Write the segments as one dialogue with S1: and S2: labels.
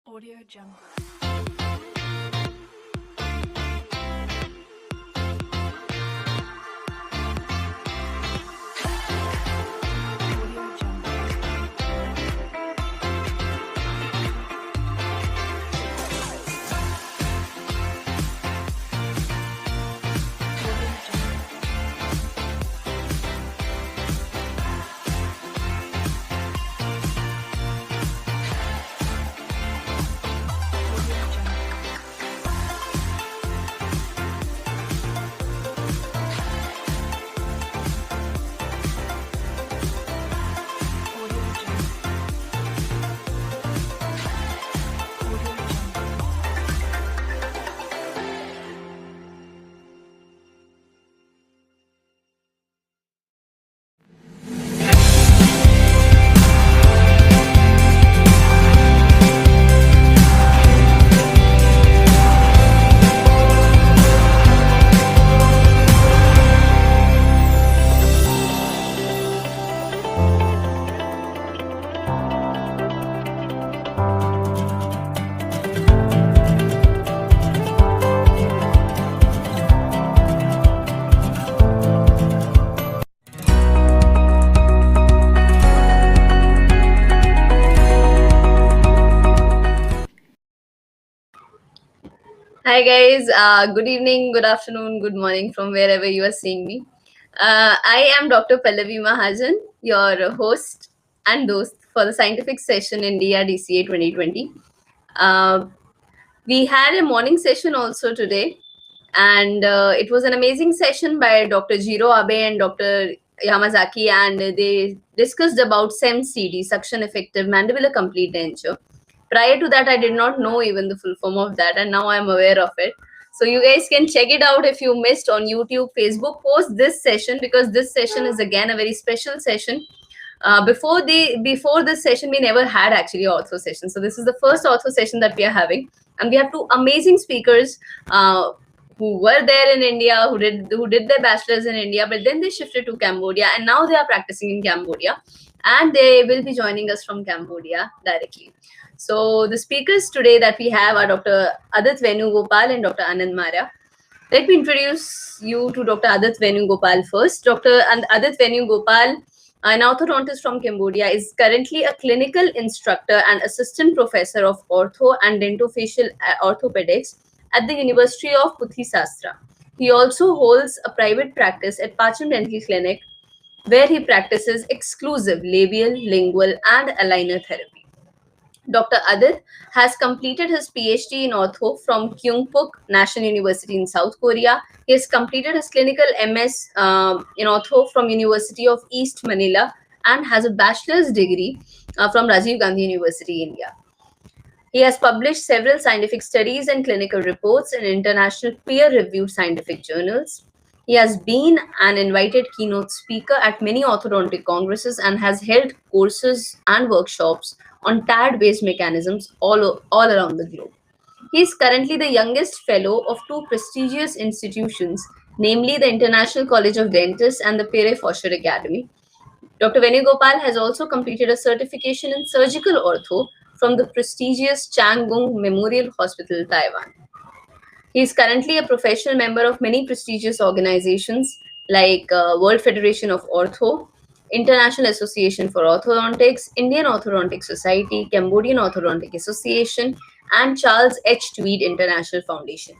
S1: Audio Jungle. Audio Jungle. Audio Jungle. Audio Jungle. Audio Jungle. Audio Jungle.
S2: Hi guys, good evening, good afternoon, good morning from wherever you are seeing me. I am Dr. Pallavi Mahajan, your host and host for the scientific session in DRDCA 2020. Uh, we had a morning session also today, and it was an amazing session by Dr. Jiro Abe and Dr. Yamazaki, and they discussed about SEM-CD, suction effective mandibular complete denture. Prior to that, I did not know even the full form of that, and now I'm aware of it. So you guys can check it out if you missed on YouTube, Facebook. Post this session because this session is again a very special session. Before this session, we never had actually ortho session. So this is the first ortho session that we are having, and we have two amazing speakers who were there in India, who did their bachelor's in India, but then they shifted to Cambodia, and now they are practicing in Cambodia, and they will be joining us from Cambodia directly. So the speakers today that we have are Dr. Adith Venugopal and Dr. Anand Maria. Let me introduce you to Dr. Adith Venugopal first. Dr. Adith Venugopal, an orthodontist from Cambodia, is currently a clinical instructor and assistant professor of ortho and dentofacial orthopedics at the University of Puthysastra. He also holds a private practice at Pacham Dental Clinic, where he practices exclusive labial, lingual, and aligner therapy. Dr. Adit has completed his PhD in Ortho from Kyungpook National University in South Korea. He has completed his clinical MS in Ortho from University of East Manila and has a bachelor's degree from Rajiv Gandhi University, India. He has published several scientific studies and clinical reports in international peer-reviewed scientific journals. He has been an invited keynote speaker at many orthodontic congresses and has held courses and workshops on TAD-based mechanisms all around the globe. He is currently the youngest fellow of two prestigious institutions, namely the International College of Dentists and the Pere Fosher Academy. Dr. Venugopal has also completed a certification in surgical ortho from the prestigious Changgung Memorial Hospital, Taiwan. He is currently a professional member of many prestigious organizations like World Federation of Ortho, International Association for Orthodontics, Indian Orthodontic Society, Cambodian Orthodontic Association, and Charles H. Tweed International Foundation.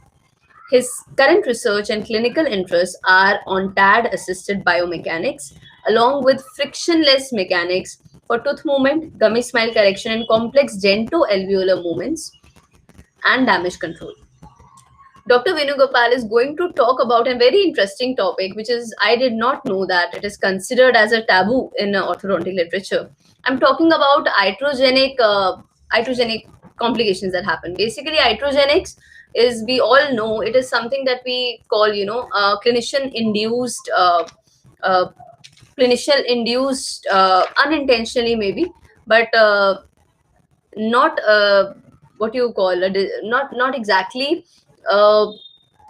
S2: His current research and clinical interests are on TAD assisted biomechanics, along with frictionless mechanics for tooth movement, gummy smile correction, and complex dento-alveolar movements and damage control. Dr. Venugopal is going to talk about a very interesting topic, which is I did not know that it is considered as a taboo in orthodontic literature. I'm talking about iatrogenic complications that happen. Basically, iatrogenics is, we all know, it is something that we call clinician induced unintentionally maybe, but not what you call not exactly uh,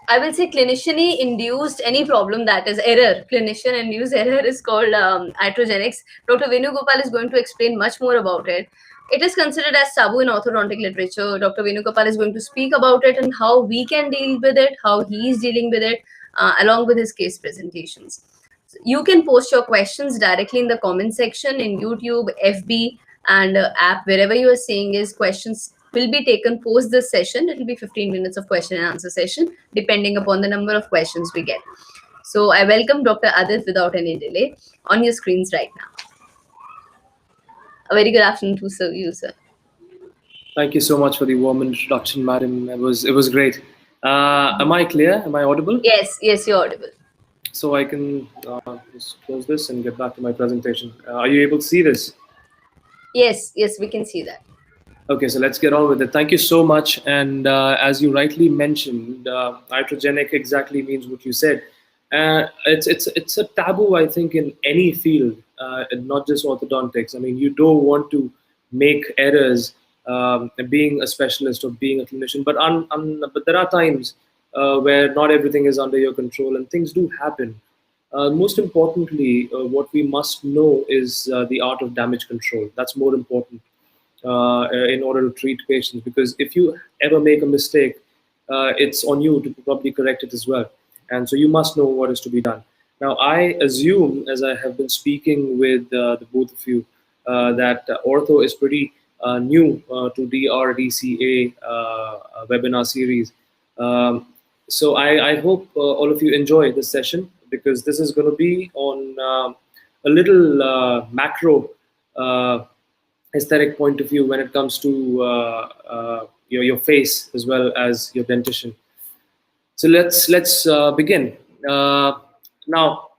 S2: I will say clinicianly induced any problem that is error. Clinician induced error is called iatrogenics. Dr. Venugopal is going to explain much more about it. It is considered as taboo in orthodontic literature. Dr. Venugopal is going to speak about it and how we can deal with it, how he is dealing with it, along with his case presentations. You can post your questions directly in the comment section in YouTube, FB, and app, wherever you are seeing is questions will be taken post this session. It will be 15 minutes of question and answer session, depending upon the number of questions we get. So I welcome Dr. Adith without any delay on your screens right now. A very good afternoon to you, sir.
S3: Thank you so much for the warm introduction, madam. It was great. Am I clear? Am I audible?
S2: Yes, you're audible.
S3: So I can just close this and get back to my presentation. Are you able to see this?
S2: Yes, we can see that.
S3: Okay, so let's get on with it. Thank you so much. And as you rightly mentioned, iatrogenic exactly means what you said. It's a taboo, I think, in any field, not just orthodontics. I mean, you don't want to make errors being a specialist or being a clinician, but there are times where not everything is under your control and things do happen. Most importantly, what we must know is the art of damage control. That's more important in order to treat patients, because if you ever make a mistake, it's on you to probably correct it as well. And so you must know what is to be done. Now, I assume, as I have been speaking with the both of you, that Ortho is pretty new to the RDCA webinar series. So I hope all of you enjoy this session, because this is going to be on a little macro aesthetic point of view when it comes to your face as well as your dentition. So let's begin. Now,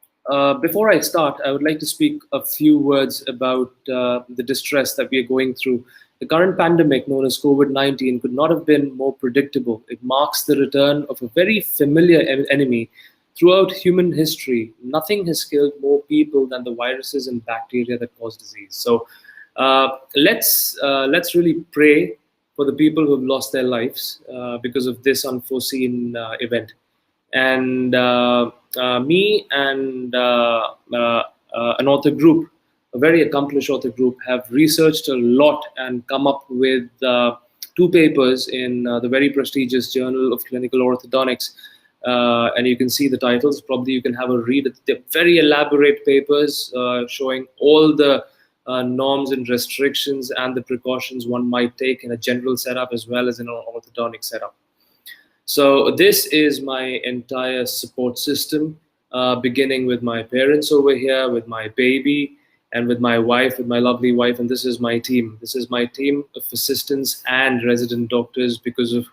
S3: before I start, I would like to speak a few words about the distress that we are going through. The current pandemic, known as COVID-19, could not have been more predictable. It marks the return of a very familiar enemy. Throughout human history, nothing has killed more people than the viruses and bacteria that cause disease. So let's really pray for the people who have lost their lives because of this unforeseen event. And me and an author group, a very accomplished author group, have researched a lot and come up with 2 papers in the very prestigious Journal of Clinical Orthodontics. And you can see the titles. Probably you can have a read. They're very elaborate papers showing all the norms and restrictions and the precautions one might take in a general setup as well as in an orthodontic setup. So this is my entire support system, beginning with my parents over here, with my baby, and with my wife, with my lovely wife. And this is my team. This is my team of assistants and resident doctors, because of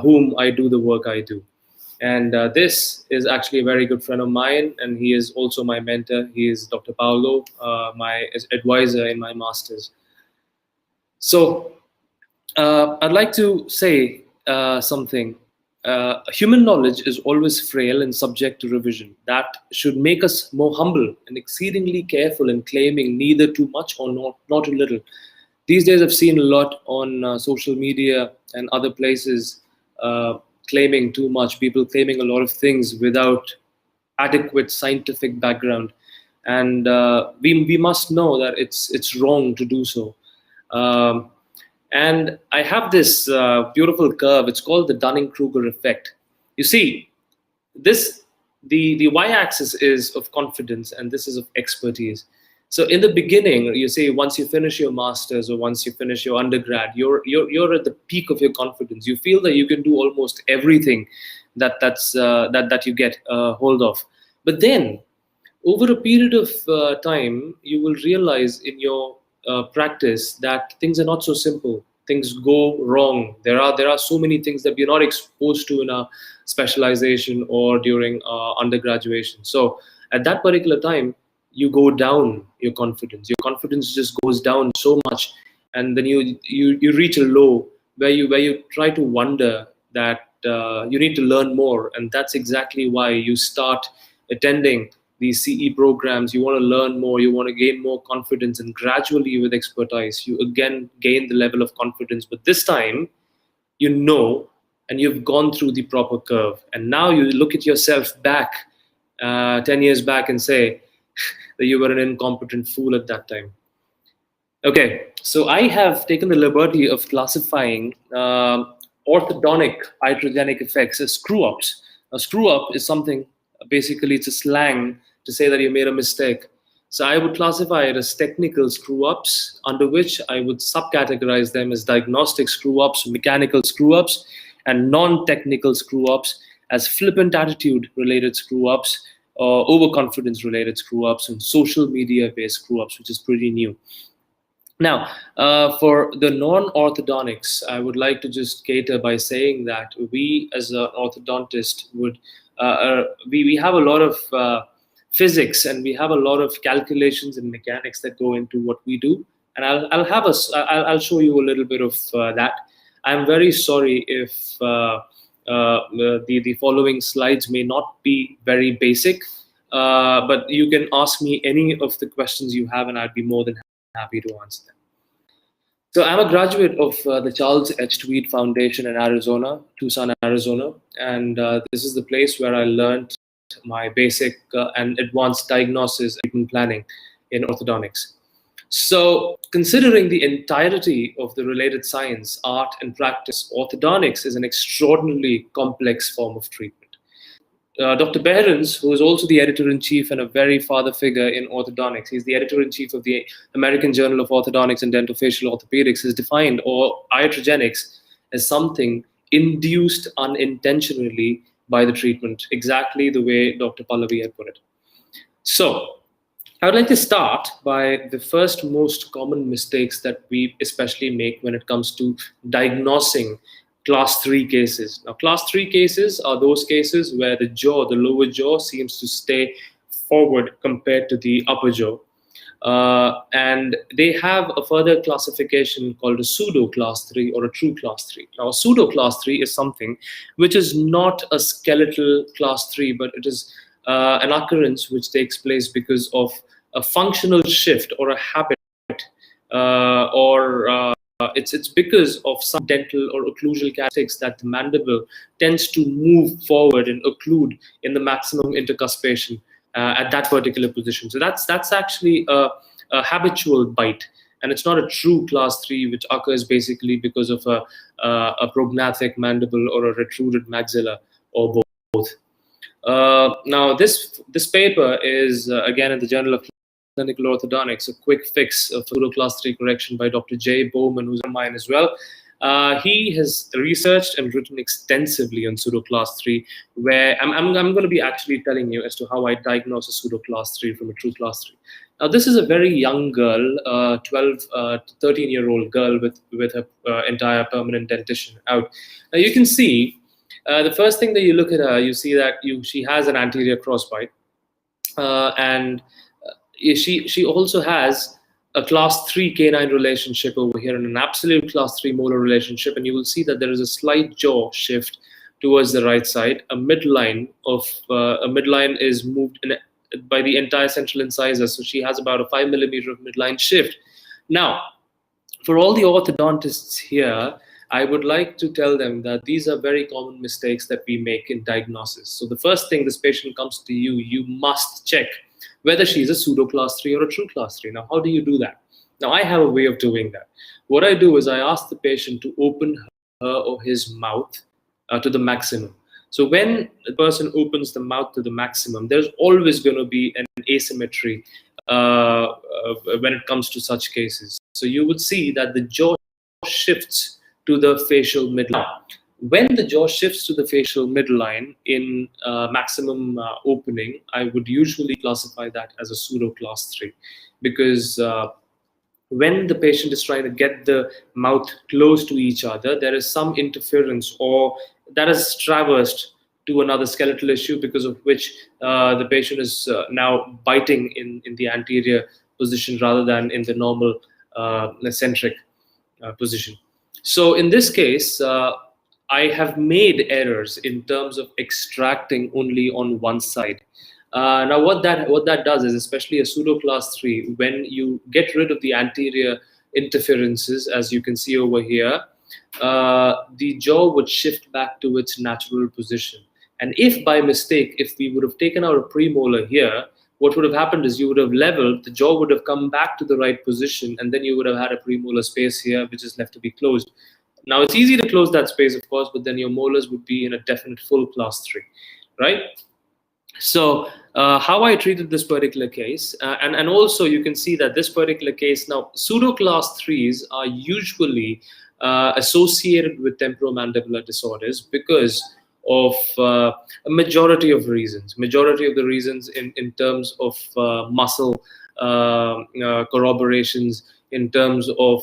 S3: whom I do the work I do. And this is actually a very good friend of mine, and he is also my mentor. He is Dr. Paolo, my advisor in my master's. So I'd like to say something. Human knowledge is always frail and subject to revision. That should make us more humble and exceedingly careful in claiming neither too much or not too little. These days I've seen a lot on social media and other places claiming too much, people claiming a lot of things without adequate scientific background. And we must know that it's wrong to do so. And I have this beautiful curve. It's called the Dunning-Kruger effect. You see, the y-axis is of confidence, and this is of expertise. So in the beginning, you say once you finish your master's or once you finish your undergrad, you're at the peak of your confidence. You feel that you can do almost everything that you get hold of. But then, over a period of time, you will realize in your practice that things are not so simple. Things go wrong. There are so many things that we're not exposed to in our specialization or during undergraduation. So at that particular time, you go down your confidence. Your confidence just goes down so much, and then you reach a low where you try to wonder that you need to learn more, and that's exactly why you start attending these CE programs. You want to learn more, you want to gain more confidence, and gradually with expertise, you again gain the level of confidence. But this time, you know and you've gone through the proper curve, and now you look at yourself back 10 years back and say that you were an incompetent fool at that time. Okay, so I have taken the liberty of classifying orthodontic iatrogenic effects as screw ups. A screw up is something, basically, it's a slang to say that you made a mistake. So I would classify it as technical screw ups, under which I would subcategorize them as diagnostic screw ups, mechanical screw ups, and non technical screw ups as flippant attitude related screw ups, overconfidence related screw ups, and social media based screw ups, which is pretty new. Now, for the non-orthodontics, I would like to just cater by saying that we, as an orthodontist, we have a lot of physics, and we have a lot of calculations and mechanics that go into what we do. And I'll show you a little bit of that. I'm very sorry if the following slides may not be very basic, but you can ask me any of the questions you have, and I'd be more than happy to answer them. So I'm a graduate of the Charles H. Tweed Foundation in Arizona, Tucson, Arizona, and this is the place where I learned my basic and advanced diagnosis and treatment planning in orthodontics. So considering the entirety of the related science, art, and practice, orthodontics is an extraordinarily complex form of treatment. Dr. Behrens, who is also the editor-in-chief and a very father figure in orthodontics, he's the editor-in-chief of the American Journal of Orthodontics and Dentofacial Orthopedics, has defined iatrogenics as something induced unintentionally by the treatment, exactly the way Dr. Pallavi had put it. So I would like to start by the first most common mistakes that we especially make when it comes to diagnosing Class 3 cases. Now, Class 3 cases are those cases where the lower jaw seems to stay forward compared to the upper jaw. And they have a further classification called a pseudo Class 3 or a true Class 3. Now, a pseudo Class 3 is something which is not a skeletal Class 3, but it is an occurrence which takes place because of a functional shift or a habit, it's because of some dental or occlusal characteristics that the mandible tends to move forward and occlude in the maximum intercuspation at that particular position. So that's actually a habitual bite, and it's not a true Class 3, which occurs basically because of a prognathic mandible or a retruded maxilla or both. Now, this paper is again in the Journal of Clinical Orthodontics, a quick fix of pseudo Class 3 correction by Dr. J. Bowman, who's on mine as well. He has researched and written extensively on pseudo Class 3, where I'm going to be actually telling you as to how I diagnose a pseudo Class 3 from a true Class 3. Now, this is a very young girl, 12 to 13-year-old girl with her entire permanent dentition out. Now, you can see the first thing that you look at her, you see that she has an anterior crossbite, and she also has a Class 3 canine relationship over here and an absolute Class 3 molar relationship, and you will see that there is a slight jaw shift towards the right side. A midline is moved by the entire central incisor, so she has about a 5 millimeter of midline shift. Now, for all the orthodontists here, I would like to tell them that these are very common mistakes that we make in diagnosis. So the first thing, this patient comes to you, you must check whether she's a pseudo Class 3 or a true Class 3. Now, how do you do that? Now, I have a way of doing that. What I do is I ask the patient to open her or his mouth to the maximum. So when the person opens the mouth to the maximum, there's always going to be an asymmetry when it comes to such cases. So you would see that the jaw shifts to the facial midline. When the jaw shifts to the facial midline in maximum opening, I would usually classify that as a pseudo Class 3, because when the patient is trying to get the mouth close to each other, there is some interference or that is traversed to another skeletal issue, because of which the patient is now biting in the anterior position rather than in the normal eccentric position. So in this case, I have made errors in terms of extracting only on one side. Now, what that does is, especially a pseudo Class 3, when you get rid of the anterior interferences, as you can see over here, the jaw would shift back to its natural position. And if by mistake, if we would have taken out a premolar here, what would have happened is you would have leveled, the jaw would have come back to the right position, and then you would have had a premolar space here, which is left to be closed. Now, it's easy to close that space, of course, but then your molars would be in a definite full class 3, right? So how I treated this particular case, and also you can see that this particular case, now pseudo class 3s are usually associated with temporomandibular disorders because of a majority of reasons. Majority of the reasons in terms of muscle corroborations, in terms of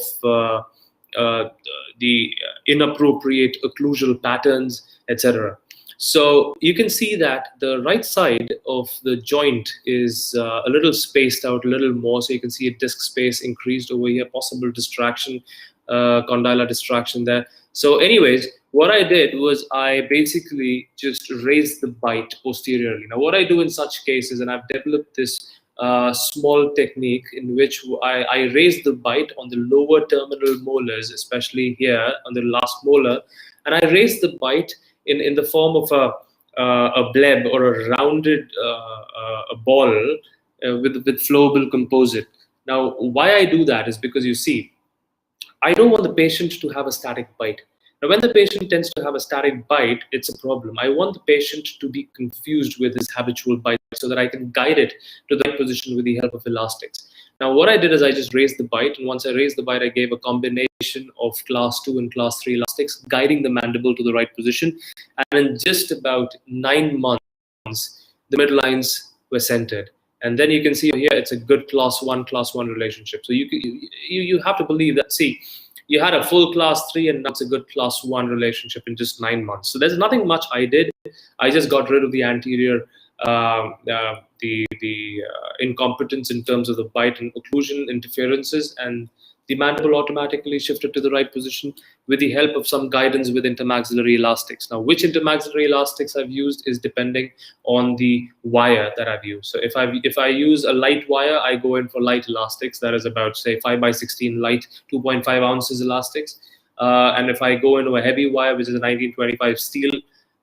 S3: the inappropriate occlusal patterns, etc. So you can see that the right side of the joint is a little spaced out, a little more. So you can see a disc space increased over here, possible distraction, condylar distraction there. So anyways, what I did was I basically just raised the bite posteriorly. Now what I do in such cases, and I've developed this small technique in which I raise the bite on the lower terminal molars, especially here on the last molar, and I raise the bite in the form of a bleb or a rounded a ball with flowable composite. Now, why I do that is because you see, I don't want the patient to have a static bite. Now, when the patient tends to have a static bite, it's a problem. I want the patient to be confused with his habitual bite so that I can guide it to the right position with the help of elastics. Now, what I did is I just raised the bite, and once I raised the bite, I gave a combination of class 2 and class 3 elastics, guiding the mandible to the right position. And in just about 9 months, the midlines were centered. And then you can see here, it's a good class 1 relationship. So you have to believe that, see, you had a full class 3 and now it's a good class 1 relationship in just 9 months. So there's nothing much I did. I just got rid of the anterior incompetence in terms of the bite and occlusion interferences, and the mandible automatically shifted to the right position with the help of some guidance with intermaxillary elastics. Now, which intermaxillary elastics I've used is depending on the wire that I've used. So if I use a light wire, I go in for light elastics. That is about, say, 5x16 light, 2.5 ounces elastics. And if I go into a heavy wire, which is a 1925 steel,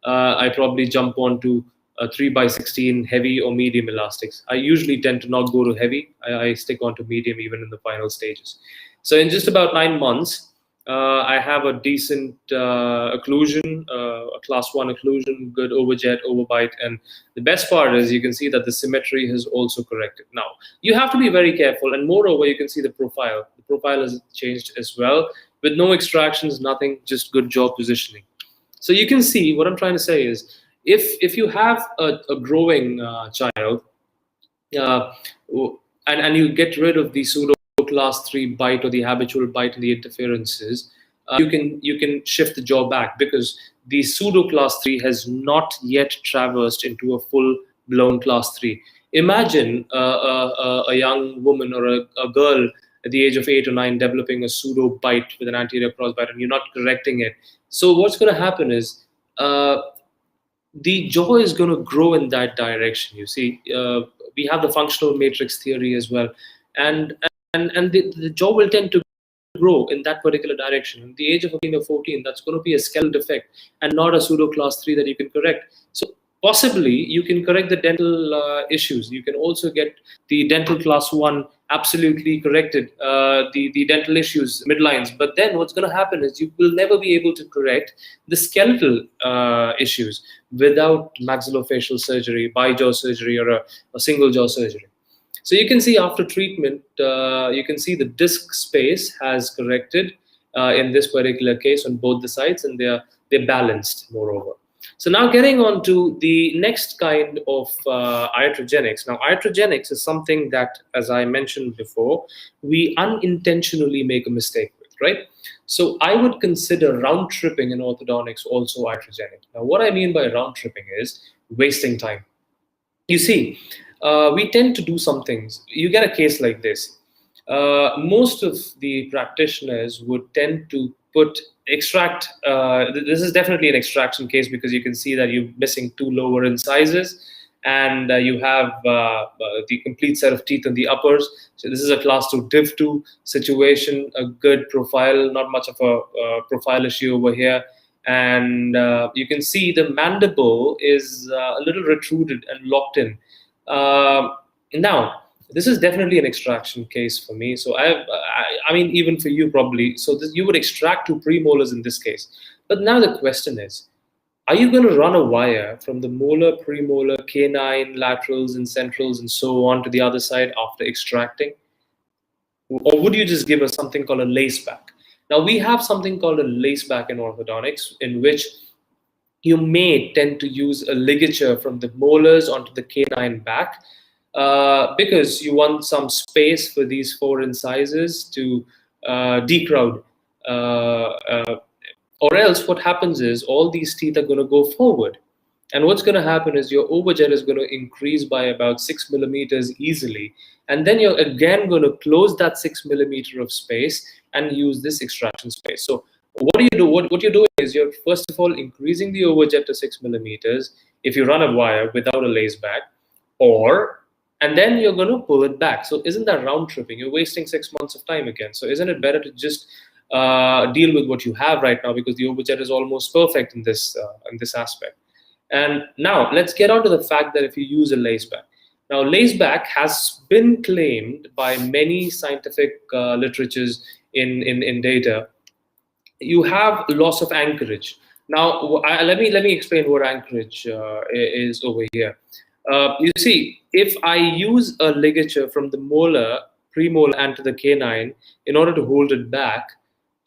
S3: I probably jump on to 3x16 heavy or medium elastics. I usually tend to not go to heavy. I stick on to medium even in the final stages. So in just about 9 months, I have a decent occlusion, a class 1 occlusion, good overjet, overbite. And the best part is you can see that the symmetry has also corrected. Now, you have to be very careful. And moreover, you can see the profile. The profile has changed as well with no extractions, nothing, just good jaw positioning. So you can see what I'm trying to say is, if you have a growing child and you get rid of the pseudo class 3 bite or the habitual bite and the interferences, you can shift the jaw back because the pseudo class 3 has not yet traversed into a full blown class 3. Imagine a young woman or a girl at the age of 8 or 9 developing a pseudo bite with an anterior cross bite and you're not correcting it. So what's going to happen is the jaw is going to grow in that direction. You see, we have the functional matrix theory as well, and the jaw will tend to grow in that particular direction. At the age of 15 or 14, that's going to be a skeletal defect and not a pseudo class 3 that you can correct. So possibly you can correct the dental issues. You can also get the dental class 1 absolutely corrected, the dental issues, midlines. But then what's going to happen is you will never be able to correct the skeletal issues without maxillofacial surgery, bi-jaw surgery, or a single jaw surgery. So you can see after treatment, you can see the disc space has corrected in this particular case on both the sides, and they're balanced moreover. So now getting on to the next kind of iatrogenics. Now, iatrogenics is something that, as I mentioned before, we unintentionally make a mistake with, right? So I would consider round tripping in orthodontics also iatrogenic. Now, what I mean by round tripping is wasting time. You see, we tend to do some things. You get a case like this. Most of the practitioners would tend to extract, this is definitely an extraction case because you can see that you're missing 2 lower incisors and you have the complete set of teeth on the uppers. So this is a class 2 div 2 situation, a good profile, not much of a profile issue over here. And you can see the mandible is a little retruded and locked in. Now, this is definitely an extraction case for me. So I mean, even for you probably. So you would extract 2 premolars in this case. But now the question is, are you going to run a wire from the molar, premolar, canine, laterals, and centrals, and so on to the other side after extracting? Or would you just give us something called a lace back? Now, we have something called a lace back in orthodontics, in which you may tend to use a ligature from the molars onto the canine back, because you want some space for these 4 incisors to decrowd. Or else what happens is all these teeth are going to go forward. And what's going to happen is your overjet is going to increase by about 6 millimeters easily. And then you're again going to close that 6 millimeter of space and use this extraction space. So what do you do? What you're doing is you're first of all increasing the overjet to 6 millimeters if you run a wire without a lace back, and then you're going to pull it back. So isn't that round tripping? You're wasting 6 months of time again. So isn't it better to just deal with what you have right now, because the overjet is almost perfect in this aspect. And now let's get on to the fact that if you use a lace back. Now, lace back has been claimed by many scientific literatures in data. You have loss of anchorage. Now, let me explain what anchorage is over here. You see, if I use a ligature from the molar, premolar, and to the canine in order to hold it back,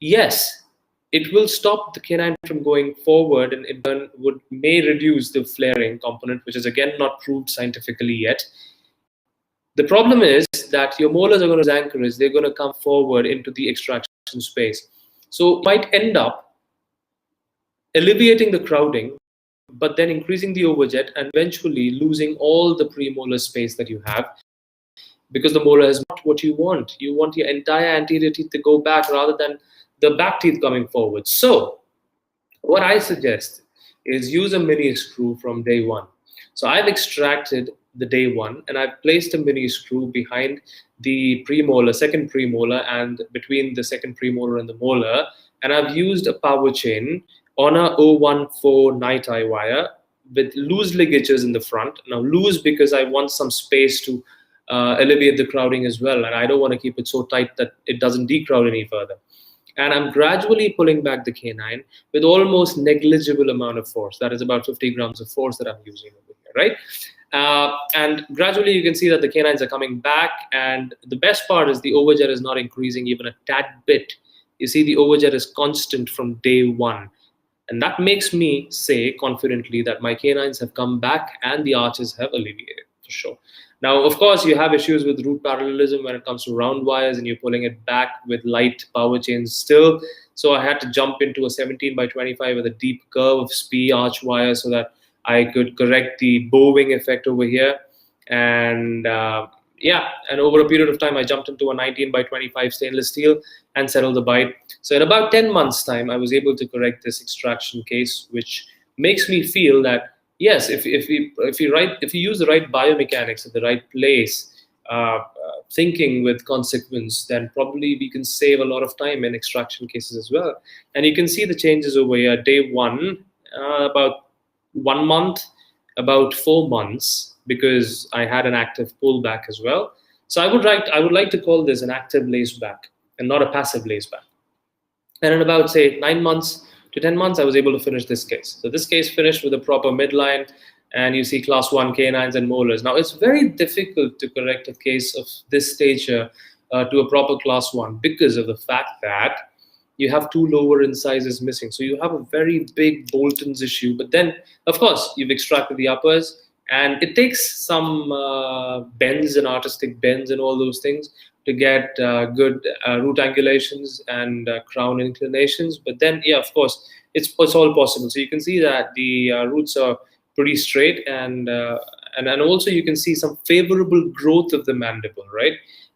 S3: yes, it will stop the canine from going forward, and it may reduce the flaring component, which is again not proved scientifically yet. The problem is that your molars are going to anchorage, they're going to come forward into the extraction space. So it might end up alleviating the crowding, but then increasing the overjet and eventually losing all the premolar space that you have, because the molar is not what you want. You want your entire anterior teeth to go back rather than the back teeth coming forward. So what I suggest is use a mini screw from day 1. So I've extracted the day 1 and I've placed a mini screw behind the premolar, second premolar, and between the second premolar and the molar, and I've used a power chain on a 014 night eye wire with loose ligatures in the front. Now loose because I want some space to alleviate the crowding as well, and I don't want to keep it so tight that it doesn't decrowd any further. And I'm gradually pulling back the canine with almost negligible amount of force. That is about 50 grams of force that I'm using over here, right? And gradually you can see that the canines are coming back, and the best part is the overjet is not increasing even a tad bit. You see the overjet is constant from day 1. And that makes me say confidently that my canines have come back and the arches have alleviated, for sure. Now, of course, you have issues with root parallelism when it comes to round wires and you're pulling it back with light power chains still. So I had to jump into a 17 by 25 with a deep curve of SPE arch wire so that I could correct the bowing effect over here. And yeah, and over a period of time, I jumped into a 19 by 25 stainless steel and settled the bite. So in about 10 months' time, I was able to correct this extraction case, which makes me feel that yes, if you use the right biomechanics at the right place, thinking with consequence, then probably we can save a lot of time in extraction cases as well. And you can see the changes over here. Day 1, about 1 month, about 4 months, because I had an active pullback as well. So I would like to call this an active lace back and not a passive lace back. And in about, say, 9 months to 10 months, I was able to finish this case. So this case finished with a proper midline, and you see class 1 canines and molars. Now, it's very difficult to correct a case of this stature to a proper class 1 because of the fact that you have 2 lower incisors missing. So you have a very big Bolton's issue. But then, of course, you've extracted the uppers, and it takes some bends and artistic bends and all those things to get good root angulations and crown inclinations. But then, yeah, of course, it's all possible. So you can see that the roots are pretty straight, and also you can see some favorable growth of the mandible, right,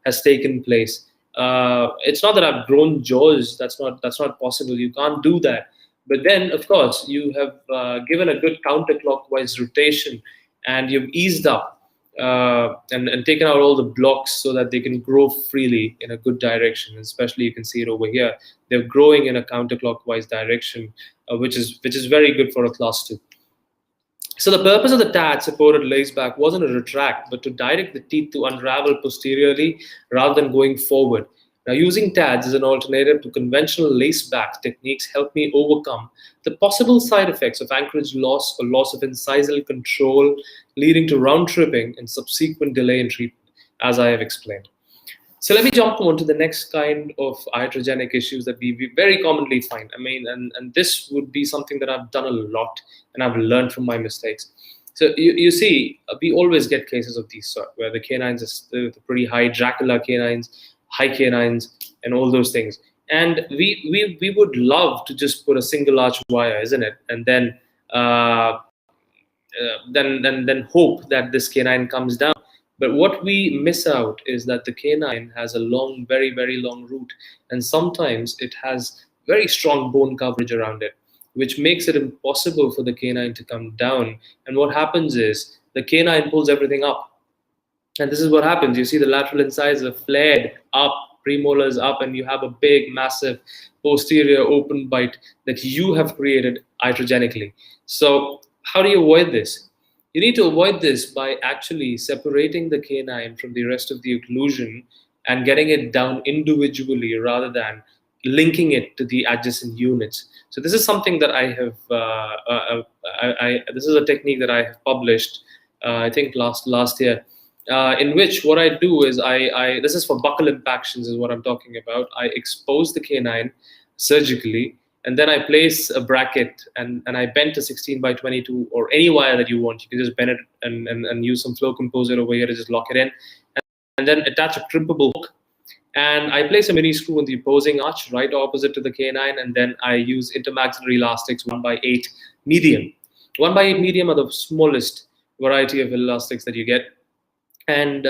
S3: has taken place. It's not that I've grown jaws. That's not possible. You can't do that. But then, of course, you have given a good counterclockwise rotation, and you've eased up and taken out all the blocks so that they can grow freely in a good direction. Especially you can see it over here. They're growing in a counterclockwise direction, which is very good for a class 2. So the purpose of the TAD supported lace back wasn't to retract, but to direct the teeth to unravel posteriorly rather than going forward. Now, using TADs as an alternative to conventional lace back techniques helped me overcome the possible side effects of anchorage loss or loss of incisal control, leading to round tripping and subsequent delay in treatment, as I have explained. So let me jump on to the next kind of iatrogenic issues that we very commonly find. I mean, and this would be something that I've done a lot and I've learned from my mistakes. So you see, we always get cases of these sort where the canines are the pretty high, Dracula canines, high canines, and all those things. And we would love to just put a single arch wire, isn't it? And then hope that this canine comes down. But what we miss out is that the canine has a long, very, very long root, and sometimes it has very strong bone coverage around it, which makes it impossible for the canine to come down. And what happens is the canine pulls everything up. And this is what happens. You see the lateral incisor flared up, premolars up, and you have a big, massive posterior open bite that you have created iatrogenically. So how do you avoid this? You need to avoid this by actually separating the canine from the rest of the occlusion and getting it down individually rather than linking it to the adjacent units. So this is something that I have, this is a technique that I have published, I think last year, in which what I do is this is for buccal impactions is what I'm talking about. I expose the canine surgically, and then I place a bracket and I bend to 16/22 or any wire that you want. You can just bend it and use some flow composite over here to just lock it in, and then attach a crimpable hook. And I place a mini screw in the opposing arch right opposite to the canine, and then I use intermaxillary elastics 1/8 medium. 1/8 medium are the smallest variety of elastics that you get. And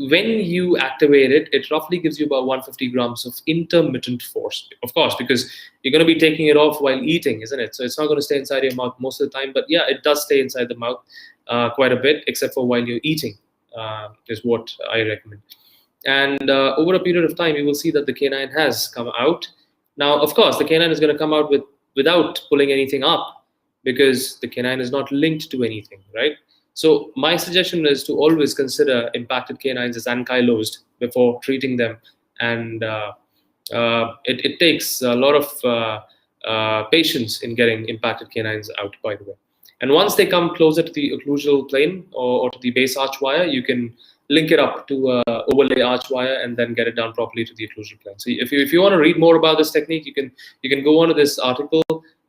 S3: when you activate it, it roughly gives you about 150 grams of intermittent force, of course, because you're going to be taking it off while eating, isn't it? So it's not going to stay inside your mouth most of the time, but yeah, it does stay inside the mouth quite a bit, except for while you're eating, is what I recommend. And over a period of time, you will see that the canine has come out. Now, of course, the canine is going to come out without pulling anything up because the canine is not linked to anything, right? So my suggestion is to always consider impacted canines as ankylosed before treating them. And it takes a lot of patience in getting impacted canines out, by the way. And once they come closer to the occlusal plane or to the base arch wire, you can link it up to overlay arch wire and then get it down properly to the occlusal plane. So if you want to read more about this technique, you can go on to this article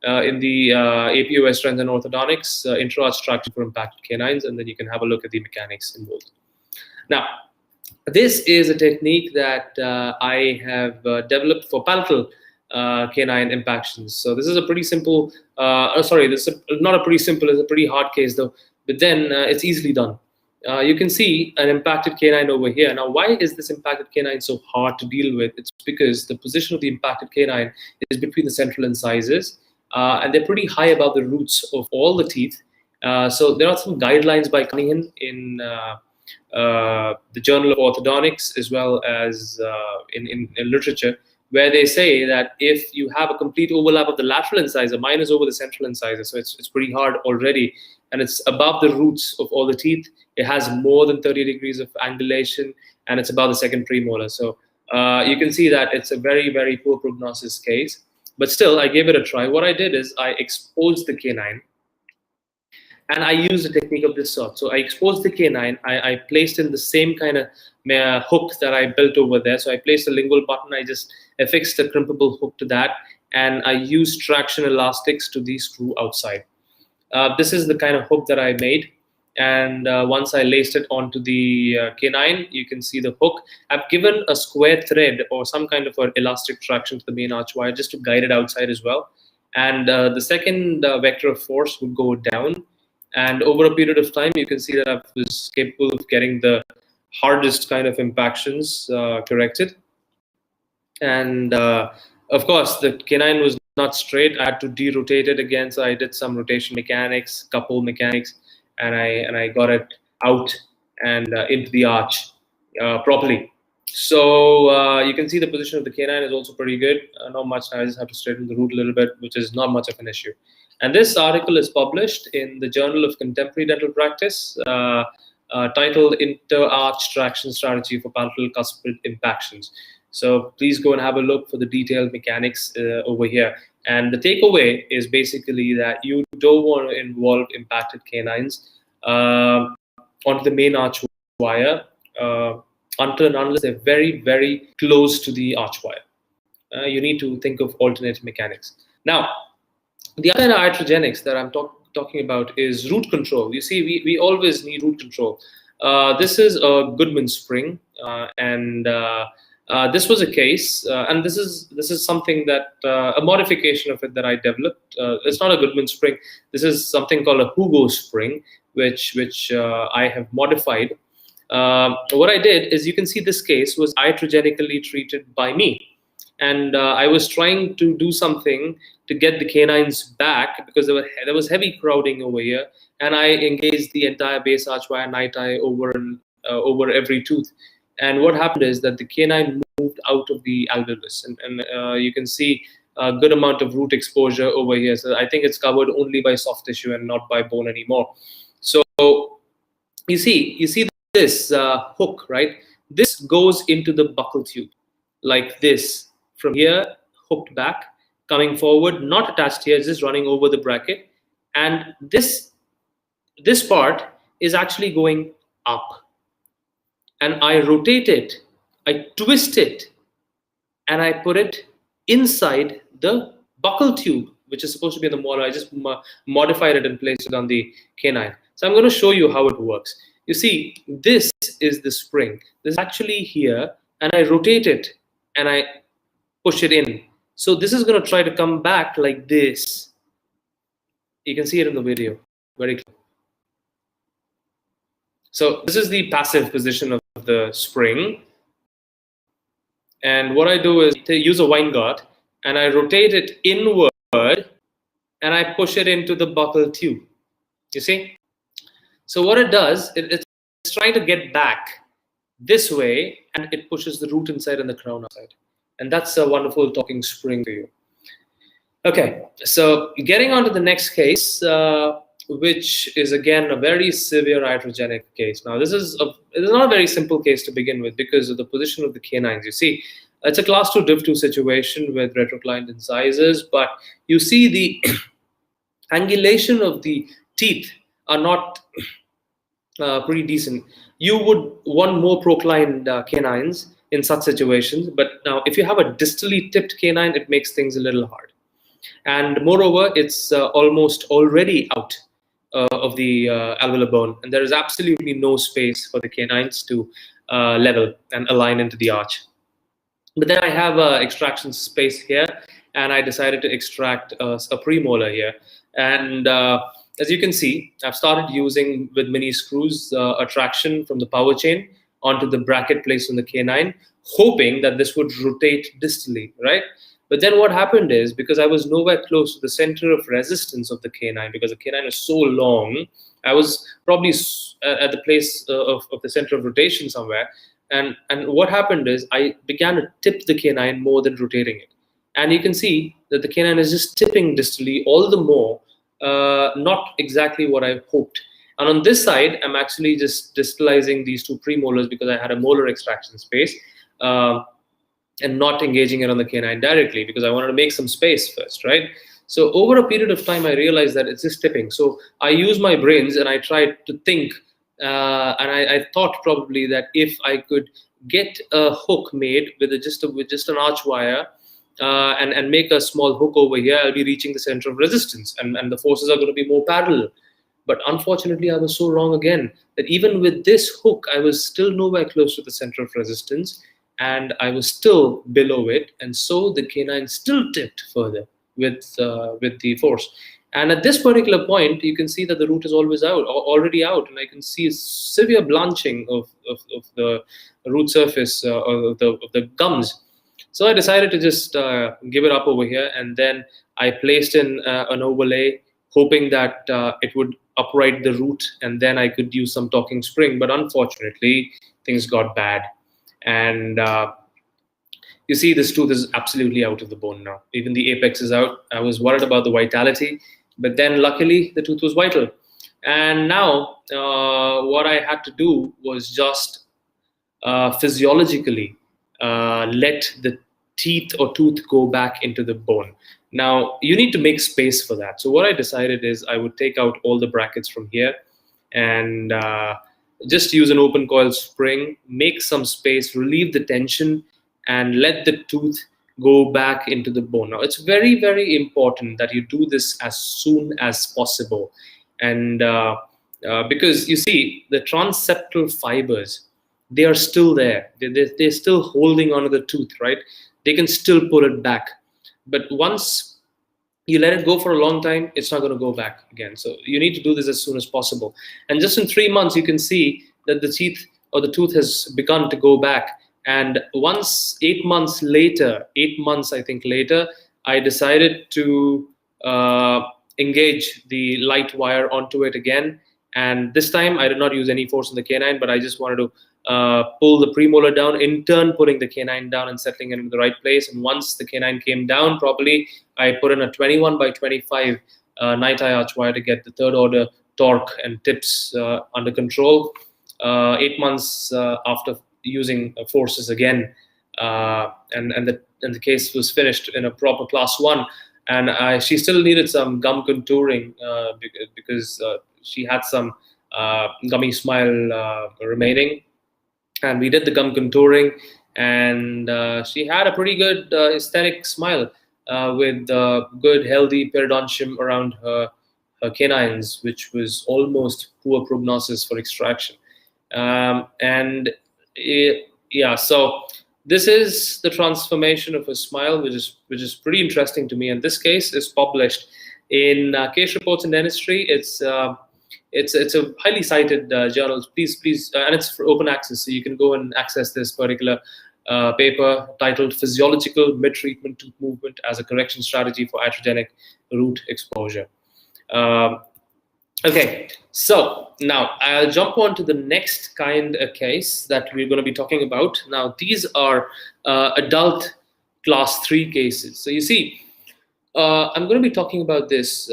S3: in the APOS Trends and Orthodontics, intra-arch traction for impacted canines, and then you can have a look at the mechanics involved. This is a technique that I have developed for palatal canine impactions. So this is a pretty simple, this is not a pretty simple, it's a pretty hard case though, but then it's easily done. You can see an impacted canine over here. Now, why is this impacted canine so hard to deal with? It's because the position of the impacted canine is between the central incisors, and they're pretty high above the roots of all the teeth. So there are some guidelines by Canine in the Journal of Orthodontics, as well as in literature, where they say that if you have a complete overlap of the lateral incisor, mine is over the central incisor, so it's pretty hard already, and it's above the roots of all the teeth. It has more than 30 degrees of angulation, and it's above the second premolar. So you can see that it's a very, very poor prognosis case. But still, I gave it a try. What I did is I exposed the canine, and I used a technique of this sort. So I exposed the canine. I placed in the same kind of hook that I built over there. So I placed a lingual button. I just affixed a crimpable hook to that, and I used traction elastics to the screw outside. This is the kind of hook that I made. And once I laced it onto the canine, you can see the hook. I've given a square thread or some kind of an elastic traction to the main arch wire just to guide it outside as well. And the second vector of force would go down. And over a period of time, you can see that I was capable of getting the hardest kind of impactions corrected. And of course, the canine was not straight. I had to derotate it again. So I did some rotation mechanics, couple mechanics. and I got it out and into the arch properly. So you can see the position of the canine is also pretty good. Not much. I just have to straighten the root a little bit, which is not much of an issue. And this article is published in the Journal of Contemporary Dental Practice, titled Inter-Arch Traction Strategy for Palatal Cuspid Impactions. So please go and have a look for the detailed mechanics over here. And the takeaway is basically that you don't want to involve impacted canines onto the main arch wire until and unless they're very, very close to the arch wire. You need to think of alternate mechanics. Now, the other iatrogenics that I'm talking about is root control. You see, we always need root control. This is a Goodman spring, and this was a case, and this is something that a modification of it that I developed. It's not a Goodman spring. This is something called a Hugo spring, which I have modified. What I did is, you can see this case was iatrogenically treated by me. And I was trying to do something to get the canines back because there was heavy crowding over here, and I engaged the entire base arch wire night eye over every tooth. And what happened is that the canine moved out of the alveolus, and you can see a good amount of root exposure over here. So I think it's covered only by soft tissue and not by bone anymore. So you see this hook, right? This goes into the buccal tube like this. From here, hooked back, coming forward, not attached here, just running over the bracket. And this part is actually going up. And I rotate it, I twist it, and I put it inside the buccal tube, which is supposed to be in the molar. I just modified it and placed it on the canine. So I'm going to show you how it works. You see, this is the spring. This is actually here, and I rotate it, and I push it in. So this is going to try to come back like this. You can see it in the video very clearly. So this is the passive position of the spring. And what I do is to use a Weingart, and I rotate it inward, and I push it into the buccal tube. You see? So what it does, it's trying to get back this way, and it pushes the root inside and the crown outside. And that's a wonderful talking spring for you. Okay, so getting on to the next case, which is again a very severe iatrogenic case. Now, this is not a very simple case to begin with because of the position of the canines. You see, it's a class 2 div 2 situation with retroclined incisors, but you see the angulation of the teeth are not pretty decent. You would want more proclined canines in such situations, but now if you have a distally tipped canine, it makes things a little hard. And moreover, it's almost already out of the alveolar bone, and there is absolutely no space for the canines to level and align into the arch. But then I have extraction space here, and I decided to extract a premolar here. And as you can see, I've started using with mini screws a traction from the power chain onto the bracket placed on the canine, hoping that this would rotate distally, right? But then what happened is, because I was nowhere close to the center of resistance of the canine, because the canine is so long, I was probably at the place of the center of rotation somewhere. And what happened is I began to tip the canine more than rotating it. And you can see that the canine is just tipping distally all the more, not exactly what I hoped. And on this side, I'm actually just distalizing these two premolars because I had a molar extraction space, and not engaging it on the canine directly because I wanted to make some space first, right? So over a period of time, I realized that it's just tipping. So I used my brains and I tried to think, and I thought probably that if I could get a hook made with just an arch wire, and make a small hook over here, I'll be reaching the center of resistance, and the forces are going to be more parallel. But unfortunately, I was so wrong again, that even with this hook, I was still nowhere close to the center of resistance, and I was still below it, and so the canine still tipped further with the force. And at this particular point, you can see that the root is already out, and I can see a severe blanching of the root surface of the gums. So I decided to just give it up over here, and then I placed in an overlay, hoping that it would upright the root and then I could use some talking spring. But unfortunately, things got bad. And you see, this tooth is absolutely out of the bone now. Even the apex is out. I was worried about the vitality, but then luckily the tooth was vital. And now what I had to do was just physiologically let the teeth or tooth go back into the bone. Now, you need to make space for that. So what I decided is I would take out all the brackets from here and just use an open coil spring, make some space, relieve the tension, and let the tooth go back into the bone. Now, it's very, very important that you do this as soon as possible. And because you see, the transeptal fibers, they are still there. They're still holding onto the tooth, right? They can still pull it back. But once you let it go for a long time, it's not going to go back again. So you need to do this as soon as possible. And just in 3 months, you can see that the teeth or the tooth has begun to go back. And once 8 months later, 8 months I think later, I decided to engage the light wire onto it again. And this time I did not use any force on the canine, but I just wanted to pull the premolar down, in turn putting the canine down and settling it in the right place. And once the canine came down properly, I put in a 21 by 25 night eye arch wire to get the third order torque and tips under control. 8 months after using forces again, and the case was finished in a proper class 1. And she still needed some gum contouring because she had some gummy smile remaining. And we did the gum contouring, and she had a pretty good aesthetic smile with good, healthy periodontium around her canines, which was almost poor prognosis for extraction. Yeah, so this is the transformation of a smile, which is pretty interesting to me. And this case is published in Case Reports in Dentistry. It's a highly cited journal. Please, and it's for open access, so you can go and access this particular paper titled "Physiological Mid-Treatment Tooth Movement as a Correction Strategy for Iatrogenic Root Exposure." Okay, so now I'll jump on to the next kind of case that we're going to be talking about. Now, these are adult class 3 cases. So you see, I'm going to be talking about this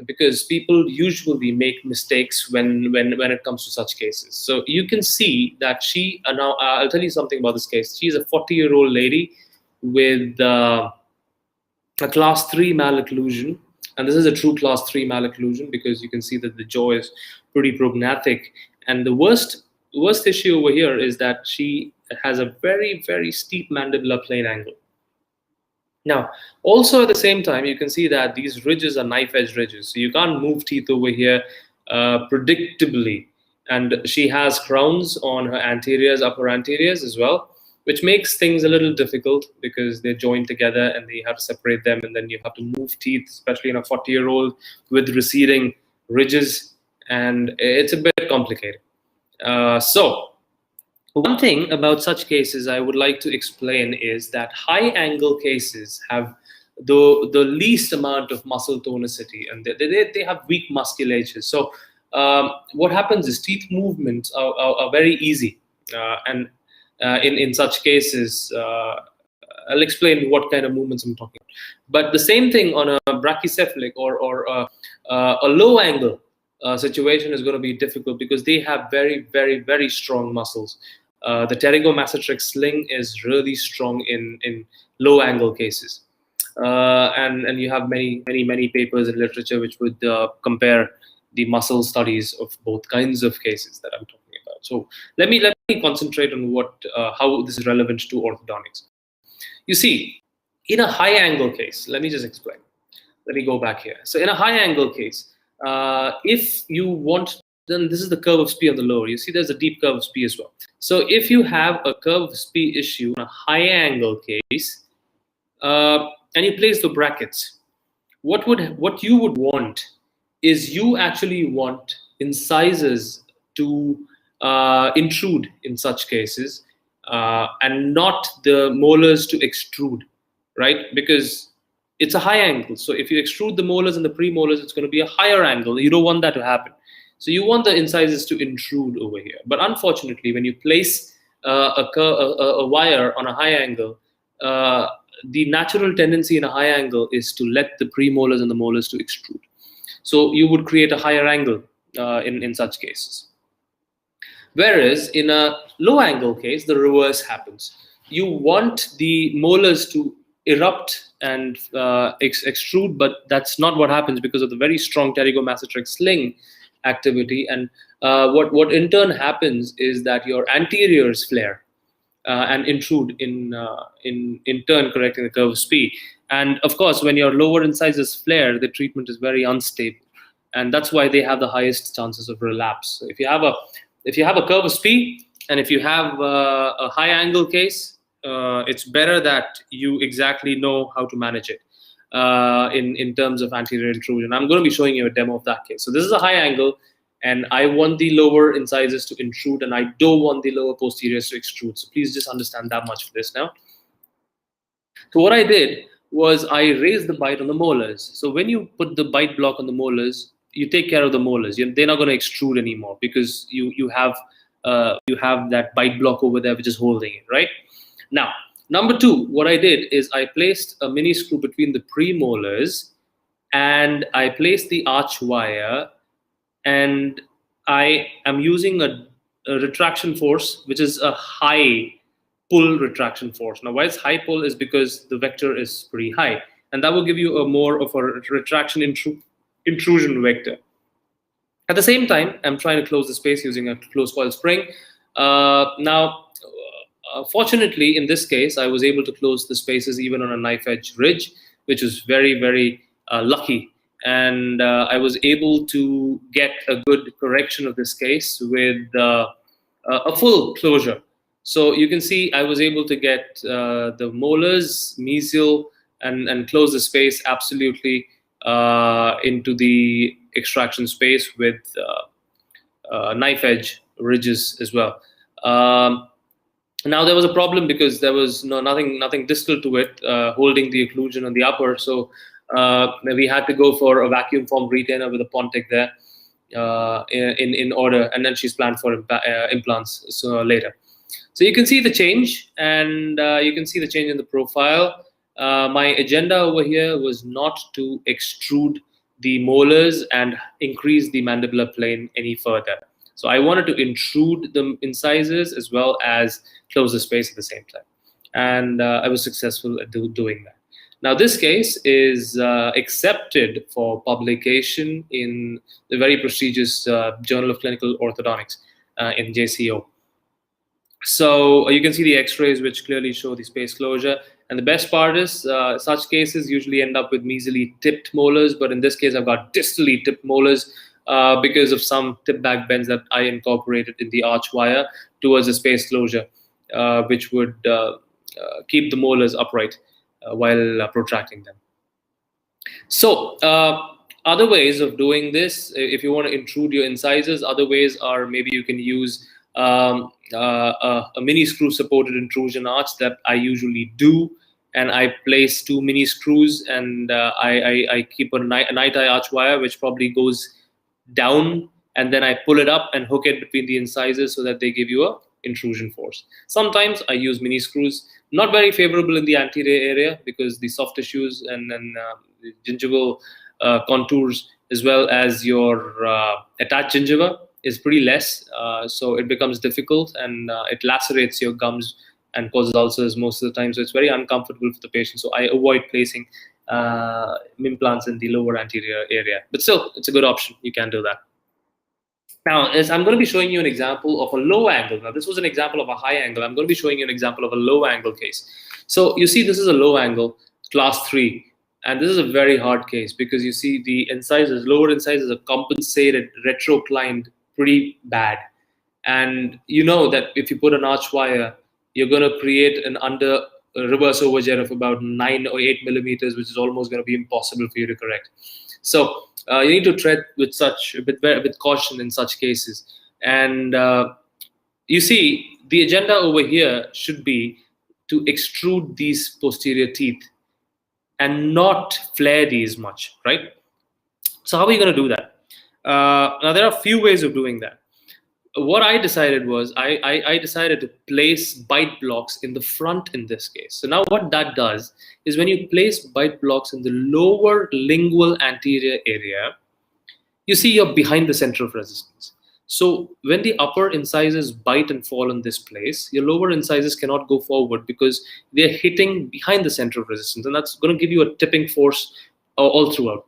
S3: because people usually make mistakes when it comes to such cases. So you can see that now I'll tell you something about this case. She's a 40-year-old lady with a class 3 malocclusion. And this is a true class 3 malocclusion because you can see that the jaw is pretty prognatic. And the worst issue over here is that she has a very, very steep mandibular plane angle. Now, also at the same time, you can see that these ridges are knife edge ridges. So you can't move teeth over here predictably. And she has crowns on her anteriors, upper anteriors as well, which makes things a little difficult because they're joined together and you have to separate them, and then you have to move teeth, especially in a 40-year-old with receding ridges, and it's a bit complicated. So one thing about such cases I would like to explain is that high angle cases have the least amount of muscle tonicity, and they have weak musculature. So what happens is teeth movements are very easy, and in such cases, I'll explain what kind of movements I'm talking about. But the same thing on a brachycephalic or a low angle situation is going to be difficult because they have very, very, very strong muscles. The pterygomasseteric sling is really strong in low angle cases. And you have many papers in literature which would compare the muscle studies of both kinds of cases that I'm talking about. So let me concentrate on how this is relevant to orthodontics. You see, in a high angle case, let me just explain. Let me go back here. So in a high angle case, if you want, then this is the curve of SPI on the lower. You see there's a deep curve of SPI as well. So if you have a curve of SPI issue in a high angle case, and you place the brackets, what you would want is you actually want incisors to intrude in such cases, and not the molars to extrude, right? Because it's a high angle. So if you extrude the molars and the premolars, it's going to be a higher angle. You don't want that to happen. So you want the incisors to intrude over here. But unfortunately, when you place a wire on a high angle, the natural tendency in a high angle is to let the premolars and the molars to extrude. So you would create a higher angle in such cases. Whereas in a low angle case, the reverse happens. You want the molars to erupt and extrude, but that's not what happens because of the very strong pterygomastotrix sling activity. And what in turn happens is that your anteriors flare and intrude in turn, correcting the curve of P. And of course, when your lower incisors flare, the treatment is very unstable, and that's why they have the highest chances of relapse. So if you have a curve of P and if you have a high angle case, it's better that you exactly know how to manage it in terms of anterior intrusion. I'm going to be showing you a demo of that case. So this is a high angle, and I want the lower incisors to intrude, and I don't want the lower posteriors to extrude. So please just understand that much for this now. So what I did was I raised the bite on the molars. So when you put the bite block on the molars, you take care of the molars. They're not going to extrude anymore because you have that bite block over there which is holding it, right? Now, number two, what I did is I placed a mini screw between the premolars, and I placed the arch wire, and I am using a retraction force, which is a high pull retraction force. Now, why it's high pull is because the vector is pretty high, and that will give you a more of a retraction intrusion vector. At the same time, I'm trying to close the space using a closed coil spring. Fortunately, in this case, I was able to close the spaces even on a knife edge ridge, which was very, very lucky. And I was able to get a good correction of this case with a full closure. So you can see I was able to get the molars, mesial, and close the space absolutely into the extraction space with knife edge ridges as well. Now there was a problem because there was nothing distal to it holding the occlusion on the upper, so we had to go for a vacuum formed retainer with a Pontic there in order, and then she's planned for implants so later. So you can see the change, and you can see the change in the profile. My agenda over here was not to extrude the molars and increase the mandibular plane any further. So I wanted to intrude the incisors as well as close the space at the same time. And I was successful at doing that. Now, this case is accepted for publication in the very prestigious Journal of Clinical Orthodontics in JCO. So you can see the x-rays which clearly show the space closure. And the best part is such cases usually end up with mesially tipped molars, but in this case I've got distally tipped molars because of some tip back bends that I incorporated in the arch wire towards the space closure, which would keep the molars upright while protracting them. So other ways of doing this, if you want to intrude your incisors, other ways are maybe you can use a mini screw supported intrusion arch that I usually do, and I place 2 mini screws, and I keep a night eye arch wire which probably goes down, and then I pull it up and hook it between the incisors so that they give you a intrusion force. Sometimes I use mini screws, not very favorable in the anterior area because the soft tissues and then the gingival contours as well as your attached gingiva is pretty less, so it becomes difficult, and it lacerates your gums and causes ulcers most of the time, so it's very uncomfortable for the patient. So I avoid placing implants in the lower anterior area, but still it's a good option. You can do that. Now, as I'm going to be showing you an example of a low angle. Now, this was an example of a high angle. I'm going to be showing you an example of a low angle case. So you see this is a low angle, class 3. And this is a very hard case because you see the incisors, lower incisors are compensated, retroclined pretty bad. And you know that if you put an arch wire, you're going to create an reverse overjet of about 9 or 8 millimeters, which is almost going to be impossible for you to correct. So you need to tread with caution in such cases. And you see, the agenda over here should be to extrude these posterior teeth and not flare these much, right? So how are you going to do that? Now there are a few ways of doing that. What I decided was I decided to place bite blocks in the front in this case. So now what that does is when you place bite blocks in the lower lingual anterior area, you see you're behind the center of resistance. So when the upper incisors bite and fall in this place, your lower incisors cannot go forward because they're hitting behind the center of resistance, and that's going to give you a tipping force all throughout.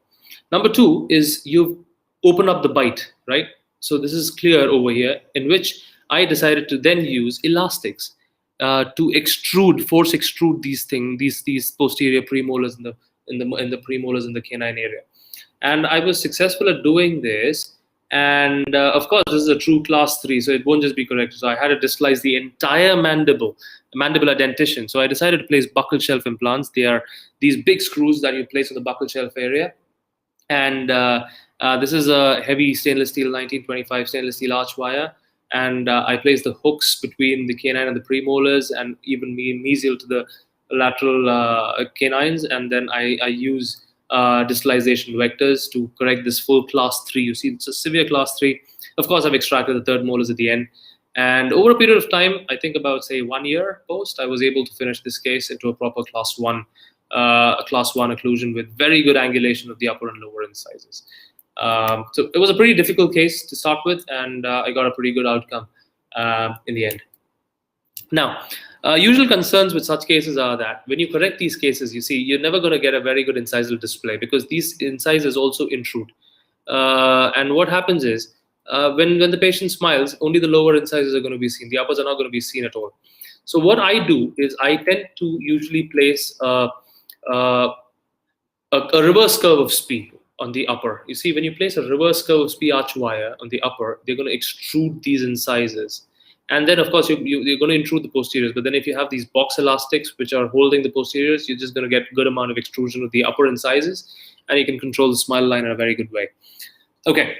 S3: Number two is you open up the bite, right? So this is clear over here, in which I decided to then use elastics to force extrude these posterior premolars in the premolars in the canine area. And I was successful at doing this. And of course, this is a true class 3, so it won't just be corrected. So I had to distalize the entire mandibular dentition. So I decided to place buccal shelf implants. They are these big screws that you place on the buccal shelf area. And this is a heavy stainless steel 1925 stainless steel arch wire. And I placed the hooks between the canine and the premolars, and even mesial to the lateral canines. And then I use distalization vectors to correct this full class 3. You see, it's a severe class 3. Of course, I've extracted the third molars at the end. And over a period of time, I think about, say, 1 year post, I was able to finish this case into a proper class 1 occlusion with very good angulation of the upper and lower incisors. So it was a pretty difficult case to start with, and I got a pretty good outcome in the end. Now, usual concerns with such cases are that when you correct these cases, you see, you're never going to get a very good incisal display because these incisors also intrude. And what happens is, when the patient smiles, only the lower incisors are going to be seen. The uppers are not going to be seen at all. So what I do is I tend to usually place a reverse curve of SPI on the upper. You see, when you place a reverse curve of SPI arch wire on the upper, they're going to extrude these incisors. And then, of course, you're going to intrude the posteriors. But then if you have these box elastics which are holding the posteriors, you're just going to get a good amount of extrusion of the upper incisors, and you can control the smile line in a very good way. Okay,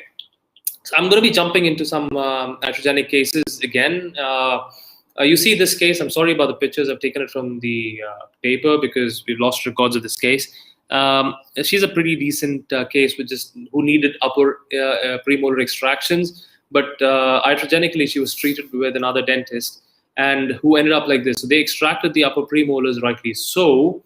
S3: so I'm going to be jumping into some iatrogenic cases again. You see this case. I'm sorry about the pictures. I've taken it from the paper because we've lost records of this case. She's a pretty decent case with who needed upper premolar extractions. But iatrogenically, she was treated with another dentist, and who ended up like this. So they extracted the upper premolars, rightly so.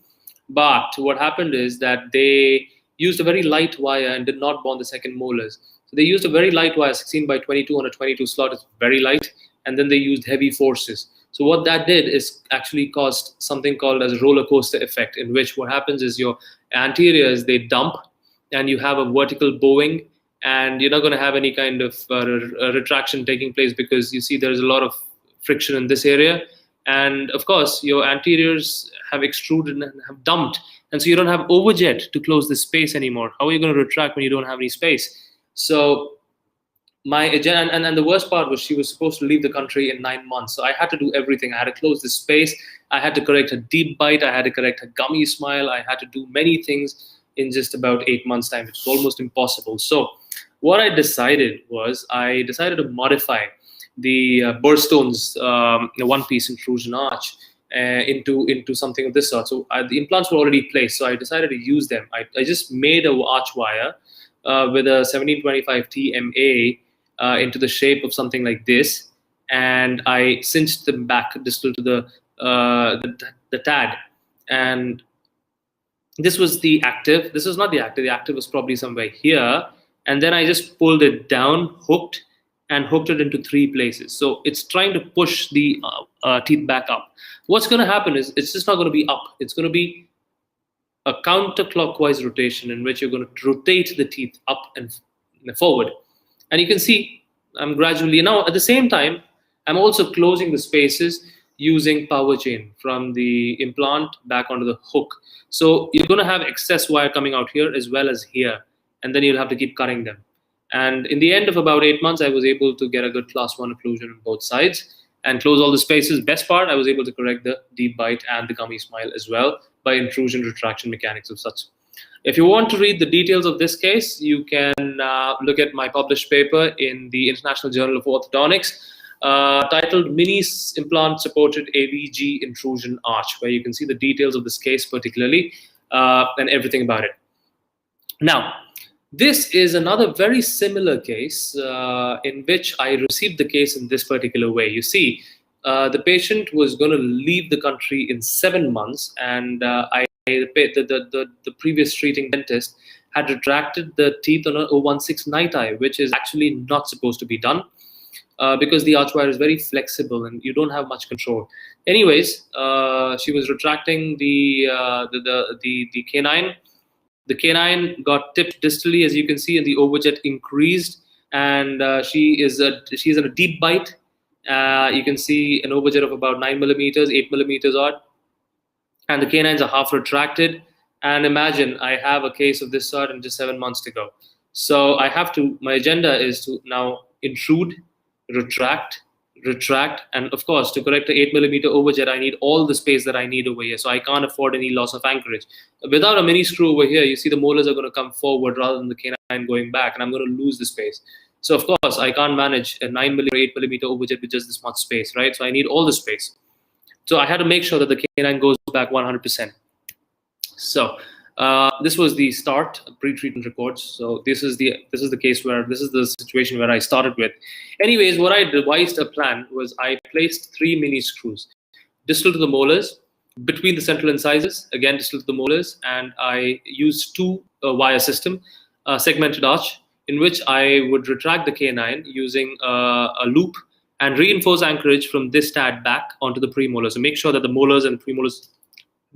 S3: But what happened is that they used a very light wire and did not bond the second molars. So they used a very light wire, 16 by 22 on a 22 slot. It's very light. And then they used heavy forces. So what that did is actually caused something called as a roller coaster effect, in which what happens is your anteriors, they dump, and you have a vertical bowing, and you're not going to have any kind of retraction taking place because you see there's a lot of friction in this area. And of course, your anteriors have extruded and have dumped. And so you don't have overjet to close this space anymore. How are you going to retract when you don't have any space? So my agenda, and the worst part was she was supposed to leave the country in 9 months. So I had to do everything. I had to close this space. I had to correct her deep bite. I had to correct her gummy smile. I had to do many things in just about 8 months' time, which was almost impossible. So what I decided was I decided to modify the Burstone's one-piece intrusion arch into something of this sort. So the implants were already placed, so I decided to use them. I just made an arch wire with a 1725 TMA into the shape of something like this, and I cinched them back distal to the TAD. And this was the active. This was not the active. The active was probably somewhere here. And then I just pulled it down, hooked it into 3 places. So it's trying to push the teeth back up. What's going to happen is it's just not going to be up. It's going to be a counterclockwise rotation in which you're going to rotate the teeth up and forward. And you can see I'm gradually, now at the same time, I'm also closing the spaces using power chain from the implant back onto the hook. So you're going to have excess wire coming out here as well as here. And then you'll have to keep cutting them. And in the end of about 8 months, I was able to get a good class 1 occlusion on both sides and close all the spaces. Best part, I was able to correct the deep bite and the gummy smile as well by intrusion retraction mechanics of such. If you want to read the details of this case, you can look at my published paper in the International Journal of Orthodontics titled Mini Implant Supported AVG Intrusion Arch, where you can see the details of this case particularly. and everything about it. Now, this is another very similar case in which I received the case in this particular way. You see, the patient was going to leave the country in 7 months, and the previous treating dentist had retracted the teeth on a 016 night eye, which is actually not supposed to be done because the arch wire is very flexible and you don't have much control. Anyways, she was retracting the canine. The canine got tipped distally, as you can see, and the overjet increased. And she's in a deep bite. You can see an overjet of about 9 millimeters, 8 millimeters odd. And the canines are half retracted. And imagine I have a case of this sort and just 7 months to go. So my agenda is to now intrude, retract, and of course, to correct the 8 millimeter overjet, I need all the space that I need over here. So I can't afford any loss of anchorage. Without a mini screw over here, you see the molars are going to come forward rather than the canine going back, and I'm going to lose the space. So of course, I can't manage a 9 millimeter, 8 millimeter overjet with just this much space, right? So I need all the space. So I had to make sure that the canine goes back 100%. So this was the start pre-treatment reports. So this is the case where this is the situation where I started with. Anyways, what I devised a plan was I placed 3 mini screws distal to the molars, between the central incisors, again distal to the molars, and I used 2 wire system, segmented arch, in which I would retract the canine using a loop and reinforce anchorage from this tad back onto the premolar. So make sure that the molars and premolars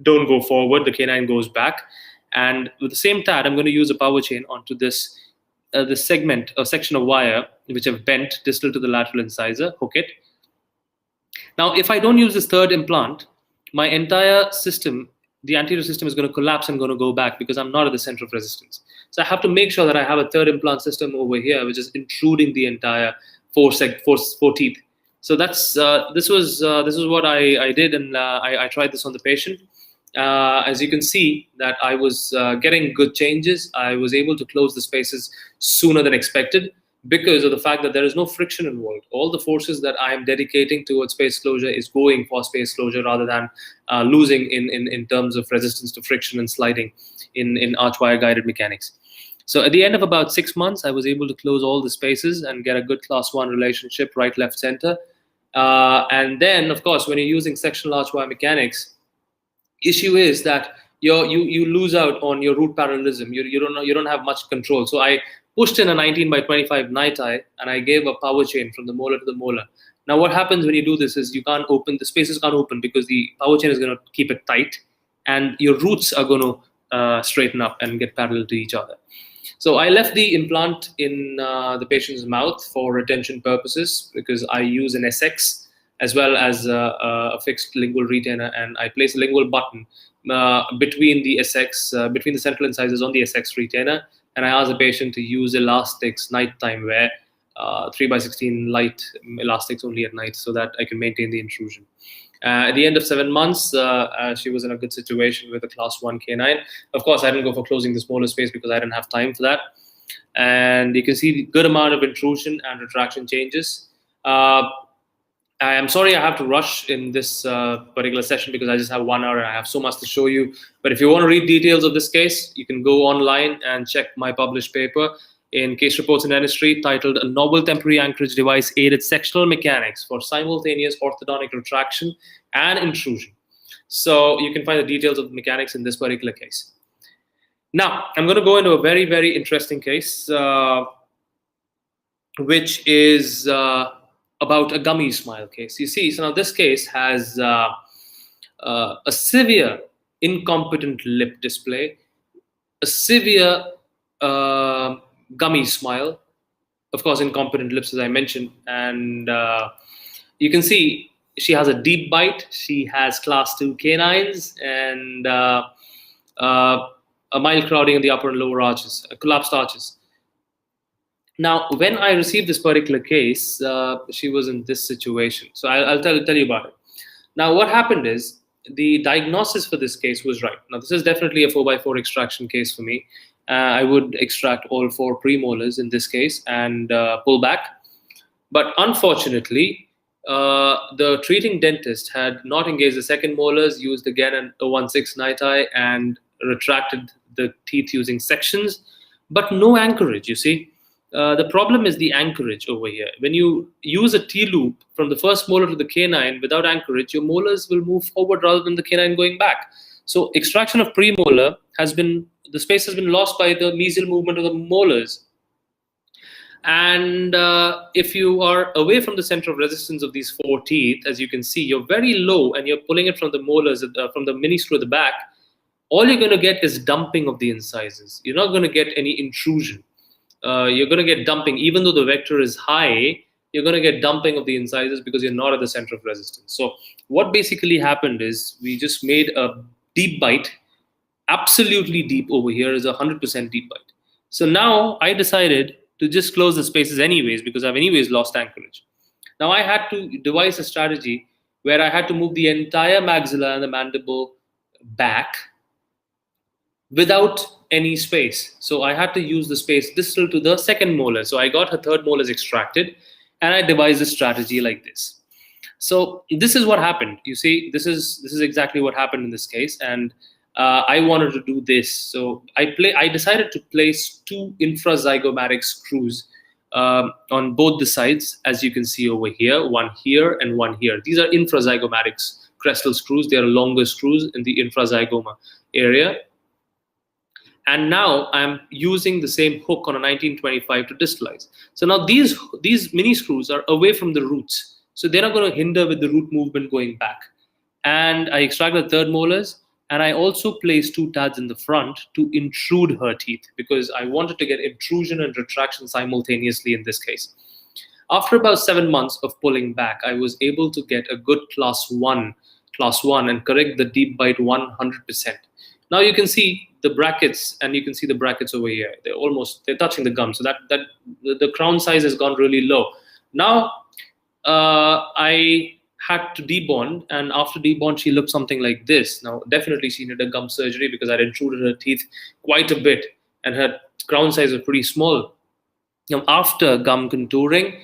S3: don't go forward, the canine goes back. And with the same tad, I'm going to use a power chain onto this segment or section of wire which I've bent distal to the lateral incisor, hook it. Now, if I don't use this third implant, my entire system, the anterior system, is going to collapse and going to go back because I'm not at the center of resistance. So I have to make sure that I have a third implant system over here, which is intruding the entire four teeth. So that's this was what I did, and I tried this on the patient. As you can see that I was getting good changes. I was able to close the spaces sooner than expected because of the fact that there is no friction involved. All the forces that I am dedicating towards space closure is going for space closure rather than losing in terms of resistance to friction and sliding in arch wire guided mechanics. So at the end of about 6 months, I was able to close all the spaces and get a good class 1 relationship right, left, center. And then, of course, when you're using sectional arch wire mechanics, issue is that you lose out on your root parallelism. You don't have much control. So I pushed in a 19 by 25 night eye, and I gave a power chain from the molar to the molar. Now what happens when you do this is you can't open, the spaces can't open because the power chain is going to keep it tight, and your roots are going to straighten up and get parallel to each other. So I left the implant in the patient's mouth for retention purposes because I use an SX as well as a fixed lingual retainer, and I place a lingual button between the SX, between the central incisors on the SX retainer, and I ask the patient to use elastics nighttime wear, 3x16 light elastics only at night, so that I can maintain the intrusion. At the end of 7 months, she was in a good situation with a class 1 canine. Of course, I didn't go for closing the smaller space because I didn't have time for that. And you can see the good amount of intrusion and retraction changes. I am sorry I have to rush in this particular session because I just have 1 hour and I have so much to show you. But if you want to read details of this case, you can go online and check my published paper in Case Reports in Dentistry titled A Novel Temporary Anchorage Device Aided Sectional Mechanics for Simultaneous Orthodontic Retraction and Intrusion. So you can find the details of the mechanics in this particular case. Now, I'm going to go into a very, very interesting case, which is about a gummy smile case. You see, so now this case has a severe incompetent lip display, a severe gummy smile, of course, incompetent lips, as I mentioned, and you can see she has a deep bite, she has class 2 canines, and a mild crowding in the upper and lower arches, collapsed arches. Now, when I received this particular case, she was in this situation. So I'll tell you about it. Now, what happened is the diagnosis for this case was right. Now, this is definitely a 4x4 extraction case for me. I would extract all 4 premolars in this case and pull back. But unfortunately, the treating dentist had not engaged the second molars, used again an 016 night eye, and retracted the teeth using sections, but no anchorage, you see. The problem is the anchorage over here. When you use a T-loop from the first molar to the canine without anchorage, your molars will move forward rather than the canine going back. So extraction of premolar the space has been lost by the mesial movement of the molars. And if you are away from the center of resistance of these 4 teeth, as you can see, you're very low and you're pulling it from the molars, from the mini screw at the back, all you're going to get is dumping of the incisors. You're not going to get any intrusion. You're going to get dumping. Even though the vector is high, you're going to get dumping of the incisors because you're not at the center of resistance. So what basically happened is we just made a deep bite. Absolutely deep over here is 100% deep bite. So now I decided to just close the spaces anyways because I've anyways lost anchorage. Now I had to devise a strategy where I had to move the entire maxilla and the mandible back without any space. So I had to use the space distal to the second molar. So I got her third molars extracted and I devised a strategy like this. So this is what happened. You see, this is exactly what happened in this case. And I wanted to do this. So I decided to place 2 infrazygomatic screws on both the sides, as you can see over here, one here and one here. These are infrazygomatic crestal screws. They are longer screws in the infrazygoma area. And now I'm using the same hook on a 1925 to distalize. So now these mini screws are away from the roots. So they're not going to hinder with the root movement going back. And I extract the third molars. And I also placed 2 tads in the front to intrude her teeth because I wanted to get intrusion and retraction simultaneously in this case. After about 7 months of pulling back, I was able to get a good class 1 and correct the deep bite 100%. Now you can see the brackets, and you can see the brackets over here. They're touching the gum. So that the crown size has gone really low. Now I had to debond, and after debond she looked something like this. Now definitely she needed a gum surgery because I'd intruded her teeth quite a bit and her crown size was pretty small. Now after gum contouring,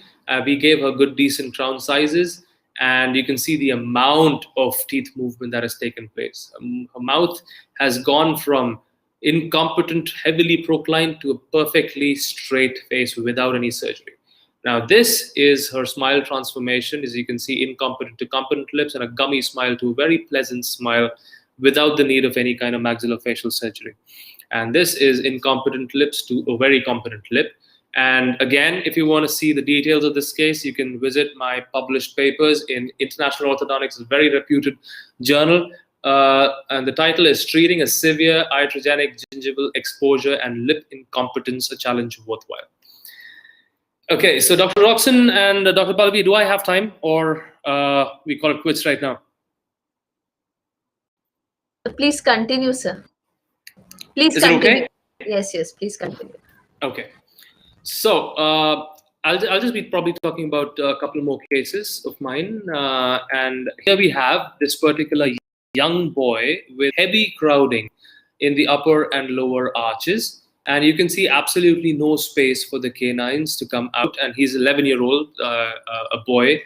S3: we gave her good decent crown sizes, and you can see the amount of teeth movement that has taken place. Her mouth has gone from incompetent, heavily proclined to a perfectly straight face without any surgery. Now this is her smile transformation. As you can see, incompetent to competent lips and a gummy smile to a very pleasant smile without the need of any kind of maxillofacial surgery. And this is incompetent lips to a very competent lip. And again, if you want to see the details of this case, you can visit my published papers in International Orthodontics, a very reputed journal. And the title is Treating a Severe Iatrogenic Gingival Exposure and Lip Incompetence, a Challenge Worthwhile. Okay, so Dr. Roxon and Dr. Pallavi, do I have time, or we call it quits right now?
S2: Please continue, sir. Please
S3: Is it
S2: continue.
S3: okay?
S2: Yes, please continue.
S3: Okay. So I'll just be probably talking about a couple more cases of mine. And here we have this particular young boy with heavy crowding in the upper and lower arches. And you can see absolutely no space for the canines to come out. And he's 11-year-old, a boy.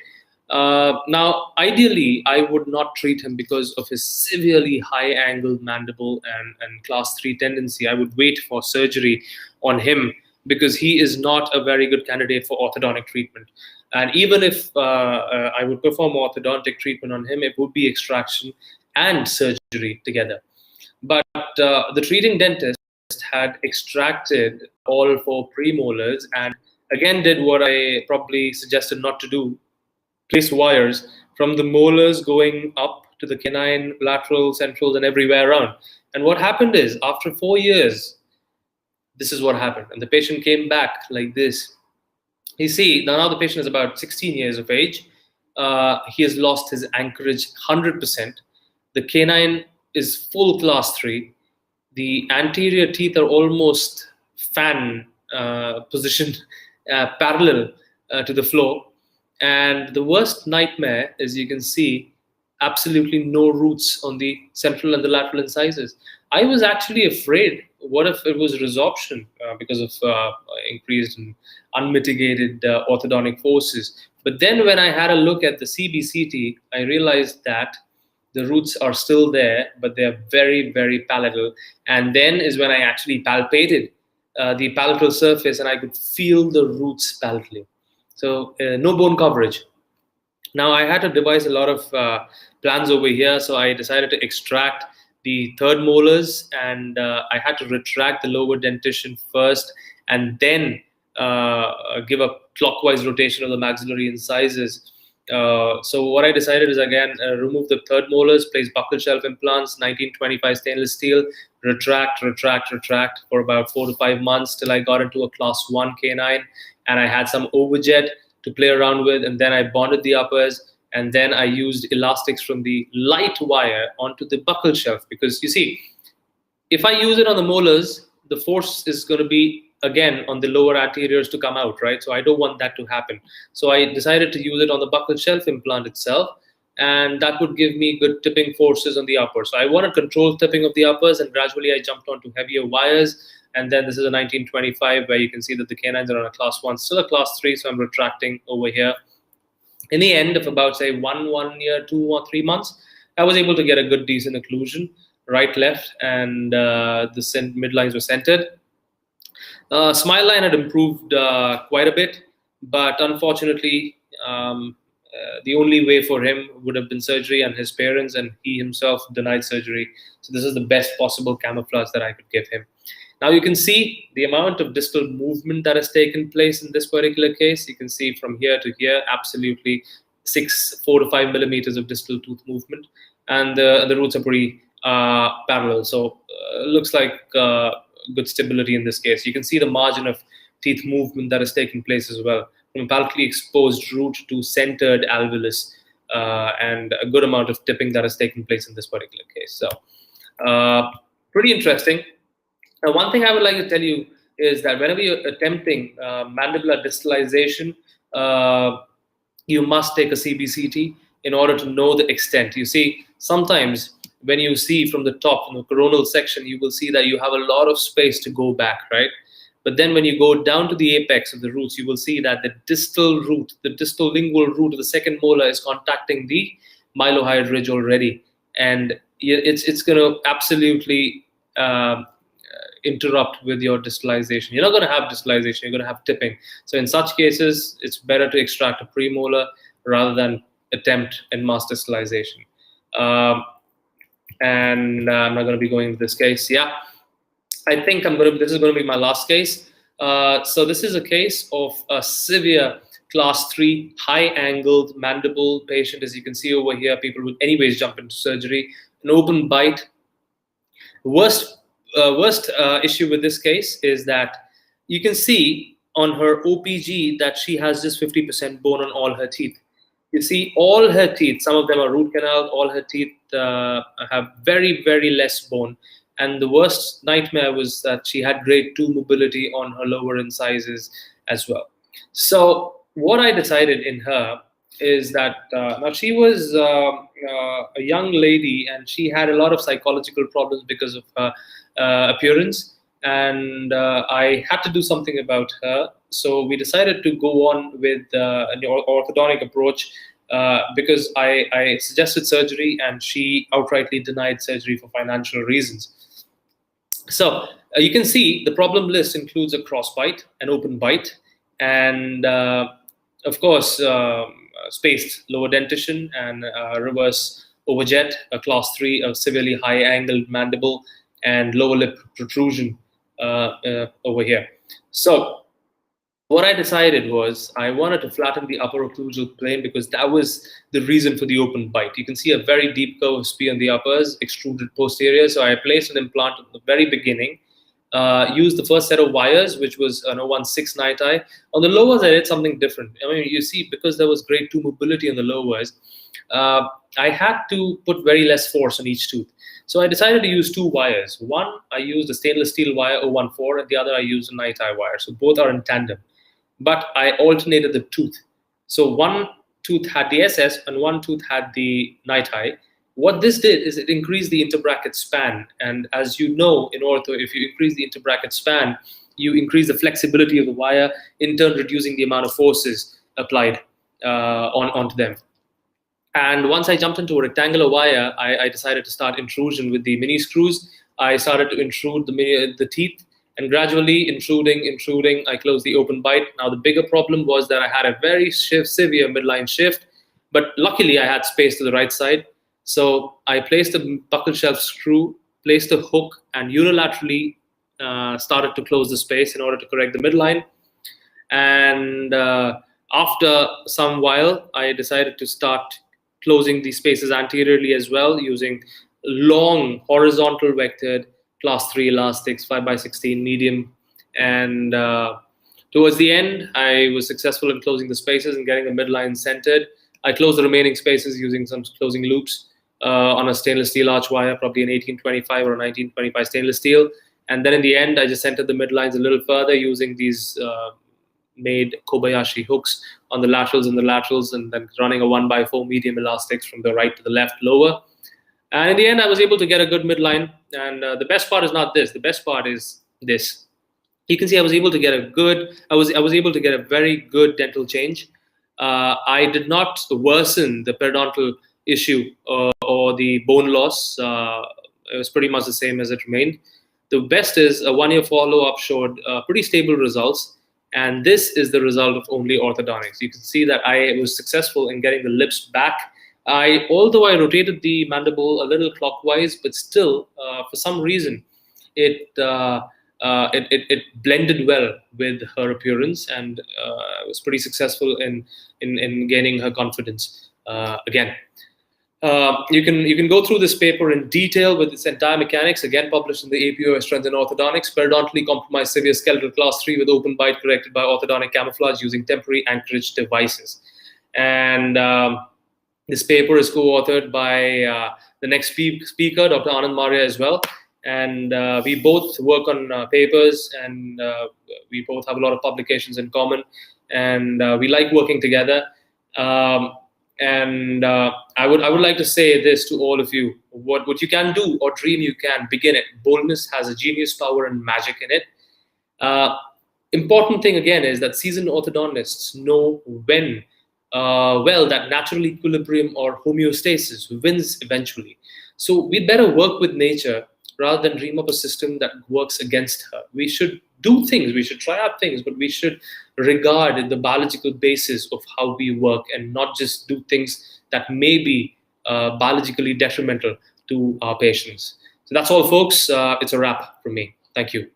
S3: Now, ideally, I would not treat him because of his severely high-angled mandible and class 3 tendency. I would wait for surgery on him because he is not a very good candidate for orthodontic treatment. And even if I would perform orthodontic treatment on him, it would be extraction and surgery together. But the treating dentist had extracted all 4 premolars and again did what I probably suggested not to do, place wires from the molars going up to the canine, lateral, centrals, and everywhere around. And what happened is, after 4 years, this is what happened. And the patient came back like this. You see, now the patient is about 16 years of age. He has lost his anchorage 100%. The canine is full class 3. The anterior teeth are almost fan positioned parallel to the floor. And the worst nightmare is, you can see, absolutely no roots on the central and the lateral incisors. I was actually afraid, what if it was resorption because of increased and unmitigated orthodontic forces. But then when I had a look at the CBCT, I realized that The roots are still there, but they are very, very palatal. And then is when I actually palpated the palatal surface, and I could feel the roots palatally. So no bone coverage. Now I had to devise a lot of plans over here, so I decided to extract the third molars, and I had to retract the lower dentition first, and then give a clockwise rotation of the maxillary incisors. So what I decided is, again, remove the third molars, place buccal shelf implants, 1925 stainless steel, retract, retract, retract for about 4 to 5 months till I got into a class 1 canine, and I had some overjet to play around with, and then I bonded the uppers, and then I used elastics from the light wire onto the buccal shelf, because you see, if I use it on the molars, the force is going to be again on the lower anteriors to come out, right? So I don't want that to happen. So I decided to use it on the buccal shelf implant itself, and that would give me good tipping forces on the upper. So I wanted controlled tipping of the uppers, and gradually I jumped onto heavier wires. And then this is a 1925 where you can see that the canines are on a class 1, still a class 3, so I'm retracting over here. In the end of about, say, 1 year, 2 or 3 months, I was able to get a good, decent occlusion, right, left, and the midlines were centered. Smile line had improved quite a bit, but unfortunately, the only way for him would have been surgery, and his parents and he himself denied surgery. So this is the best possible camouflage that I could give him. Now you can see the amount of distal movement that has taken place in this particular case. You can see from here to here, absolutely 4 to 5 millimeters of distal tooth movement, and the roots are pretty parallel. So looks like good stability in this case. You can see the margin of teeth movement that has taken place as well, from a palatally exposed root to centered alveolus, and a good amount of tipping that has taken place in this particular case. So pretty interesting. Now, one thing I would like to tell you is that whenever you're attempting mandibular distalization, you must take a CBCT in order to know the extent. You see, sometimes when you see from the top, from the coronal section, you will see that you have a lot of space to go back, right? But then when you go down to the apex of the roots, you will see that the distal root, the distal lingual root of the second molar is contacting the mylohyoid ridge already. And it's going to absolutely interrupt with your distalization. You're not going to have distalization, you're going to have tipping. So in such cases, it's better to extract a premolar rather than attempt en masse distalization. And I'm not going to be going into this case. Yeah, I think this is going to be my last case. So this is a case of a severe class 3 high-angled mandible patient. As you can see over here, people would anyways jump into surgery. An open bite. Worst issue with this case is that you can see on her OPG that she has just 50% bone on all her teeth. You see all her teeth, some of them are root canal, all her teeth have very, very less bone. And the worst nightmare was that she had grade 2 mobility on her lower incisors as well. So what I decided in her is that now she was a young lady, and she had a lot of psychological problems because of her appearance, and I had to do something about her. So we decided to go on with an orthodontic approach, because I suggested surgery, and she outrightly denied surgery for financial reasons. So you can see the problem list includes a cross bite, an open bite, and of course spaced lower dentition and reverse overjet, a class 3, a severely high angled mandible, and lower lip protrusion over here. So what I decided was I wanted to flatten the upper occlusal plane, because that was the reason for the open bite. You can see a very deep curve of SPE on the uppers, extruded posterior. So I placed an implant at the very beginning, used the first set of wires, which was an 016 night eye. On the lowers, I did something different. I mean, you see, because there was grade 2 mobility on the lowers, I had to put very less force on each tooth. So I decided to use 2 wires. One, I used a stainless steel wire 014, and the other I used a night eye wire. So both are in tandem. But I alternated the tooth. So one tooth had the SS and one tooth had the night eye. What this did is it increased the interbracket span. And as you know, in ortho, if you increase the interbracket span, you increase the flexibility of the wire, in turn reducing the amount of forces applied onto them. And once I jumped into a rectangular wire, I decided to start intrusion with the mini screws. I started to intrude the teeth, and gradually intruding, I closed the open bite. Now, the bigger problem was that I had a very severe midline shift, but luckily I had space to the right side. So I placed a buckle shelf screw, placed a hook, and unilaterally started to close the space in order to correct the midline. And after some while, I decided to start closing the spaces anteriorly as well, using long horizontal vectored class 3 elastics, 5x16 medium. And towards the end, I was successful in closing the spaces and getting the midline centered. I closed the remaining spaces using some closing loops on a stainless steel arch wire, probably an 1825 or a 1925 stainless steel. And then in the end, I just centered the midlines a little further using these made Kobayashi hooks on the laterals and then running a 1x4 medium elastics from the right to the left lower. And in the end, I was able to get a good midline. And the best part is not this. The best part is this. You can see I was able to get I was able to get a very good dental change. I did not worsen the periodontal issue or the bone loss. It was pretty much the same as it remained. The best is a 1-year follow-up showed pretty stable results. And this is the result of only orthodontics. You can see that I was successful in getting the lips back. Although I rotated the mandible a little clockwise, but still, for some reason, it blended well with her appearance, and I was pretty successful in gaining her confidence again. You can go through this paper in detail with its entire mechanics, again published in the APOS Trends in Orthodontics. Periodontally compromised severe skeletal class 3 with open bite corrected by orthodontic camouflage using temporary anchorage devices. And this paper is co-authored by the next speaker, Dr. Anand Maria, as well. And we both work on papers, and we both have a lot of publications in common, and we like working together. And I would like to say this to all of you: what you can do or dream you can, begin it. Boldness has a genius power and magic in it. Important thing again is that seasoned orthodontists know when that natural equilibrium or homeostasis wins eventually. So we'd better work with nature rather than dream up a system that works against her. We should do things, we should try out things, but we should regard the biological basis of how we work and not just do things that may be biologically detrimental to our patients. So that's all, folks. It's a wrap from me. Thank you.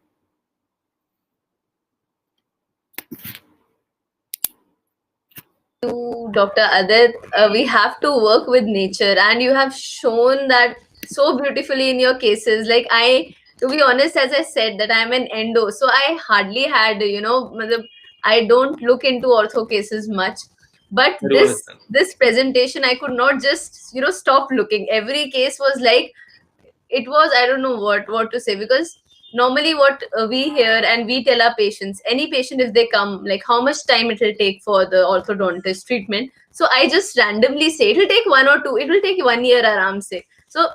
S2: To Dr. Adit, we have to work with nature, and you have shown that so beautifully in your cases. Like, to be honest, as I said, that I'm an endo, so I hardly had, I don't look into ortho cases much. But this presentation, I could not just, stop looking. Every case was like, it was, I don't know what to say, because normally what we hear and we tell our patients, any patient, if they come, like how much time it will take for the orthodontist treatment. So I just randomly say it will take 1 or 2, it will take 1 year aram se. So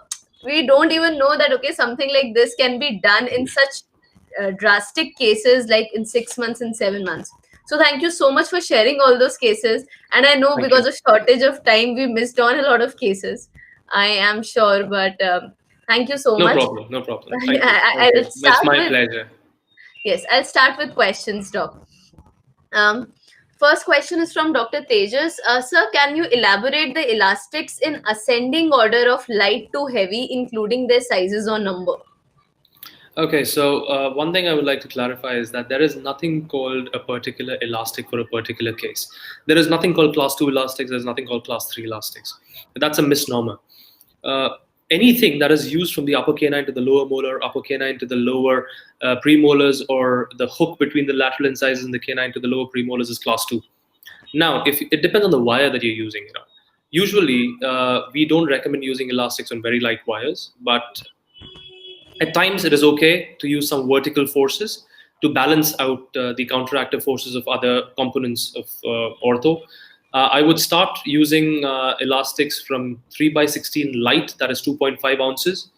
S2: we don't even know that, okay, something like this can be done in such drastic cases, like in 6 months and 7 months. So thank you so much for sharing all those cases. And I know because of shortage of time, we missed on a lot of cases, I am sure, but thank you so much.
S3: No problem. Thank you. It's my pleasure.
S2: Yes, I'll start with questions, Doc. First question is from Dr. Tejas. Sir, can you elaborate the elastics in ascending order of light to heavy, including their sizes or number?
S3: Okay, so one thing I would like to clarify is that there is nothing called a particular elastic for a particular case. There is nothing called class 2 elastics. There's nothing called class 3 elastics. That's a misnomer. Anything that is used from the upper canine to the lower molar, upper canine to the lower premolars, or the hook between the lateral incisors and the canine to the lower premolars is class 2. Now, if it depends on the wire that you're using. Usually, we don't recommend using elastics on very light wires, but at times it is okay to use some vertical forces to balance out the counteractive forces of other components of ortho. I would start using elastics from 3x16 light, that is 2.5 ounces,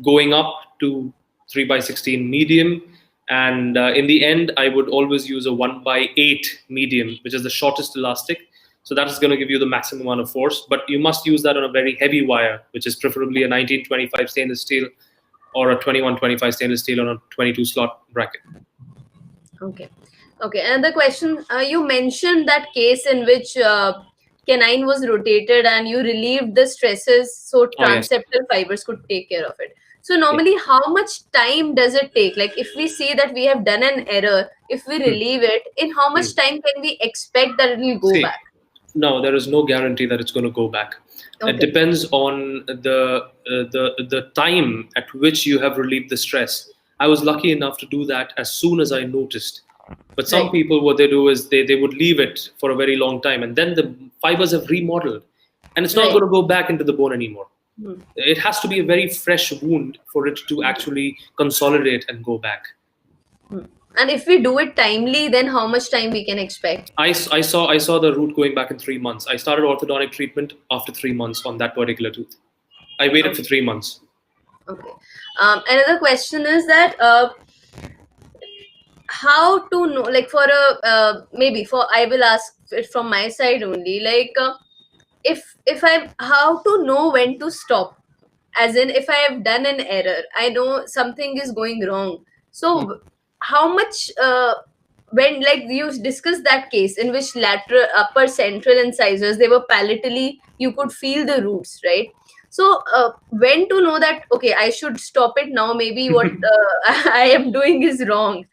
S3: going up to 3x16 medium. And in the end, I would always use a 1x8 medium, which is the shortest elastic. So that is going to give you the maximum amount of force, but you must use that on a very heavy wire, which is preferably a 1925 stainless steel or a 2125 stainless steel on a 22 slot bracket.
S2: Okay. Okay. Another question. You mentioned that case in which canine was rotated and you relieved the stresses so
S3: Oh yes.
S2: transeptal fibers could take care of it. So
S3: Yeah.
S2: normally, how much time does it take? Like if we see that we have done an error, if we relieve it, in how much time can we expect that it will go
S3: See,
S2: back?
S3: no, there is no guarantee that it's going to go back. It
S2: Okay.
S3: depends on the time at which you have relieved the stress. I was lucky enough to do that as soon as I noticed. But some
S2: Right.
S3: people, what they do is they would leave it for a very long time, and then the fibers have remodeled, and it's not
S2: Right.
S3: going to go back into the bone anymore.
S2: Hmm.
S3: It has to be a very fresh wound for it to actually consolidate and go back.
S2: Hmm. And if we do it timely, then how much time we can expect?
S3: I saw the root going back in 3 months. I started orthodontic treatment after 3 months on that particular tooth. I waited for 3 months.
S2: Okay. Another question is that how to know, like for a maybe for I will ask it from my side only. Like if I how to know when to stop, as in if I have done an error, I know something is going wrong. So how much when like you discussed that case in which lateral upper central incisors they were palatally you could feel the roots, right? So when to know that okay I should stop it now, maybe what I am doing is wrong.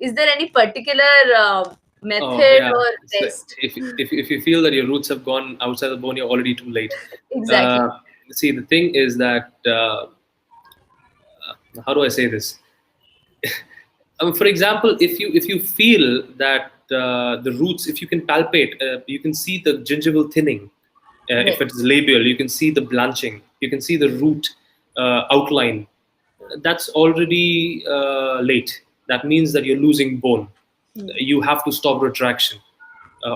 S2: Is there any particular
S3: Oh
S2: method
S3: yeah.
S2: or
S3: So
S2: test?
S3: if you feel that your roots have gone outside the bone, you're already too late.
S2: Exactly.
S3: Uh, See, the thing is that how do I say this? For example, if you feel that the roots, if you can palpate, you can see the gingival thinning. If
S2: Right.
S3: it is labial, you can see the blanching. You can see the root outline. That's already late. That means that you're losing bone.
S2: Hmm.
S3: You have to stop retraction,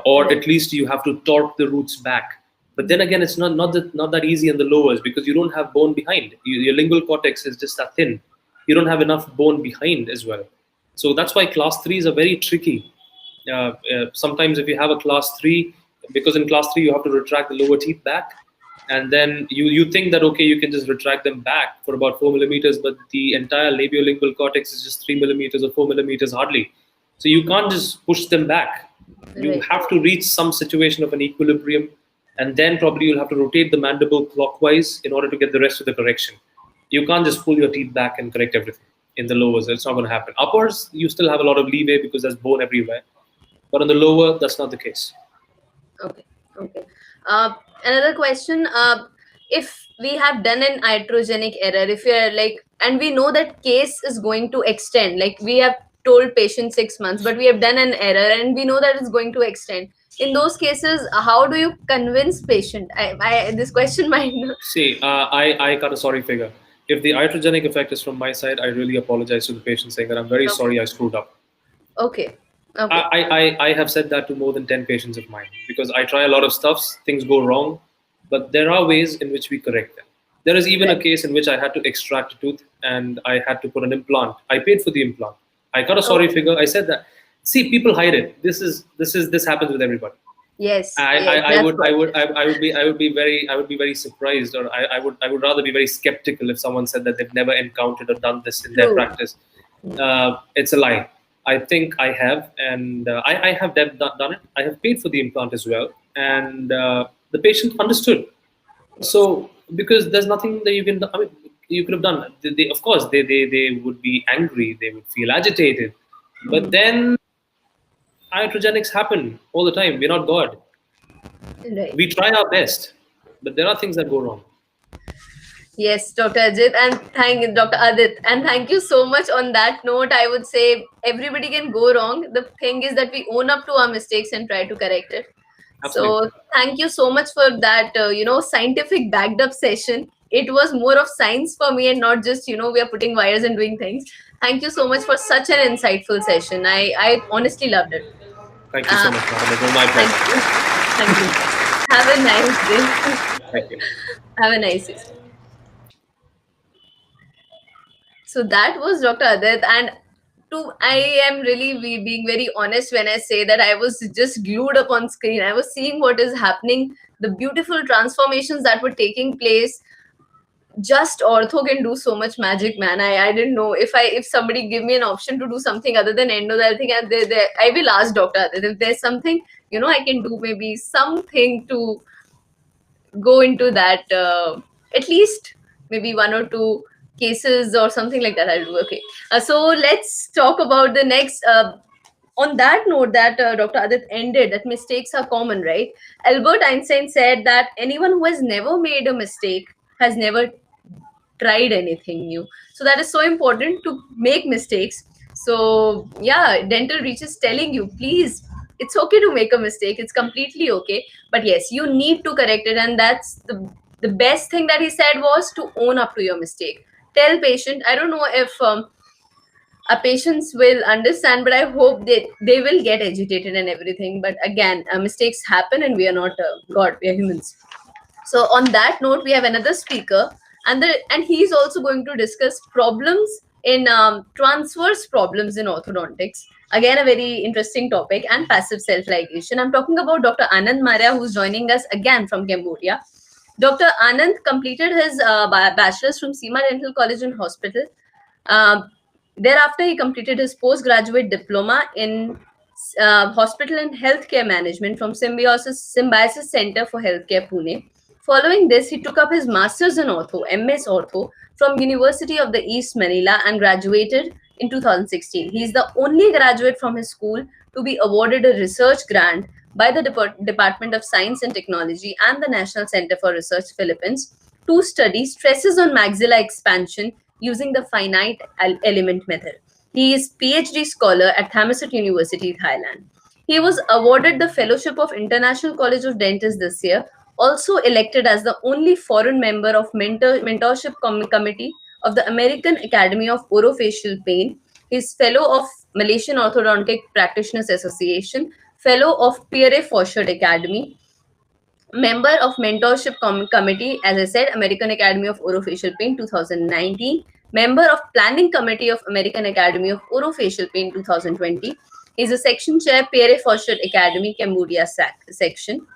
S3: or
S2: Right.
S3: at least you have to torque the roots back. But then again, it's not that easy in the lowers because you don't have bone behind. Your lingual cortex is just that thin. You don't have enough bone behind as well. So that's why class threes are very tricky. Sometimes if you have a class three, because in class three you have to retract the lower teeth back, and then you think that okay you can just retract them back for about 4 millimeters, but the entire labiolingual cortex is just 3 millimeters or 4 millimeters hardly. So you can't just push them back. You
S2: Right.
S3: have to reach some situation of an equilibrium, and then probably you'll have to rotate the mandible clockwise in order to get the rest of the correction. You can't just pull your teeth back and correct everything in the lowers. It's not going to happen. Uppers, you still have a lot of leeway because there's bone everywhere. But on the lower, that's not the case.
S2: Okay. Okay. Another question. If we have done an iatrogenic error, if we are like, and we know that case is going to extend, like we have told patient 6 months, but we have done an error and we know that it's going to extend. In those cases, how do you convince patient? This question might not.
S3: See, I got a sorry figure. If the iatrogenic effect is from my side, I really apologize to the patient saying that I'm very
S2: Okay.
S3: sorry I screwed up.
S2: Okay. Okay.
S3: I have said that to more than 10 patients of mine because I try a lot of stuffs, things go wrong, but there are ways in which we correct them. There is even a
S2: Right.
S3: case in which I had to extract a tooth and I had to put an implant. I paid for the implant. I got a sorry
S2: Okay.
S3: figure. I said that. See, people hide it. This happens with everybody.
S2: Yes.
S3: I, I,
S2: Yes.
S3: I
S2: That's
S3: would
S2: what.
S3: I would be very surprised, or I would rather be very skeptical if someone said that they've never encountered or done this in their
S2: True.
S3: practice. It's a lie. I think I have, and I have done it. I have paid for the implant as well, and the patient understood.
S2: Yes.
S3: So because there's nothing that you can, I mean, you could have done. Of course, they would be angry. They would feel agitated, but then iatrogenics happen all the time. We're not God.
S2: Right.
S3: We try our best, but there are things that go wrong.
S2: Yes, Dr. Ajit, and thank Dr. Adit, and thank you so much. On that note, I would say everybody can go wrong. The thing is that we own up to our mistakes and try to correct it.
S3: Absolutely.
S2: So, thank you so much for that. Scientific backed up session. It was more of science for me, and not just we are putting wires and doing things. Thank you so much for such an insightful session. I honestly loved it.
S3: Thank you so
S2: Uh,
S3: much, madam. It was my
S2: Thank
S3: pleasure.
S2: you. Thank you. Have a nice day.
S3: Thank you.
S2: Have a nice day. So that was Dr. Adit, and I am really being very honest when I say that I was just glued up on screen. I was seeing what is happening, the beautiful transformations that were taking place. Just ortho can do so much magic, man. I didn't know if somebody give me an option to do something other than endo, I think I will ask Dr. Adit if there's something, I can do, maybe something to go into that, at least maybe one or two cases or something like that I'll do. Okay. So let's talk about the next, on that note that Dr. Adit ended, that mistakes are common, right? Albert Einstein said that anyone who has never made a mistake has never tried anything new. So that is so important, to make mistakes. So yeah, dental reach is telling you, please, it's okay to make a mistake, it's completely okay, but yes, you need to correct it. And that's the best thing that he said was to own up to your mistake. Tell patient, I don't know if our patients will understand, but I hope they will get agitated and everything. But again, mistakes happen, and we are not god, we are humans. So on that note, we have another speaker, and he's also going to discuss problems in transverse problems in orthodontics. Again, a very interesting topic, and passive self-ligation. I'm talking about Dr. Anand Maria, who's joining us again from Cambodia. Dr. Anand completed his bachelor's from Seema Dental College and Hospital. Um, Thereafter, he completed his postgraduate diploma in hospital and healthcare management from Symbiosis Center for Healthcare, Pune. Following this, he took up his master's in ortho, MS Ortho, from University of the East Manila and graduated in 2016. He is the only graduate from his school to be awarded a research grant by the Department of Science and Technology and the National Center for Research Philippines to study stresses on maxilla expansion using the finite element method. He is PhD scholar at Thammasat University, Thailand. He was awarded the Fellowship of International College of Dentists this year, also elected as the only foreign member of mentorship committee of the American Academy of Orofacial Pain. He is fellow of Malaysian Orthodontic Practitioners Association, fellow of Pierre Fauchard Academy, member of mentorship committee, as I said, American Academy of Orofacial Pain 2019, member of planning committee of American Academy of Orofacial Pain 2020. He's a section chair, Pierre Fauchard Academy, Cambodia section.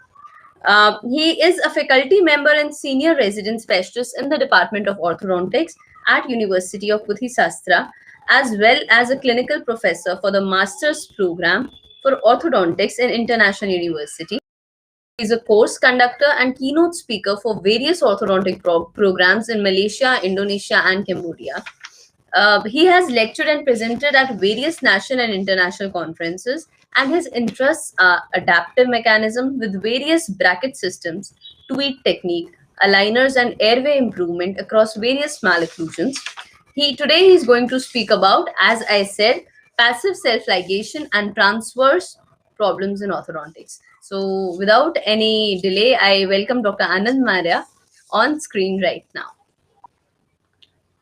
S2: He is a faculty member and senior resident specialist in the Department of Orthodontics at University of Buddhisastra, as well as a clinical professor for the master's program for orthodontics in International University. He is a course conductor and keynote speaker for various orthodontic programs in Malaysia, Indonesia, and Cambodia. He has lectured and presented at various national and international conferences, and his interests are adaptive mechanism with various bracket systems, tweet technique, aligners, and airway improvement across various malocclusions. Today he is going to speak about, as I said, passive self-ligation and transverse problems in orthodontics. So without any delay, I welcome Dr. Anand Maria on screen right now.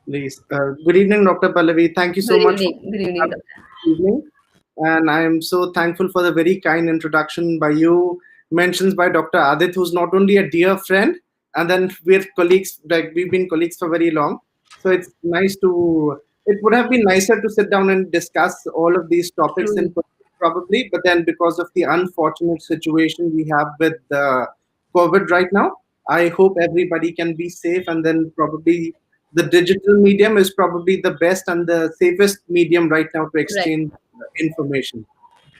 S4: Please. Good evening, Dr. Pallavi. Thank you so
S2: Good
S4: much.
S2: evening. Good evening, Dr.
S4: Evening. And I am so thankful for the very kind introduction by you, mentions by Dr. Adith, who's not only a dear friend, and then we're colleagues, like we've been colleagues for very long. So it's nice it would have been nicer to sit down and discuss all of these topics in person, probably, but then because of the unfortunate situation we have with COVID right now, I hope everybody can be safe, and then probably the digital medium is probably the best and the safest medium right now to exchange information.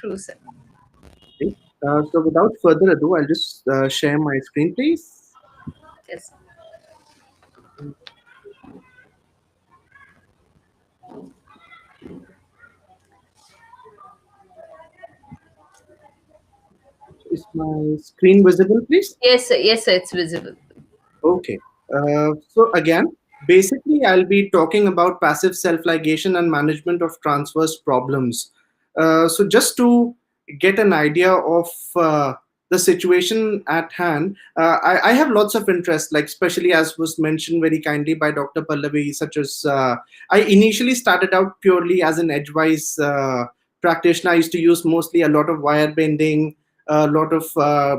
S2: True, sir.
S4: Okay. So without further ado, I'll just share my screen, please.
S2: Yes.
S4: Is my screen visible, please?
S2: Yes, sir. Yes, sir. It's visible.
S4: Okay. So again, basically, I'll be talking about passive self-ligation and management of transverse problems. So just to get an idea of the situation at hand, I have lots of interest, like especially as was mentioned very kindly by Dr. Pallavi, such as I initially started out purely as an edgewise practitioner. I used to use mostly a lot of wire bending, a lot of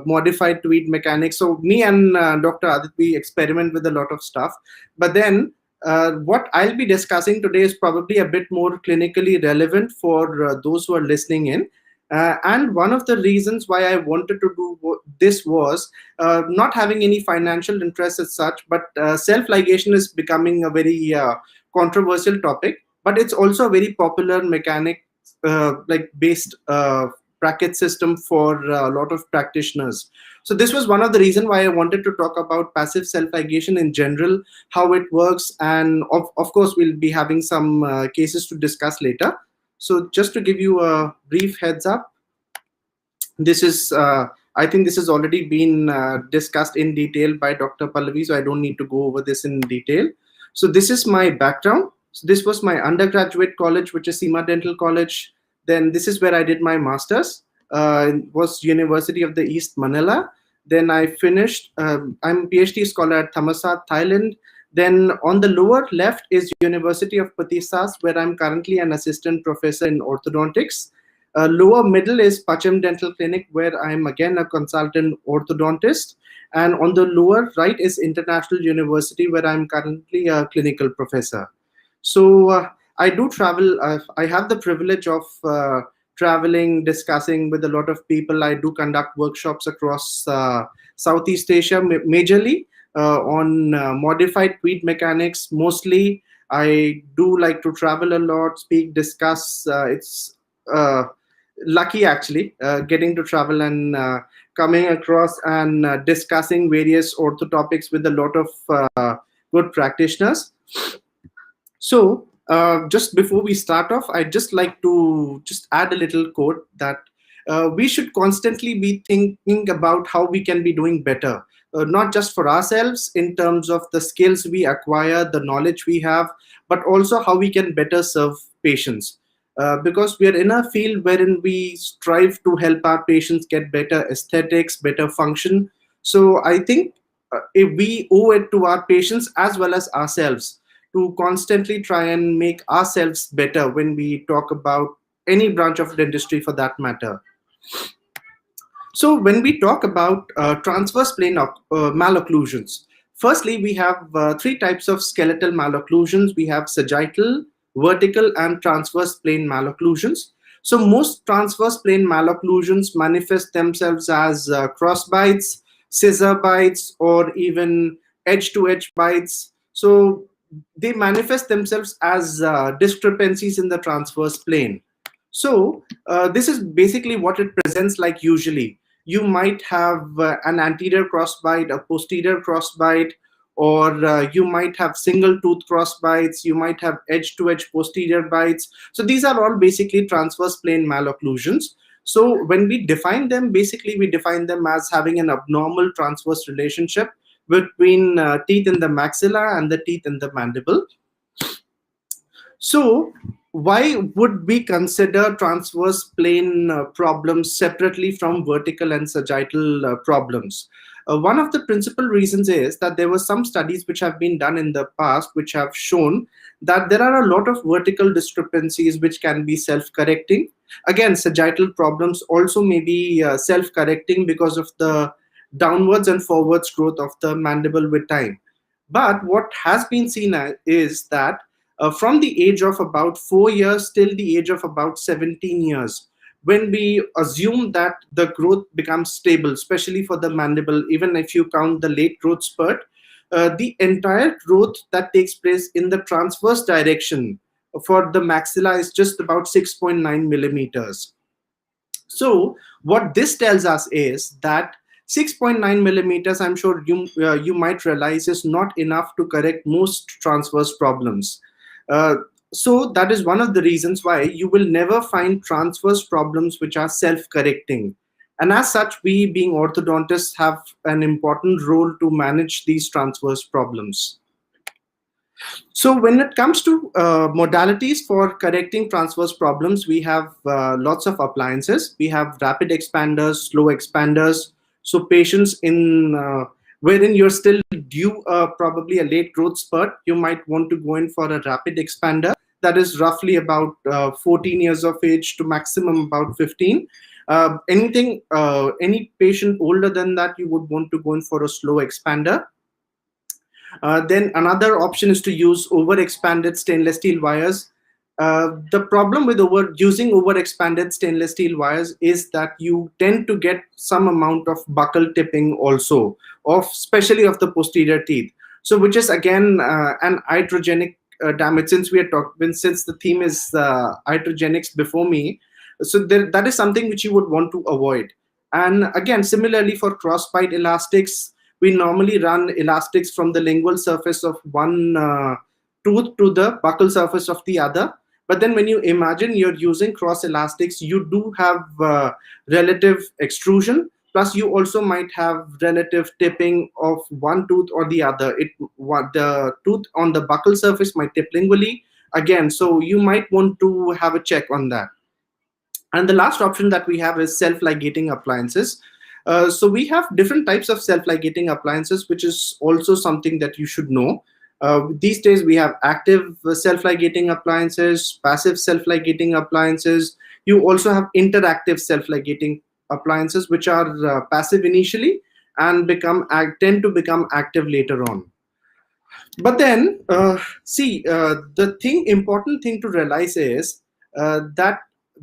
S4: modified tweed mechanics. So me and Dr. Adit, we experiment with a lot of stuff. But then What I'll be discussing today is probably a bit more clinically relevant for those who are listening in. And one of the reasons why I wanted to do this was not having any financial interest as such, but self-ligation is becoming a very controversial topic, but it's also a very popular mechanic like based bracket system for a lot of practitioners. So this was one of the reasons why I wanted to talk about passive self-ligation in general, how it works, and of course we'll be having some cases to discuss later. So just to give you a brief heads up, this is I think this has already been discussed in detail by Dr. Pallavi, so I don't need to go over this in detail. So this is my background. So this was my undergraduate college, which is Seema Dental College. Then this is where I did my master's. It was University of the East Manila. Then I finished. I'm a PhD scholar at Thammasat, Thailand. Then on the lower left is University of Patisas, where I'm currently an assistant professor in orthodontics. Lower middle is Pacham Dental Clinic, where I'm again a consultant orthodontist. And on the lower right is International University, where I'm currently a clinical professor. So I do travel. I have the privilege of traveling, discussing with a lot of people. I do conduct workshops across Southeast Asia, majorly on modified tweed mechanics. Mostly, I do like to travel a lot, speak, discuss. It's lucky actually getting to travel and coming across and discussing various ortho topics with a lot of good practitioners. So just before we start off, I'd just like to just add a little quote that we should constantly be thinking about how we can be doing better, not just for ourselves in terms of the skills we acquire, the knowledge we have, but also how we can better serve patients. Because we are in a field wherein we strive to help our patients get better aesthetics, better function. So I think if we owe it to our patients as well as ourselves to constantly try and make ourselves better when we talk about any branch of dentistry for that matter. So when we talk about transverse plane malocclusions, firstly, we have three types of skeletal malocclusions. We have sagittal, vertical, and transverse plane malocclusions. So most transverse plane malocclusions manifest themselves as cross bites, scissor bites, or even edge-to-edge bites. So they manifest themselves as discrepancies in the transverse plane. So this is basically what it presents like usually. You might have an anterior crossbite, a posterior crossbite, or you might have single tooth cross bites, you might have edge-to-edge posterior bites. So these are all basically transverse plane malocclusions. So when we define them, basically we define them as having an abnormal transverse relationship between teeth in the maxilla and the teeth in the mandible. So why would we consider transverse plane problems separately from vertical and sagittal problems? One of the principal reasons is that there were some studies which have been done in the past which have shown that there are a lot of vertical discrepancies which can be self-correcting. Again, sagittal problems also may be self-correcting because of the downwards and forwards growth of the mandible with time. But what has been seen is that from the age of about 4 years till the age of about 17 years, when we assume that the growth becomes stable, especially for the mandible, even if you count the late growth spurt, the entire growth that takes place in the transverse direction for the maxilla is just about 6.9 millimeters. So what this tells us is that 6.9 millimeters, I'm sure you might realize, is not enough to correct most transverse problems. So that is one of the reasons why you will never find transverse problems which are self-correcting. And as such, we being orthodontists have an important role to manage these transverse problems. So when it comes to modalities for correcting transverse problems, we have lots of appliances. We have rapid expanders, slow expanders. So patients in wherein you're still due probably a late growth spurt, you might want to go in for a rapid expander that is roughly about 14 years of age to maximum about 15. Any patient older than that, you would want to go in for a slow expander. Then another option is to use overexpanded stainless steel wires. The problem with using overexpanded stainless steel wires is that you tend to get some amount of buckle tipping also, especially of the posterior teeth. So, which is again an iatrogenic damage. Since the theme is iatrogenics before me, so that is something which you would want to avoid. And again, similarly for crossbite elastics, we normally run elastics from the lingual surface of one tooth to the buccal surface of the other. But then when you imagine you're using cross elastics, you do have relative extrusion. Plus, you also might have relative tipping of one tooth or the other. The tooth on the buccal surface might tip lingually again. So you might want to have a check on that. And the last option that we have is self-ligating appliances. So we have different types of self-ligating appliances, which is also something that you should know. These days we have active self-ligating appliances, passive self-ligating appliances. You also have interactive self-ligating appliances, which are passive initially and tend to become active later on. But then, the important thing to realize is that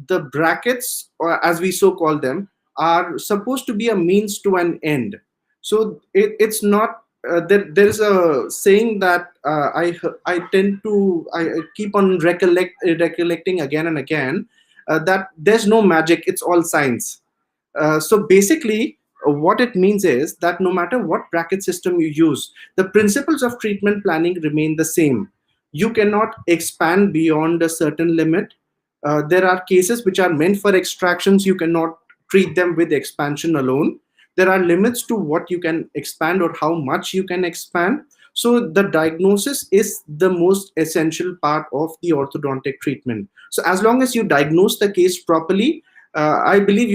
S4: the brackets, or as we so call them, are supposed to be a means to an end. So it's not. There's a saying that I keep on recollecting again and again, that there's no magic. It's all science. So basically, what it means is that no matter what bracket system you use, the principles of treatment planning remain the same. You cannot expand beyond a certain limit. There are cases which are meant for extractions. You cannot treat them with expansion alone. There are limits to what you can expand or how much you can expand. So the diagnosis is the most essential part of the orthodontic treatment. So as long as you diagnose the case properly, I believe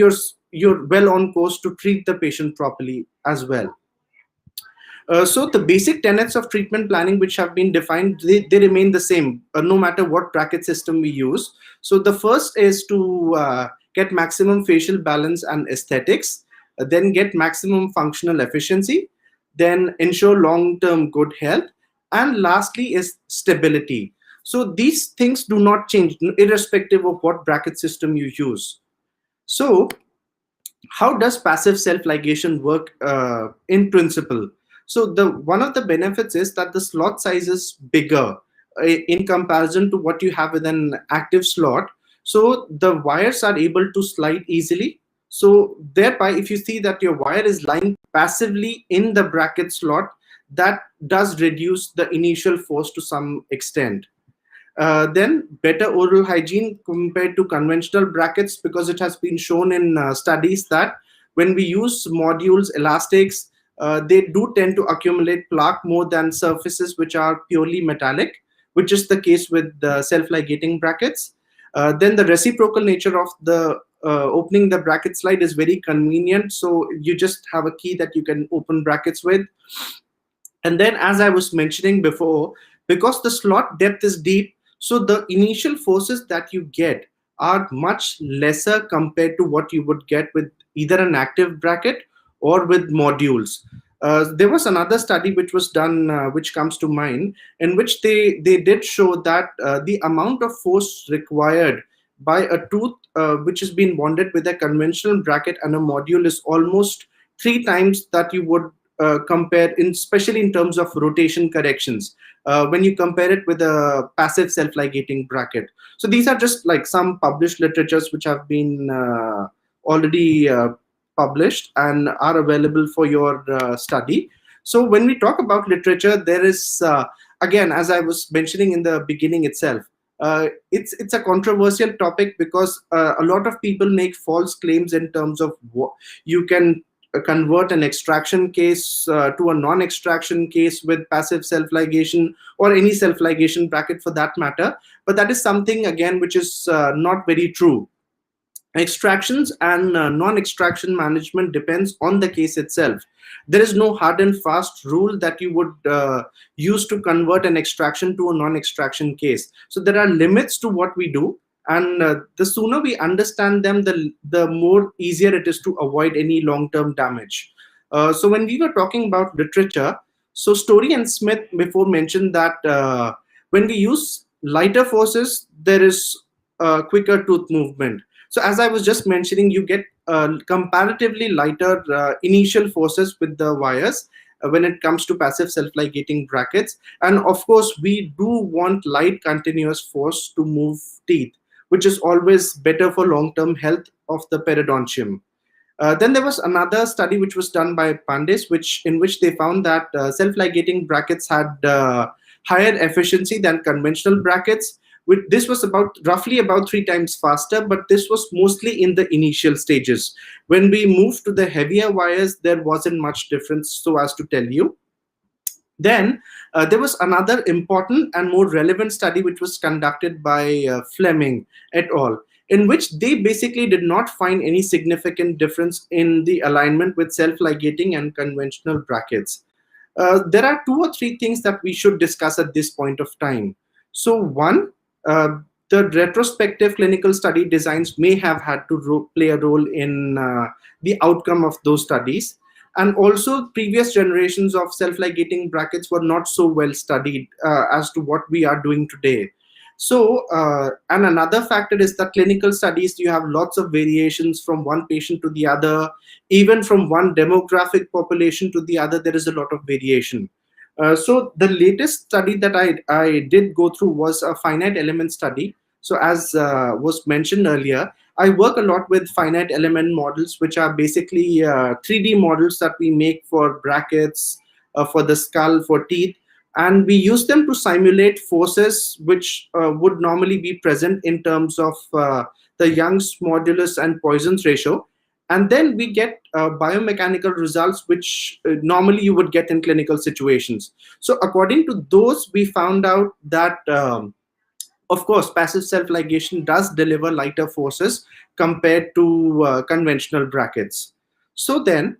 S4: you're well on course to treat the patient properly as well. So the basic tenets of treatment planning which have been defined, they remain the same no matter what bracket system we use. So the first is to get maximum facial balance and aesthetics, then get maximum functional efficiency, then ensure long-term good health, and lastly is stability. So these things do not change irrespective of what bracket system you use. So how does passive self-ligation work in principle? So one of the benefits is that the slot size is bigger in comparison to what you have with an active slot. So the wires are able to slide easily. So thereby, if you see that your wire is lying passively in the bracket slot, that does reduce the initial force to some extent. Then better oral hygiene compared to conventional brackets, because it has been shown in studies that when we use modules, elastics, they do tend to accumulate plaque more than surfaces which are purely metallic, which is the case with the self-ligating brackets. Then the reciprocal nature of the opening the bracket slide is very convenient. So you just have a key that you can open brackets with. And then, as I was mentioning before, because the slot depth is deep, so the initial forces that you get are much lesser compared to what you would get with either an active bracket or with modules. There was another study which was done, which comes to mind, in which they did show that the amount of force required by a tooth which has been bonded with a conventional bracket and a module is almost 3 times that you would compare, especially in terms of rotation corrections, when you compare it with a passive self-ligating bracket. So these are just like some published literatures which have been already published and are available for your study. So when we talk about literature, there is, again, as I was mentioning in the beginning itself, it's a controversial topic because a lot of people make false claims in terms of what you can convert an extraction case to a non-extraction case with passive self-ligation or any self-ligation bracket for that matter. But that is something, again, which is not very true. Extractions and non-extraction management depends on the case itself. There is no hard and fast rule that you would use to convert an extraction to a non-extraction case. So there are limits to what we do. And the sooner we understand them, the more easier it is to avoid any long-term damage. So when we were talking about literature, So Story and Smith before mentioned that when we use lighter forces, there is quicker tooth movement. So as I was just mentioning, you get comparatively lighter initial forces with the wires when it comes to passive self-ligating brackets. And of course, we do want light continuous force to move teeth, which is always better for long-term health of the periodontium. Then there was another study which was done by Pandis, in which they found that self-ligating brackets had higher efficiency than conventional brackets. This was roughly about 3 times faster, but this was mostly in the initial stages. When we moved to the heavier wires, there wasn't much difference, so as to tell you. Then there was another important and more relevant study which was conducted by Fleming et al., in which they basically did not find any significant difference in the alignment with self-ligating and conventional brackets. There are 2 or 3 things that we should discuss at this point of time. So one, the retrospective clinical study designs may have had to play a role in the outcome of those studies. And also previous generations of self-ligating brackets were not so well studied as to what we are doing today. So, and another factor is that clinical studies, you have lots of variations from one patient to the other. Even from one demographic population to the other, there is a lot of variation. So the latest study that I did go through was a finite element study. So as was mentioned earlier, I work a lot with finite element models, which are basically 3D models that we make for brackets, for the skull, for teeth. And we use them to simulate forces which would normally be present in terms of the Young's modulus and Poisson's ratio. And then we get biomechanical results, which normally you would get in clinical situations. So according to those, we found out that, of course, passive self-ligation does deliver lighter forces compared to conventional brackets. So then,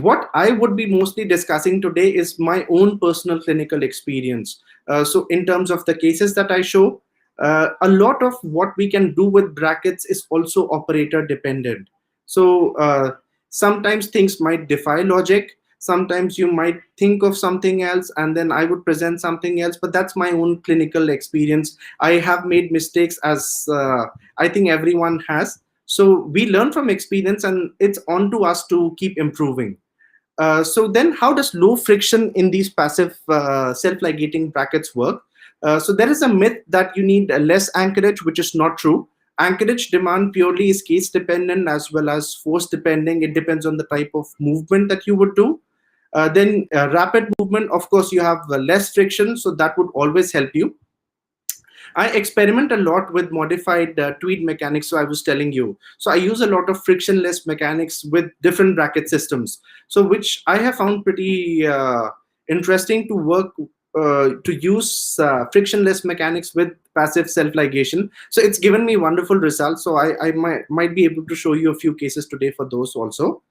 S4: what I would be mostly discussing today is my own personal clinical experience. So in terms of the cases that I show, a lot of what we can do with brackets is also operator dependent. So sometimes things might defy logic. Sometimes you might think of something else and then I would present something else, but that's my own clinical experience. I have made mistakes, as I think everyone has. So we learn from experience and it's on to us to keep improving. So then how does low friction in these passive self-ligating brackets work? So there is a myth that you need less anchorage, which is not true. Anchorage demand purely is case dependent as well as force depending. It depends on the type of movement that you would do. Then rapid movement, of course, you have less friction, so that would always help you. I experiment a lot with modified tweed mechanics, so I was telling you. So I use a lot of frictionless mechanics with different bracket systems, so which I have found pretty interesting to work, to use frictionless mechanics with passive self-ligation. So it's given me wonderful results. So I might be able to show you a few cases today for those also.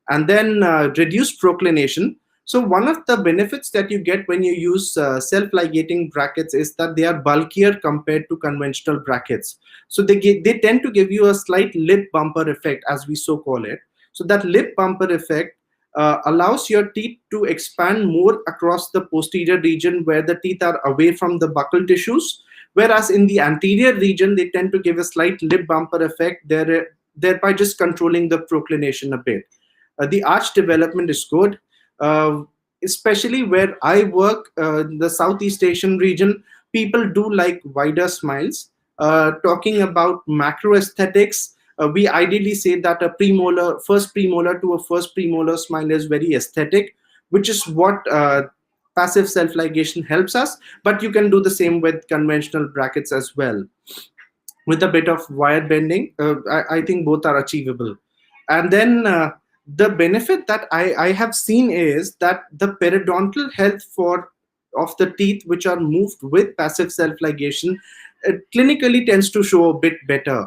S4: And then reduced proclination. So one of the benefits that you get when you use self-ligating brackets is that they are bulkier compared to conventional brackets. So they tend to give you a slight lip bumper effect, as we so call it. So that lip bumper effect allows your teeth to expand more across the posterior region where the teeth are away from the buccal tissues. Whereas in the anterior region, they tend to give a slight lip bumper effect, thereby just controlling the proclination a bit. The arch development is good. Especially where I work, in the Southeast Asian region, people do like wider smiles. Talking about macro aesthetics, we ideally say that a first premolar to a first premolar smile is very aesthetic, which is what passive self-ligation helps us. But you can do the same with conventional brackets as well. With a bit of wire bending, I think both are achievable. And then the benefit that I have seen is that the periodontal health of the teeth which are moved with passive self-ligation clinically tends to show a bit better.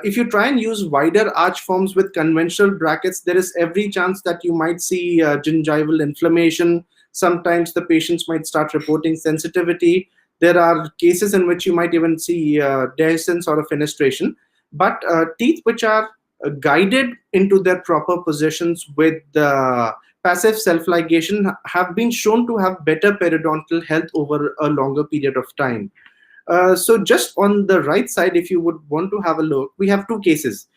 S4: If you try and use wider arch forms with conventional brackets, there is every chance that you might see gingival inflammation. Sometimes the patients might start reporting sensitivity. There are cases in which you might even see dehiscence or a fenestration. But teeth which are guided into their proper positions with the passive self-ligation have been shown to have better periodontal health over a longer period of time. So just on the right side, if you would want to have a look, we have two cases.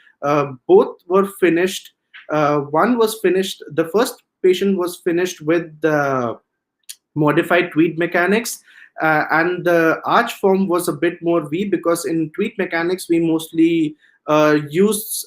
S4: Both were finished. One was finished, the first patient was finished with the modified tweed mechanics, and the arch form was a bit more V, because in tweed mechanics we mostly used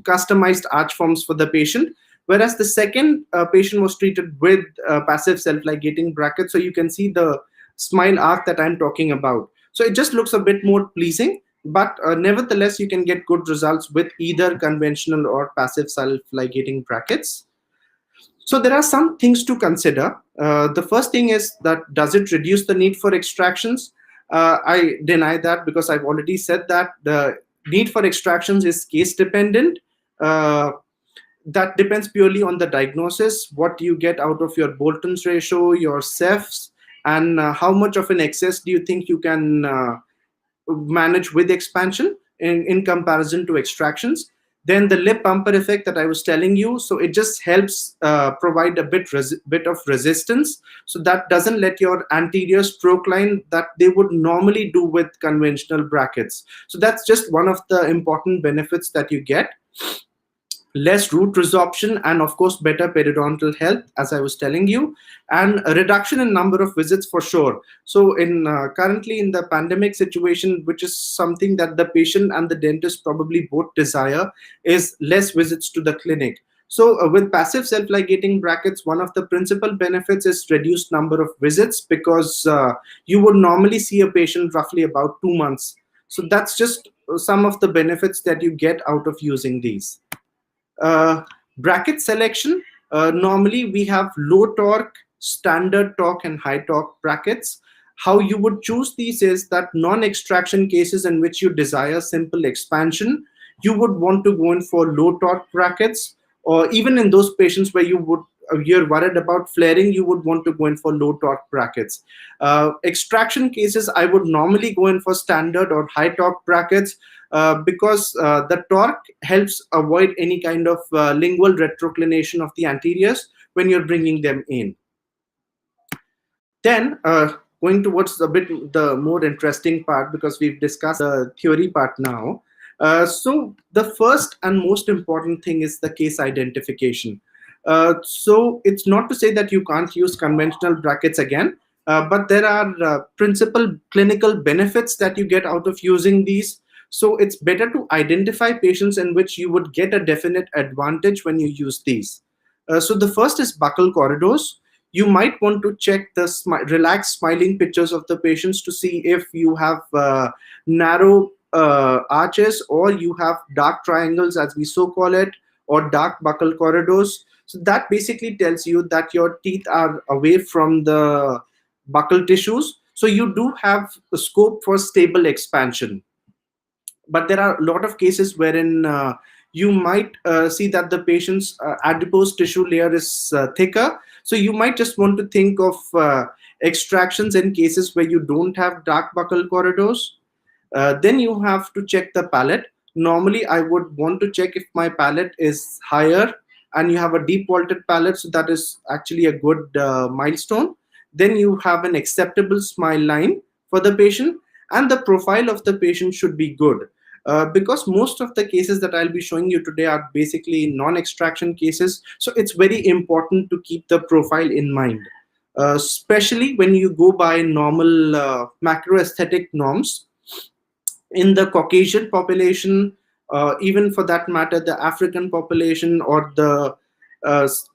S4: customized arch forms for the patient, whereas the second patient was treated with passive self-ligating brackets. So you can see the smile arc that I'm talking about. So it just looks a bit more pleasing, but nevertheless you can get good results with either conventional or passive self-ligating brackets. So there are some things to consider. The first thing is that, does it reduce the need for extractions? I deny that, because I've already said that the need for extractions is case dependent. That depends purely on the diagnosis, what you get out of your Bolton's ratio, your CEFs, and how much of an excess do you think you can manage with expansion in comparison to extractions. Then the lip bumper effect that I was telling you, so it just helps provide a bit of resistance, so that doesn't let your anteriors procline that they would normally do with conventional brackets. So that's just one of the important benefits that you get. Less root resorption, and of course better periodontal health, as I was telling you, and a reduction in number of visits for sure. So in currently in the pandemic situation, which is something that the patient and the dentist probably both desire, is less visits to the clinic. So with passive self-ligating brackets, one of the principal benefits is reduced number of visits, because you would normally see a patient roughly about 2 months. So that's just some of the benefits that you get out of using these. Bracket selection, normally we have low torque, standard torque, and high torque brackets. How you would choose these is that non-extraction cases in which you desire simple expansion, you would want to go in for low torque brackets, or even in those patients where you're worried about flaring, you would want to go in for low torque brackets. Extraction cases, I would normally go in for standard or high torque brackets, because the torque helps avoid any kind of lingual retroclination of the anteriors when you're bringing them in. Then going towards the more interesting part, because we've discussed the theory part now. So the first and most important thing is the case identification. So it's not to say that you can't use conventional brackets again, but there are principal clinical benefits that you get out of using these. So it's better to identify patients in which you would get a definite advantage when you use these. So the first is buccal corridors. You might want to check the relaxed smiling pictures of the patients to see if you have narrow arches, or you have dark triangles, as we so call it, or dark buccal corridors. So that basically tells you that your teeth are away from the buccal tissues. So you do have a scope for stable expansion. But there are a lot of cases wherein you might see that the patient's adipose tissue layer is thicker. So you might just want to think of extractions in cases where you don't have dark buccal corridors. Then you have to check the palate. Normally, I would want to check if my palate is higher and you have a deep vaulted palate. So that is actually a good milestone. Then you have an acceptable smile line for the patient, and the profile of the patient should be good. Because most of the cases that I'll be showing you today are basically non-extraction cases. So it's very important to keep the profile in mind, especially when you go by normal macroaesthetic norms. In the Caucasian population, even for that matter, the African population, or the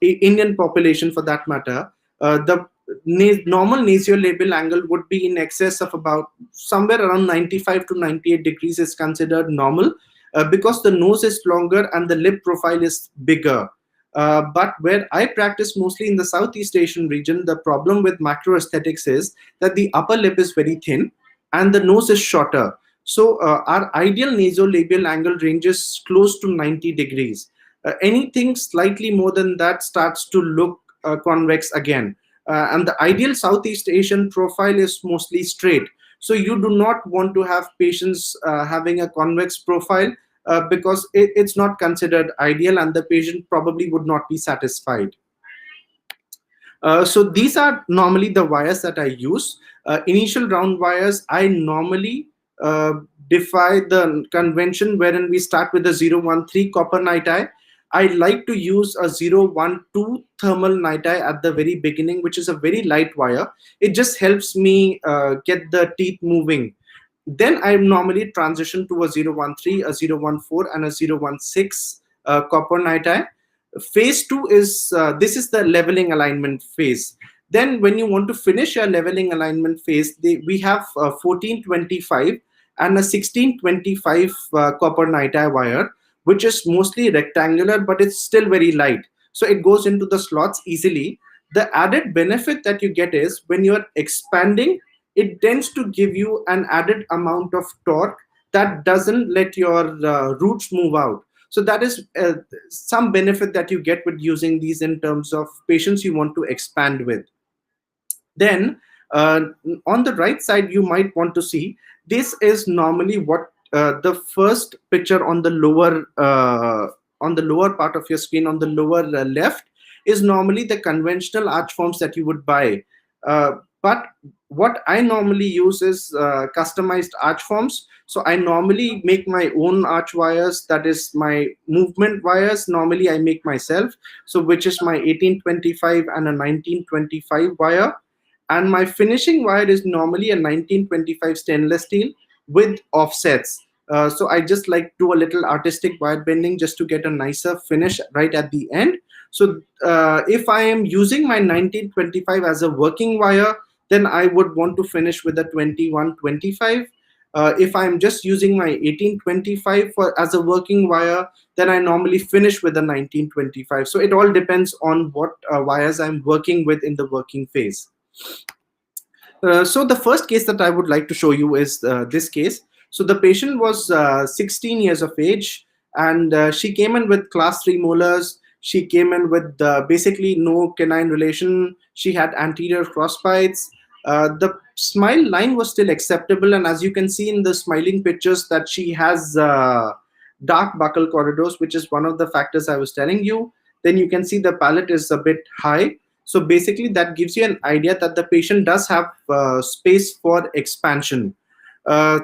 S4: Indian population for that matter, the normal nasolabial angle would be in excess of about somewhere around 95 to 98 degrees is considered normal, because the nose is longer and the lip profile is bigger. But where I practice mostly in the Southeast Asian region, the problem with macroaesthetics is that the upper lip is very thin and the nose is shorter. So our ideal nasolabial angle ranges close to 90 degrees. Anything slightly more than that starts to look convex again. And the ideal Southeast Asian profile is mostly straight. So you do not want to have patients having a convex profile, because it's not considered ideal and the patient probably would not be satisfied. So these are normally the wires that I use. Initial round wires, I normally uh, defy the convention wherein we start with the 013 copper night eye. I like to use a 012 thermal night eye at the very beginning, which is a very light wire. It just helps me get the teeth moving. Then I normally transition to a 013, a 014, and a 016 copper night eye. Phase 2 is this is the leveling alignment phase. Then when you want to finish your leveling alignment phase, we have 1425 and a 1625 copper night eye wire, which is mostly rectangular, but it's still very light. So it goes into the slots easily. The added benefit that you get is when you're expanding, it tends to give you an added amount of torque that doesn't let your roots move out. So that is some benefit that you get with using these in terms of patients you want to expand with. Then on the right side, you might want to see, this is normally what the first picture on the lower part of your screen, on the lower left, is normally the conventional arch forms that you would buy. But what I normally use is customized arch forms. So I normally make my own arch wires, that is my movement wires. Normally I make myself, so which is my 1825 and a 1925 wire. And my finishing wire is normally a 1925 stainless steel with offsets. So I just like do a little artistic wire bending just to get a nicer finish right at the end. So if I am using my 1925 as a working wire, then I would want to finish with a 2125. If I'm just using my 1825 as a working wire, then I normally finish with a 1925. So it all depends on what wires I'm working with in the working phase. So the first case that I would like to show you is this case. So the patient was 16 years of age, and she came in with class 3 molars. She came in with basically no canine relation. She had anterior cross bites. The smile line was still acceptable, and as you can see in the smiling pictures that she has dark buccal corridors, which is one of the factors I was telling you. Then you can see the palate is a bit high. So basically that gives you an idea that the patient does have space for expansion.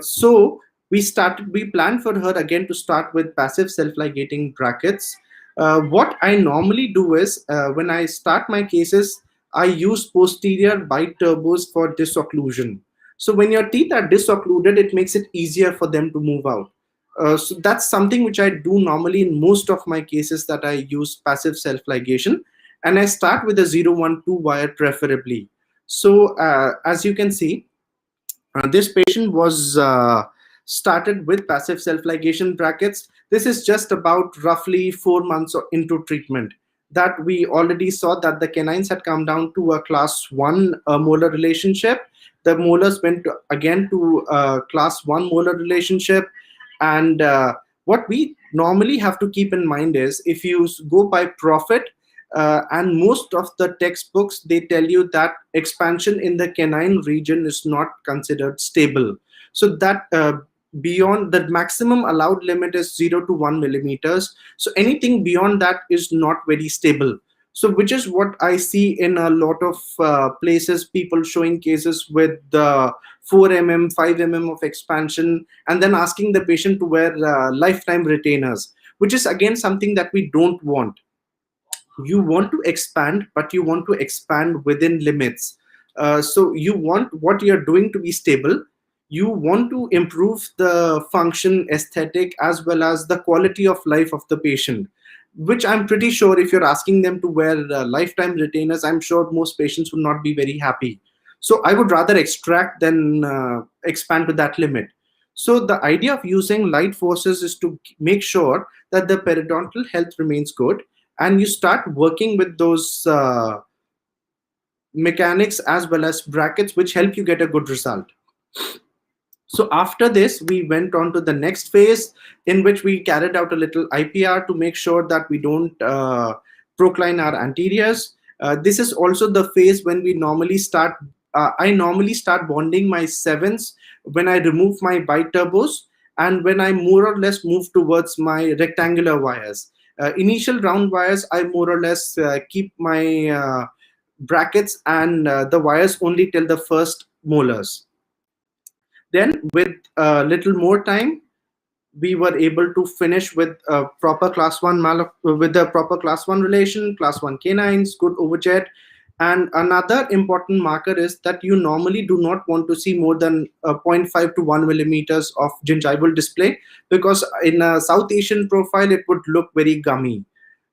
S4: So we planned for her again to start with passive self-ligating brackets. What I normally do is when I start my cases, I use posterior bite turbos for disocclusion. So when your teeth are disoccluded, it makes it easier for them to move out. So that's something which I do normally in most of my cases, that I use passive self-ligation. And I start with a 012 wire preferably. So as you can see, this patient was started with passive self-ligation brackets. This is just about roughly 4 months into treatment, that we already saw that the canines had come down to a class 1 molar relationship. The molars went again to class 1 molar relationship. And what we normally have to keep in mind is, if you go by profit, and most of the textbooks, they tell you that expansion in the canine region is not considered stable. So that beyond the maximum allowed limit is 0 to 1 millimeters. So anything beyond that is not very stable. So which is what I see in a lot of places, people showing cases with 4 mm, 5 mm of expansion, and then asking the patient to wear lifetime retainers, which is again something that we don't want. You want to expand, but you want to expand within limits. So you want what you're doing to be stable. You want to improve the function, aesthetic, as well as the quality of life of the patient, which I'm pretty sure if you're asking them to wear lifetime retainers, I'm sure most patients would not be very happy. So I would rather extract than expand to that limit. So the idea of using light forces is to make sure that the periodontal health remains good, and you start working with those mechanics as well as brackets, which help you get a good result. So after this, we went on to the next phase, in which we carried out a little IPR to make sure that we don't procline our anteriors. This is also the phase when we normally start, I normally start bonding my 7s when I remove my bite turbos, and when I more or less move towards my rectangular wires. Initial round wires, I more or less keep my brackets and the wires only till the first molars. Then with a little more time, we were able to finish with a proper class 1 with the proper class 1 relation, class 1 canines, good overjet. And another important marker is that you normally do not want to see more than zero 0.5 to 1 millimeters of gingival display, because in a South Asian profile it would look very gummy.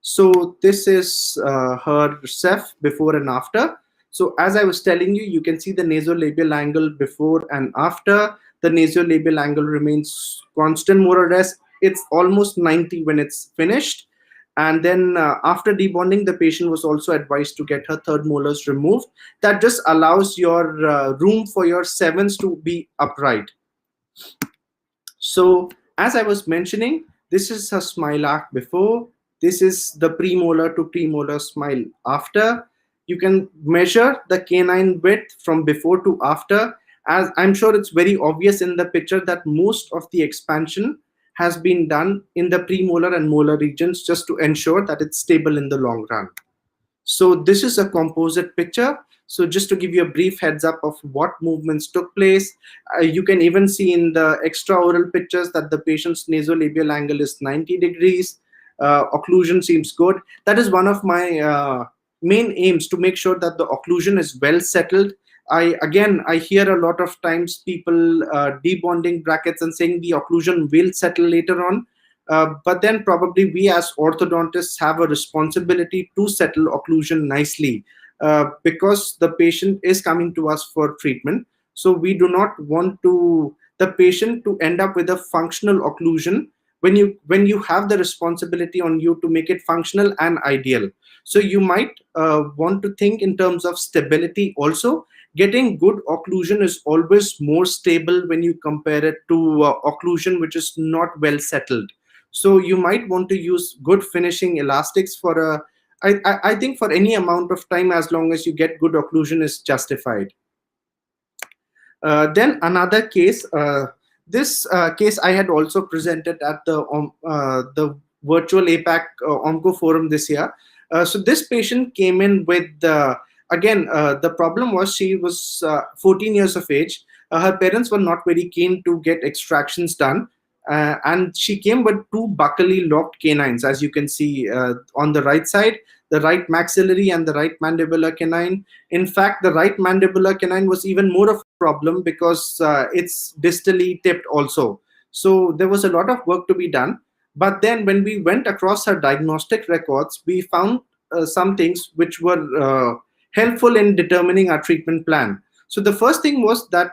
S4: So this is her Ceph before and after. So as I was telling you, you can see the nasolabial angle before and after. The nasolabial angle remains constant more or less. It's almost 90 when it's finished. And then after debonding, the patient was also advised to get her third molars removed. That just allows your room for your sevens to be upright. So as I was mentioning, this is her smile arc before. This is the premolar to premolar smile after. You can measure the canine width from before to after. As I'm sure it's very obvious in the picture that most of the expansion has been done in the premolar and molar regions just to ensure that it's stable in the long run. So this is a composite picture. So just to give you a brief heads up of what movements took place, you can even see in the extraoral pictures that the patient's nasolabial angle is 90 degrees. Occlusion seems good. That is one of my main aims, to make sure that the occlusion is well settled. I hear a lot of times people debonding brackets and saying the occlusion will settle later on. But then probably we as orthodontists have a responsibility to settle occlusion nicely, because the patient is coming to us for treatment. So we do not want the patient to end up with a functional occlusion when you have the responsibility on you to make it functional and ideal. So you might want to think in terms of stability also. Getting good occlusion is always more stable when you compare it to occlusion which is not well settled. So you might want to use good finishing elastics for I think for any amount of time, as long as you get good occlusion is justified. Then another case, this case I had also presented at the virtual APAC Onco Forum this year. So this patient came in with, again, the problem was she was 14 years of age. Her parents were not very keen to get extractions done. And she came with two buccally locked canines, as you can see on the right side, the right maxillary and the right mandibular canine. In fact, the right mandibular canine was even more of a problem because it's distally tipped also. So there was a lot of work to be done. But then when we went across her diagnostic records, we found some things which were helpful in determining our treatment plan. So the first thing was that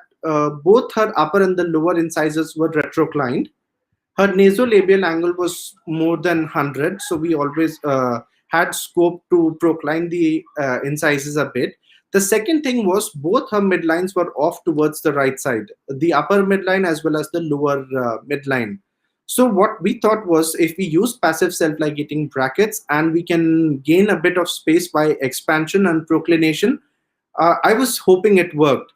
S4: both her upper and the lower incisors were retroclined. Her nasolabial angle was more than 100, so we always had scope to procline the incisors a bit. The second thing was both her midlines were off towards the right side, the upper midline as well as the lower midline. So what we thought was, if we use passive self-ligating brackets and we can gain a bit of space by expansion and proclination, I was hoping it worked.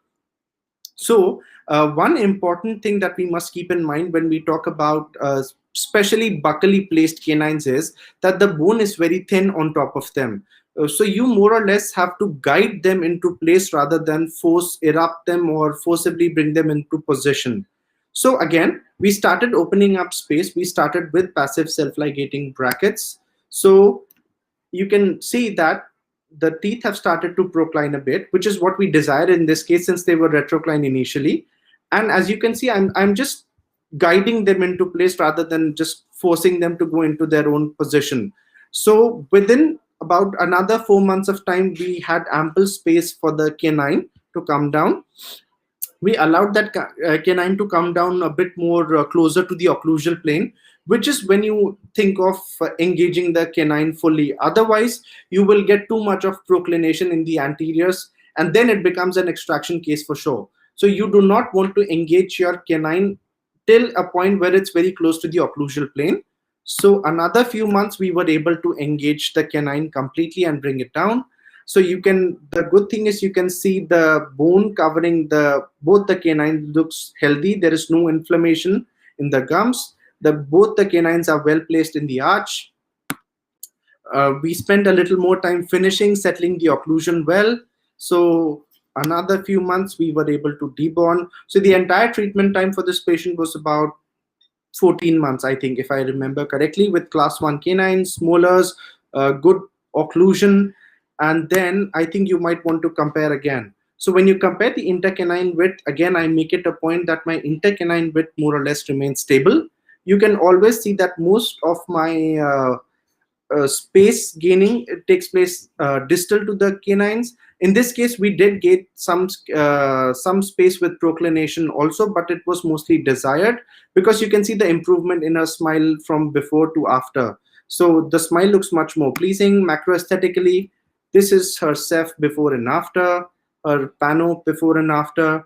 S4: So one important thing that we must keep in mind when we talk about especially buccally placed canines is that the bone is very thin on top of them. So you more or less have to guide them into place rather than erupt them or forcibly bring them into position. So again, we started opening up space. We started with passive self-ligating brackets. So you can see that the teeth have started to procline a bit, which is what we desired in this case since they were retroclined initially. And as you can see, I'm just guiding them into place rather than just forcing them to go into their own position. So within about another 4 months of time, we had ample space for the canine to come down. We allowed that canine to come down a bit more closer to the occlusal plane, which is when you think of engaging the canine fully. Otherwise, you will get too much of proclination in the anteriors, and then it becomes an extraction case for sure. So you do not want to engage your canine till a point where it's very close to the occlusal plane. So another few months, we were able to engage the canine completely and bring it down. So the good thing is you can see the bone covering both the canines looks healthy. There is no inflammation in the gums. Both the canines are well placed in the arch. We spent a little more time finishing, settling the occlusion well. So another few months we were able to debond. So the entire treatment time for this patient was about 14 months, I think, if I remember correctly, with class 1 canines, molars, good occlusion. And then I think you might want to compare again. So when you compare the intercanine width, again, I make it a point that my intercanine width more or less remains stable. You can always see that most of my space gaining takes place distal to the canines. In this case, we did get some space with proclination also, but it was mostly desired because you can see the improvement in her smile from before to after. So the smile looks much more pleasing macroaesthetically. This is her Ceph before and after, her Pano before and after.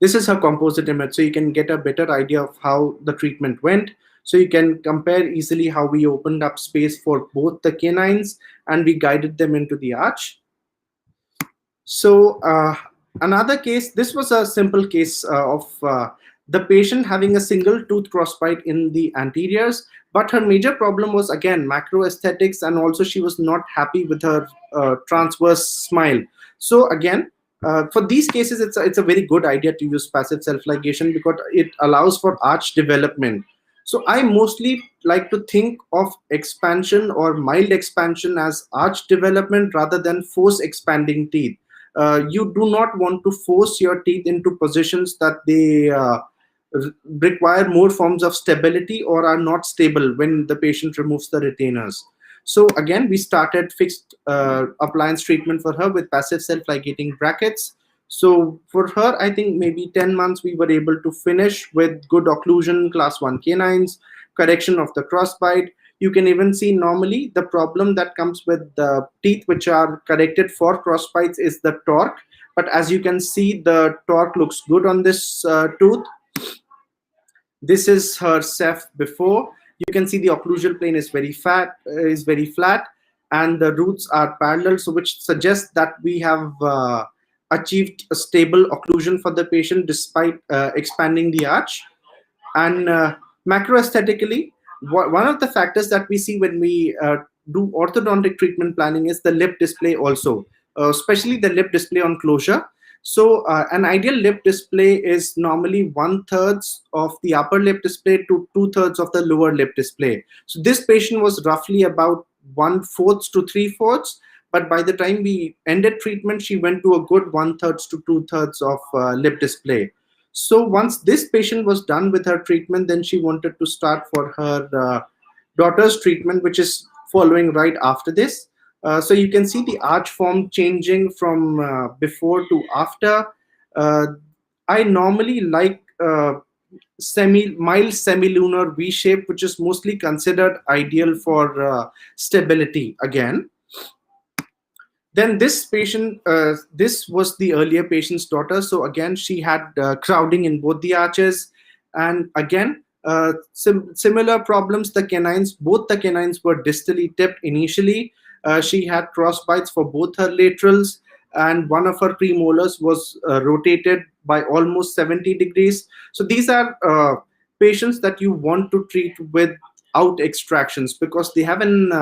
S4: This is her composite image, so you can get a better idea of how the treatment went. So you can compare easily how we opened up space for both the canines and we guided them into the arch. So another case, this was a simple case of the patient having a single tooth crossbite in the anteriors, but her major problem was again macroaesthetics, and also she was not happy with her transverse smile. So again, for these cases, it's a very good idea to use passive self-ligation because it allows for arch development. So I mostly like to think of expansion or mild expansion as arch development rather than force expanding teeth. You do not want to force your teeth into positions that they require more forms of stability or are not stable when the patient removes the retainers. So again, we started fixed appliance treatment for her with passive self-ligating brackets. So for her, I think maybe 10 months we were able to finish with good occlusion, class 1 canines, correction of the crossbite. You can even see normally the problem that comes with the teeth which are corrected for crossbites is the torque. But as you can see, the torque looks good on this tooth. This is her Ceph before. You can see the occlusal plane is very flat, and the roots are parallel, so which suggests that we have achieved a stable occlusion for the patient despite expanding the arch. And macroaesthetically, one of the factors that we see when we do orthodontic treatment planning is the lip display also, especially the lip display on closure. So an ideal lip display is normally 1/3 of the upper lip display to 2/3 of the lower lip display. So this patient was roughly about 1/4 to 3/4, but by the time we ended treatment, she went to a good 1/3 to 2/3 of lip display. So once this patient was done with her treatment, then she wanted to start for her daughter's treatment, which is following right after this. So you can see the arch form changing from before to after. I normally like mild semilunar V shape, which is mostly considered ideal for stability again. Then this patient, this was the earlier patient's daughter. So again, she had crowding in both the arches. And again, similar problems, both the canines were distally tipped initially. She had crossbites for both her laterals, and one of her premolars was rotated by almost 70 degrees. So these are patients that you want to treat without extractions because they have an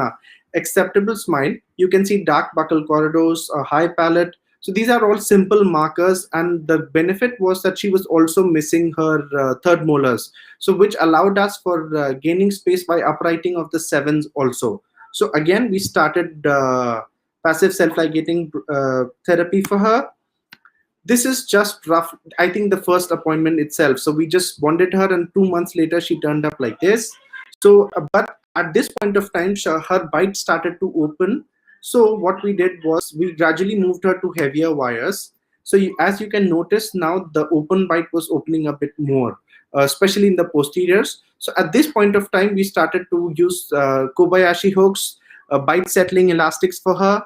S4: acceptable smile. You can see dark buccal corridors, a high palate. So these are all simple markers, and the benefit was that she was also missing her third molars, so which allowed us for gaining space by uprighting of the sevens also. So again, we started passive self-ligating therapy for her. This is just rough, I think, the first appointment itself. So we just bonded her, and 2 months later, she turned up like this. So, but at this point of time, her bite started to open. So what we did was we gradually moved her to heavier wires. So as you can notice now, the open bite was opening a bit more, especially in the posteriors. So at this point of time, we started to use Kobayashi hooks, bite settling elastics for her,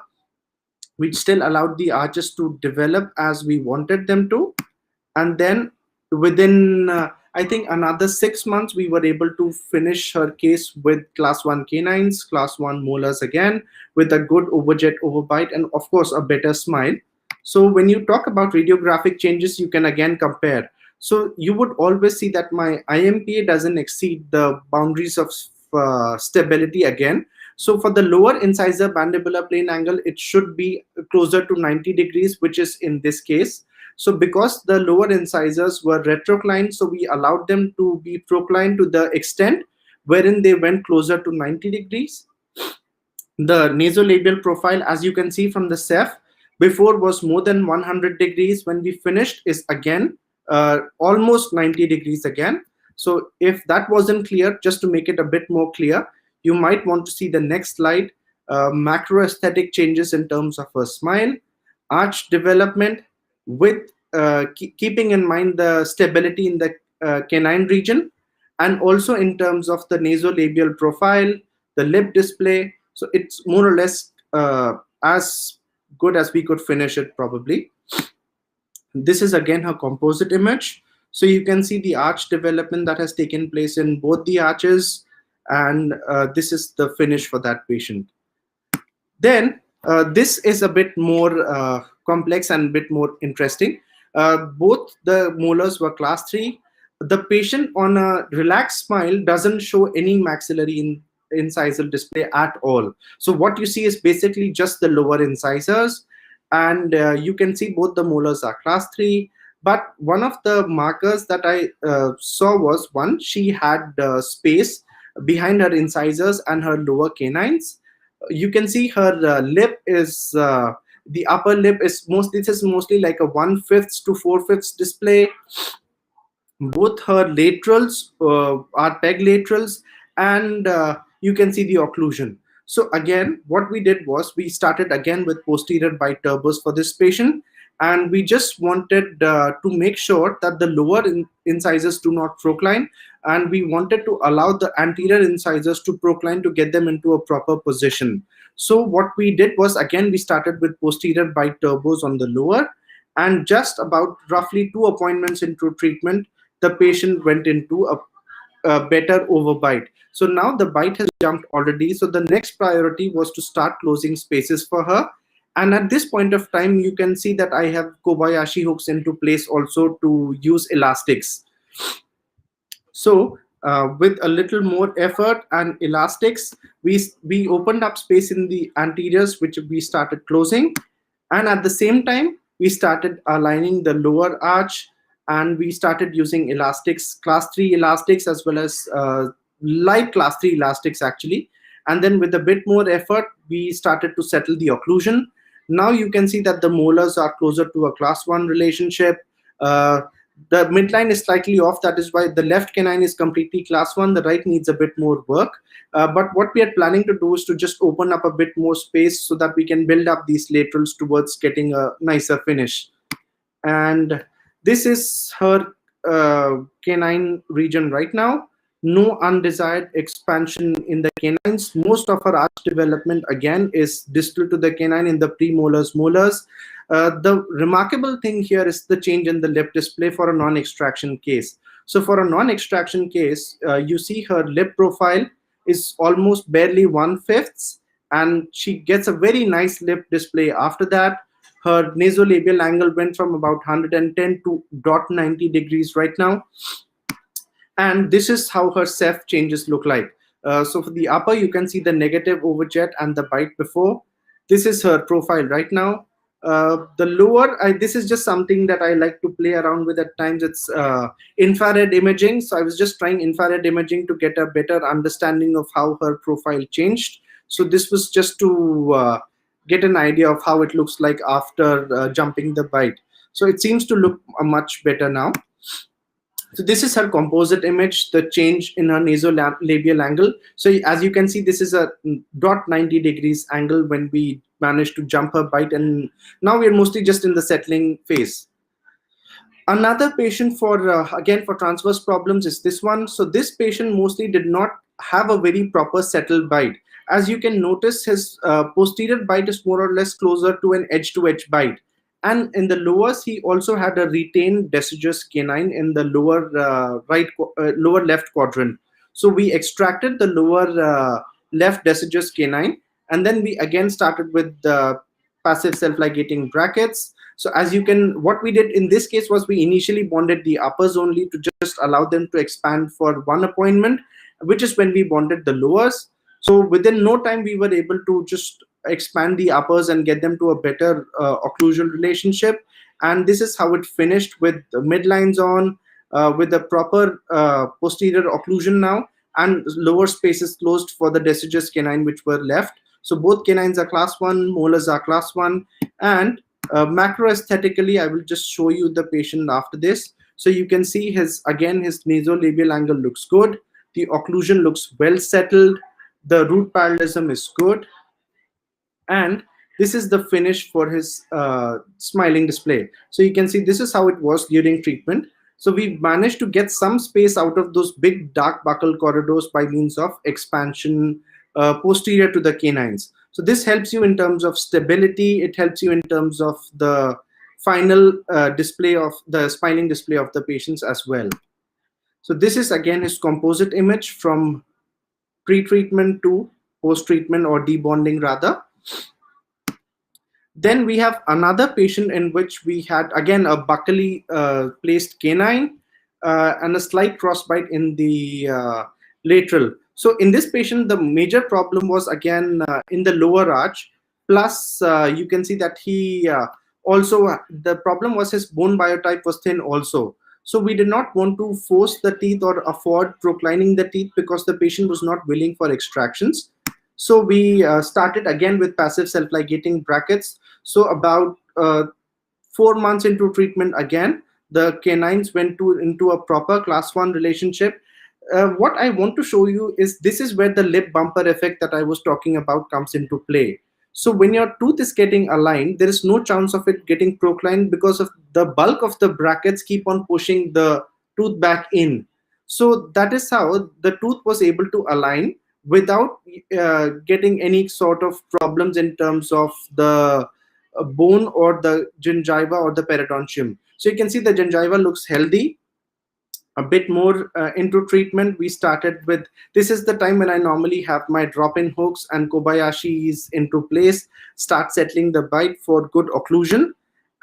S4: which still allowed the arches to develop as we wanted them to. And then within, I think, another 6 months, we were able to finish her case with class 1 canines, class 1 molars again, with a good overjet overbite, and of course, a better smile. So when you talk about radiographic changes, you can again compare. So you would always see that my IMPA doesn't exceed the boundaries of stability again. So for the lower incisor mandibular plane angle, it should be closer to 90 degrees, which is in this case. So because the lower incisors were retroclined, so we allowed them to be proclined to the extent wherein they went closer to 90 degrees. The nasolabial profile, as you can see from the Ceph, before was more than 100 degrees. When we finished is again almost 90 degrees again. So if that wasn't clear, just to make it a bit more clear, you might want to see the next slide. Macro aesthetic changes in terms of a smile, arch development, with keeping in mind the stability in the canine region, and also in terms of the nasolabial profile, the lip display. So it's more or less as good as we could finish it probably. This is again her composite image. So you can see the arch development that has taken place in both the arches, and this is the finish for that patient. Then this is a bit more complex and a bit more interesting. Both the molars were class 3. The patient on a relaxed smile doesn't show any maxillary incisal display at all. So what you see is basically just the lower incisors, and you can see both the molars are class 3. But one of the markers that I saw was, one, she had space behind her incisors and her lower canines. You can see her lip is the upper lip is mostly like a 1/5 to 4/5 display. Both her laterals are peg laterals, and you can see the occlusion. So again, what we did was we started again with posterior bite turbos for this patient, and we just wanted to make sure that the lower incisors do not procline, and we wanted to allow the anterior incisors to procline to get them into a proper position. So what we did was, again, we started with posterior bite turbos on the lower, and just about roughly 2 appointments into treatment, the patient went into a better overbite. So now the bite has jumped already. So the next priority was to start closing spaces for her. And at this point of time, you can see that I have Kobayashi hooks into place also to use elastics. So with a little more effort and elastics, we opened up space in the anteriors, which we started closing. And at the same time, we started aligning the lower arch, and we started using elastics, class 3 elastics, as well as light class 3 elastics actually. And then with a bit more effort, we started to settle the occlusion. Now you can see that the molars are closer to a class 1 relationship. The midline is slightly off. That is why the left canine is completely class 1. The right needs a bit more work. But what we are planning to do is to just open up a bit more space so that we can build up these laterals towards getting a nicer finish. And this is her canine region right now. No undesired expansion in the canines. Most of her arch development again is distal to the canine in the premolars, molars. The remarkable thing here is the change in the lip display for a non-extraction case. So for a non-extraction case, you see her lip profile is almost barely 1/5, and she gets a very nice lip display after that. Her nasolabial angle went from about 110 to 0.90 degrees right now. And this is how her Ceph changes look like. So for the upper, you can see the negative overjet and the bite before. This is her profile right now. The lower, this is just something that I like to play around with at times. It's infrared imaging. So I was just trying infrared imaging to get a better understanding of how her profile changed. So this was just to get an idea of how it looks like after jumping the bite. So it seems to look much better now. So this is her composite image, the change in her nasolabial angle. So as you can see, this is a 0.90 degrees angle when we managed to jump her bite, and now we're mostly just in the settling phase. Another patient for, again, for transverse problems is this one. So this patient mostly did not have a very proper settled bite. As you can notice, his posterior bite is more or less closer to an edge-to-edge bite. And in the lowers, he also had a retained deciduous canine in the lower lower left quadrant. So we extracted the lower left deciduous canine, and then we again started with the passive self-ligating brackets. So as you can, what we did in this case was we initially bonded the uppers only to just allow them to expand for one appointment, which is when we bonded the lowers. So within no time, we were able to just expand the uppers and get them to a better occlusal relationship. And this is how it finished, with the midlines on, with the proper posterior occlusion now, and lower spaces closed for the deciduous canine which were left. So both canines are class 1, molars are class 1. And macro aesthetically, I will just show you the patient after this. So you can see his nasolabial angle looks good. The occlusion looks well settled. The root parallelism is good. And this is the finish for his smiling display. So you can see this is how it was during treatment. So we managed to get some space out of those big dark buccal corridors by means of expansion posterior to the canines. So this helps you in terms of stability. It helps you in terms of the final display of the smiling display of the patients as well. So this is again his composite image from pre-treatment to post-treatment, or debonding rather. Then we have another patient in which we had again a buccally placed canine and a slight crossbite in the lateral. So in this patient, the major problem was again in the lower arch. Plus, you can see that he also, the problem was his bone biotype was thin also. So we did not want to force the teeth or afford proclining the teeth because the patient was not willing for extractions. So we started again with passive self-ligating brackets. So about 4 months into treatment again, the canines went into a proper class 1 relationship. What I want to show you is this is where the lip bumper effect that I was talking about comes into play. So when your tooth is getting aligned, there is no chance of it getting proclined because of the bulk of the brackets keep on pushing the tooth back in. So that is how the tooth was able to align without getting any sort of problems in terms of the bone or the gingiva or the periodontium. So you can see the gingiva looks healthy. A bit more into treatment, we started with, this is the time when I normally have my drop-in hooks and Kobayashi's into place, start settling the bite for good occlusion.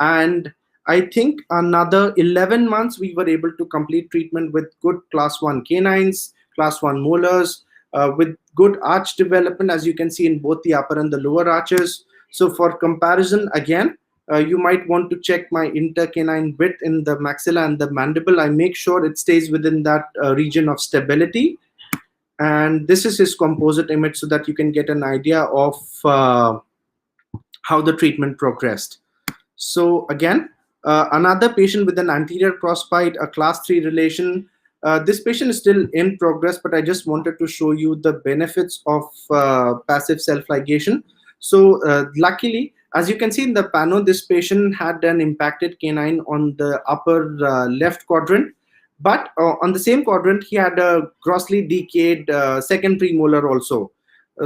S4: And I think another 11 months, we were able to complete treatment with good class 1 canines, class 1 molars, with good arch development, as you can see in both the upper and the lower arches. So for comparison, again, you might want to check my intercanine width in the maxilla and the mandible. I make sure it stays within that region of stability. And this is his composite image so that you can get an idea of how the treatment progressed. So again, another patient with an anterior crossbite, a class 3 relation. This patient is still in progress, but I just wanted to show you the benefits of passive self-ligation. So luckily, as you can see in the pano, this patient had an impacted canine on the upper left quadrant, but on the same quadrant, he had a grossly decayed second premolar also.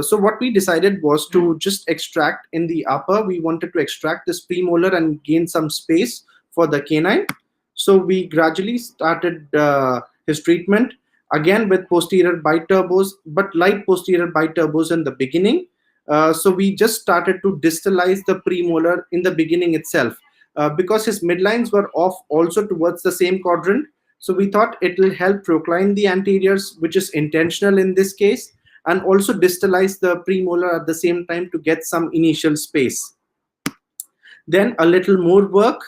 S4: So what we decided was to just extract in the upper. We wanted to extract this premolar and gain some space for the canine. So we gradually started his treatment, again with posterior bite turbos, but light posterior bite turbos in the beginning. So we just started to distalize the premolar in the beginning itself because his midlines were off also towards the same quadrant. So we thought it will help procline the anteriors, which is intentional in this case, and also distalize the premolar at the same time to get some initial space. Then a little more work.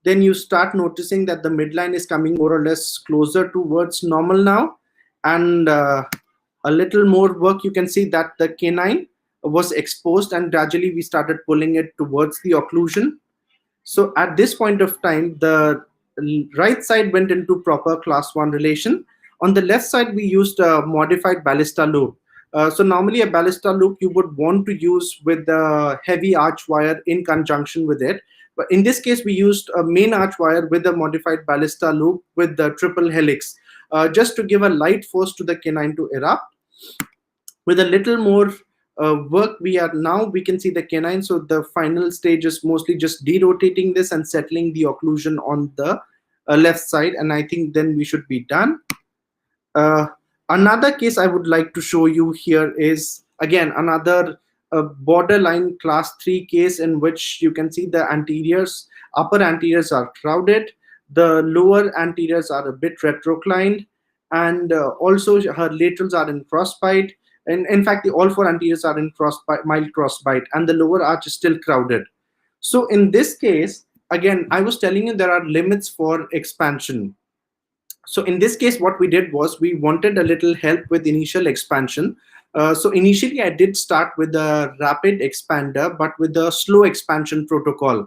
S4: Then you start noticing that the midline is coming more or less closer towards normal now. And a little more work, you can see that the canine was exposed and gradually we started pulling it towards the occlusion. So at this point of time, the right side went into proper class 1 relation. On the left side, we used a modified ballista loop. So normally a ballista loop you would want to use with the heavy arch wire in conjunction with it. But in this case, we used a main arch wire with a modified ballista loop with the triple helix, just to give a light force to the canine to erupt. With a little more work, we can see the canine. So the final stage is mostly just derotating this and settling the occlusion on the left side. And I think then we should be done. Another case I would like to show you here is, again, another borderline class 3 case in which you can see the anteriors, upper anteriors are crowded, the lower anteriors are a bit retroclined, and also her laterals are in crossbite. And in fact, all four anteriors are in mild crossbite, and the lower arch is still crowded. So in this case, again, I was telling you there are limits for expansion. So in this case, what we did was we wanted a little help with initial expansion. So initially I did start with a rapid expander, but with a slow expansion protocol.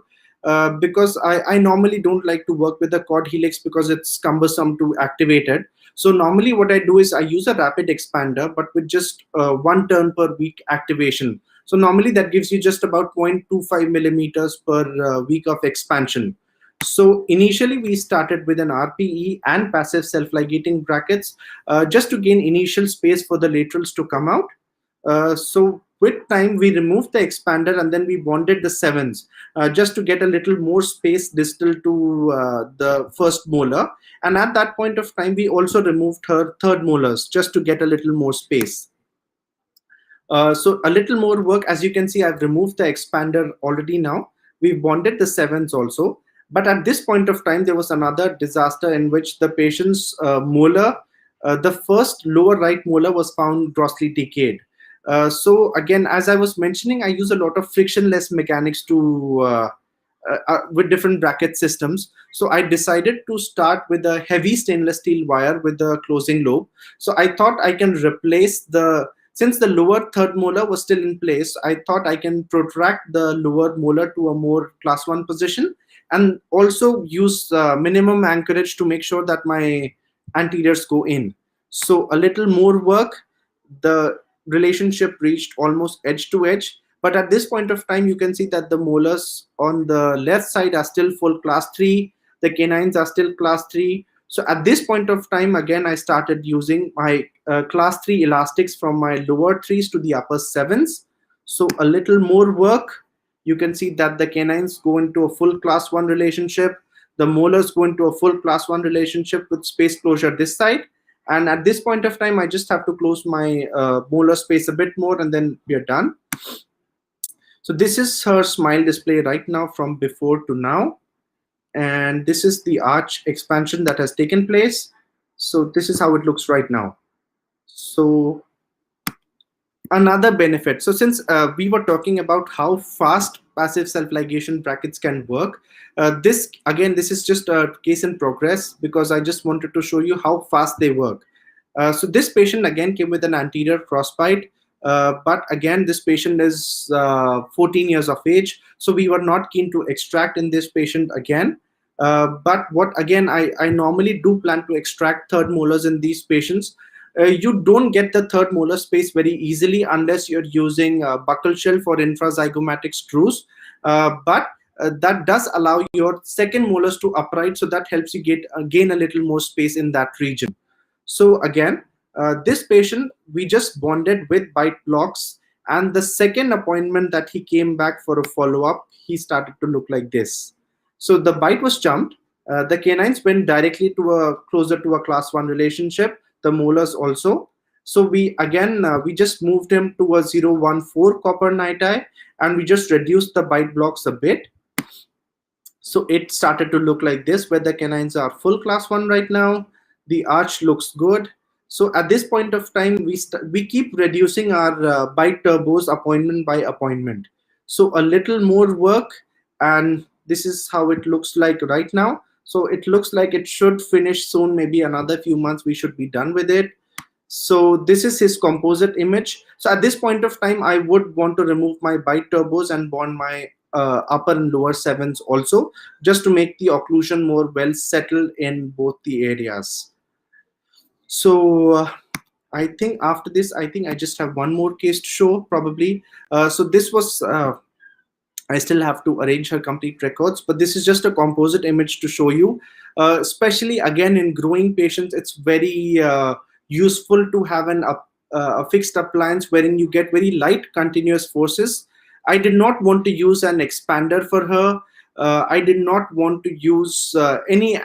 S4: Because I normally don't like to work with the cord helix because it's cumbersome to activate it. So normally what I do is I use a rapid expander, but with just 1 turn per week activation. So normally that gives you just about 0.25 millimeters per week of expansion. So initially we started with an RPE and passive self-ligating brackets just to gain initial space for the laterals to come out. So with time we removed the expander and then we bonded the sevens just to get a little more space distal to the first molar. And at that point of time we also removed her third molars just to get a little more space. So a little more work. As you can see, I've removed the expander already now. We've bonded the sevens also. But at this point of time, there was another disaster in which the patient's molar, the first lower right molar was found grossly decayed. So again, as I was mentioning, I use a lot of frictionless mechanics to with different bracket systems. So I decided to start with a heavy stainless steel wire with the closing lobe. So I thought I can replace since the lower third molar was still in place, I thought I can protract the lower molar to a more class 1 position and also use minimum anchorage to make sure that my anteriors go in. So a little more work, the relationship reached almost edge to edge. But at this point of time, you can see that the molars on the left side are still full class 3. The canines are still class 3. So at this point of time, again, I started using my class 3 elastics from my lower 3s to the upper 7s. So a little more work. You can see that the canines go into a full class 1 relationship. The molars go into a full class 1 relationship with space closure this side. And at this point of time, I just have to close my molar space a bit more and then we are done. So this is her smile display right now from before to now. And this is the arch expansion that has taken place. So this is how it looks right now. So another benefit. So since we were talking about how fast passive self-ligation brackets can work, this is just a case in progress because I just wanted to show you how fast they work. So this patient again came with an anterior crossbite. But again, this patient is 14 years of age. So we were not keen to extract in this patient again. But what again, I normally do plan to extract third molars in these patients. You don't get the third molar space very easily unless you're using buccal shelf or infrazygomatic screws. But that does allow your second molars to upright. So that helps you gain a little more space in that region. So again, this patient, we just bonded with bite blocks. And the second appointment that he came back for a follow-up, he started to look like this. So the bite was jumped. The canines went directly to closer to a class 1 relationship. The molars also. So we just moved him to a 0.14 copper niti and we just reduced the bite blocks a bit. So it started to look like this, where the canines are full class 1 right now. The arch looks good. So at this point of time, we keep reducing our bite turbos appointment by appointment. So a little more work, and this is how it looks like right now. So it looks like it should finish soon, maybe another few months we should be done with it. So this is his composite image. So at this point of time, I would want to remove my bite turbos and bond my upper and lower 7s also, just to make the occlusion more well settled in both the areas. So I think after this, I just have one more case to show probably. So this was, I still have to arrange her complete records, but this is just a composite image to show you. Especially again in growing patients, it's very useful to have a fixed appliance wherein you get very light continuous forces. I did not want to use an expander for her. I did not want to use any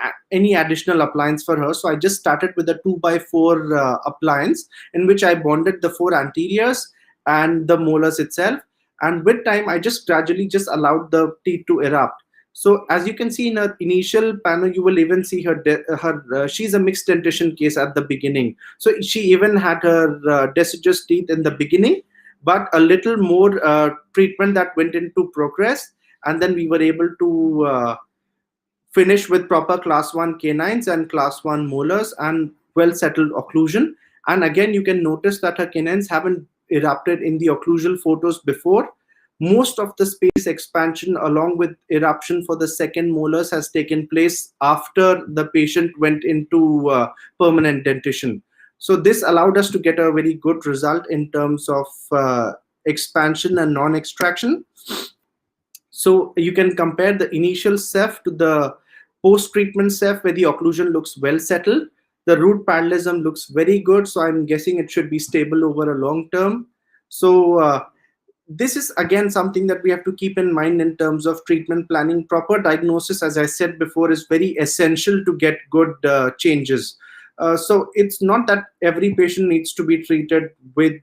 S4: additional appliance for her. So I just started with a 2x4 appliance in which I bonded the 4 anteriors and the molars itself. And with time, I just gradually just allowed the teeth to erupt. So as you can see in her initial panel, you will even see she's a mixed dentition case at the beginning. So she even had her deciduous teeth in the beginning, but a little more treatment that went into progress, and then we were able to finish with proper class 1 canines and class 1 molars and well settled occlusion. And again, you can notice that her canines haven't erupted in the occlusal photos before. Most of the space expansion along with eruption for the second molars has taken place after the patient went into permanent dentition. So this allowed us to get a very good result in terms of expansion and non-extraction. So you can compare the initial ceph to the post-treatment ceph where the occlusion looks well settled. The root parallelism looks very good, so I'm guessing it should be stable over a long term. So this is again something that we have to keep in mind in terms of treatment planning. Proper diagnosis, as I said before, is very essential to get good changes. So it's not that every patient needs to be treated with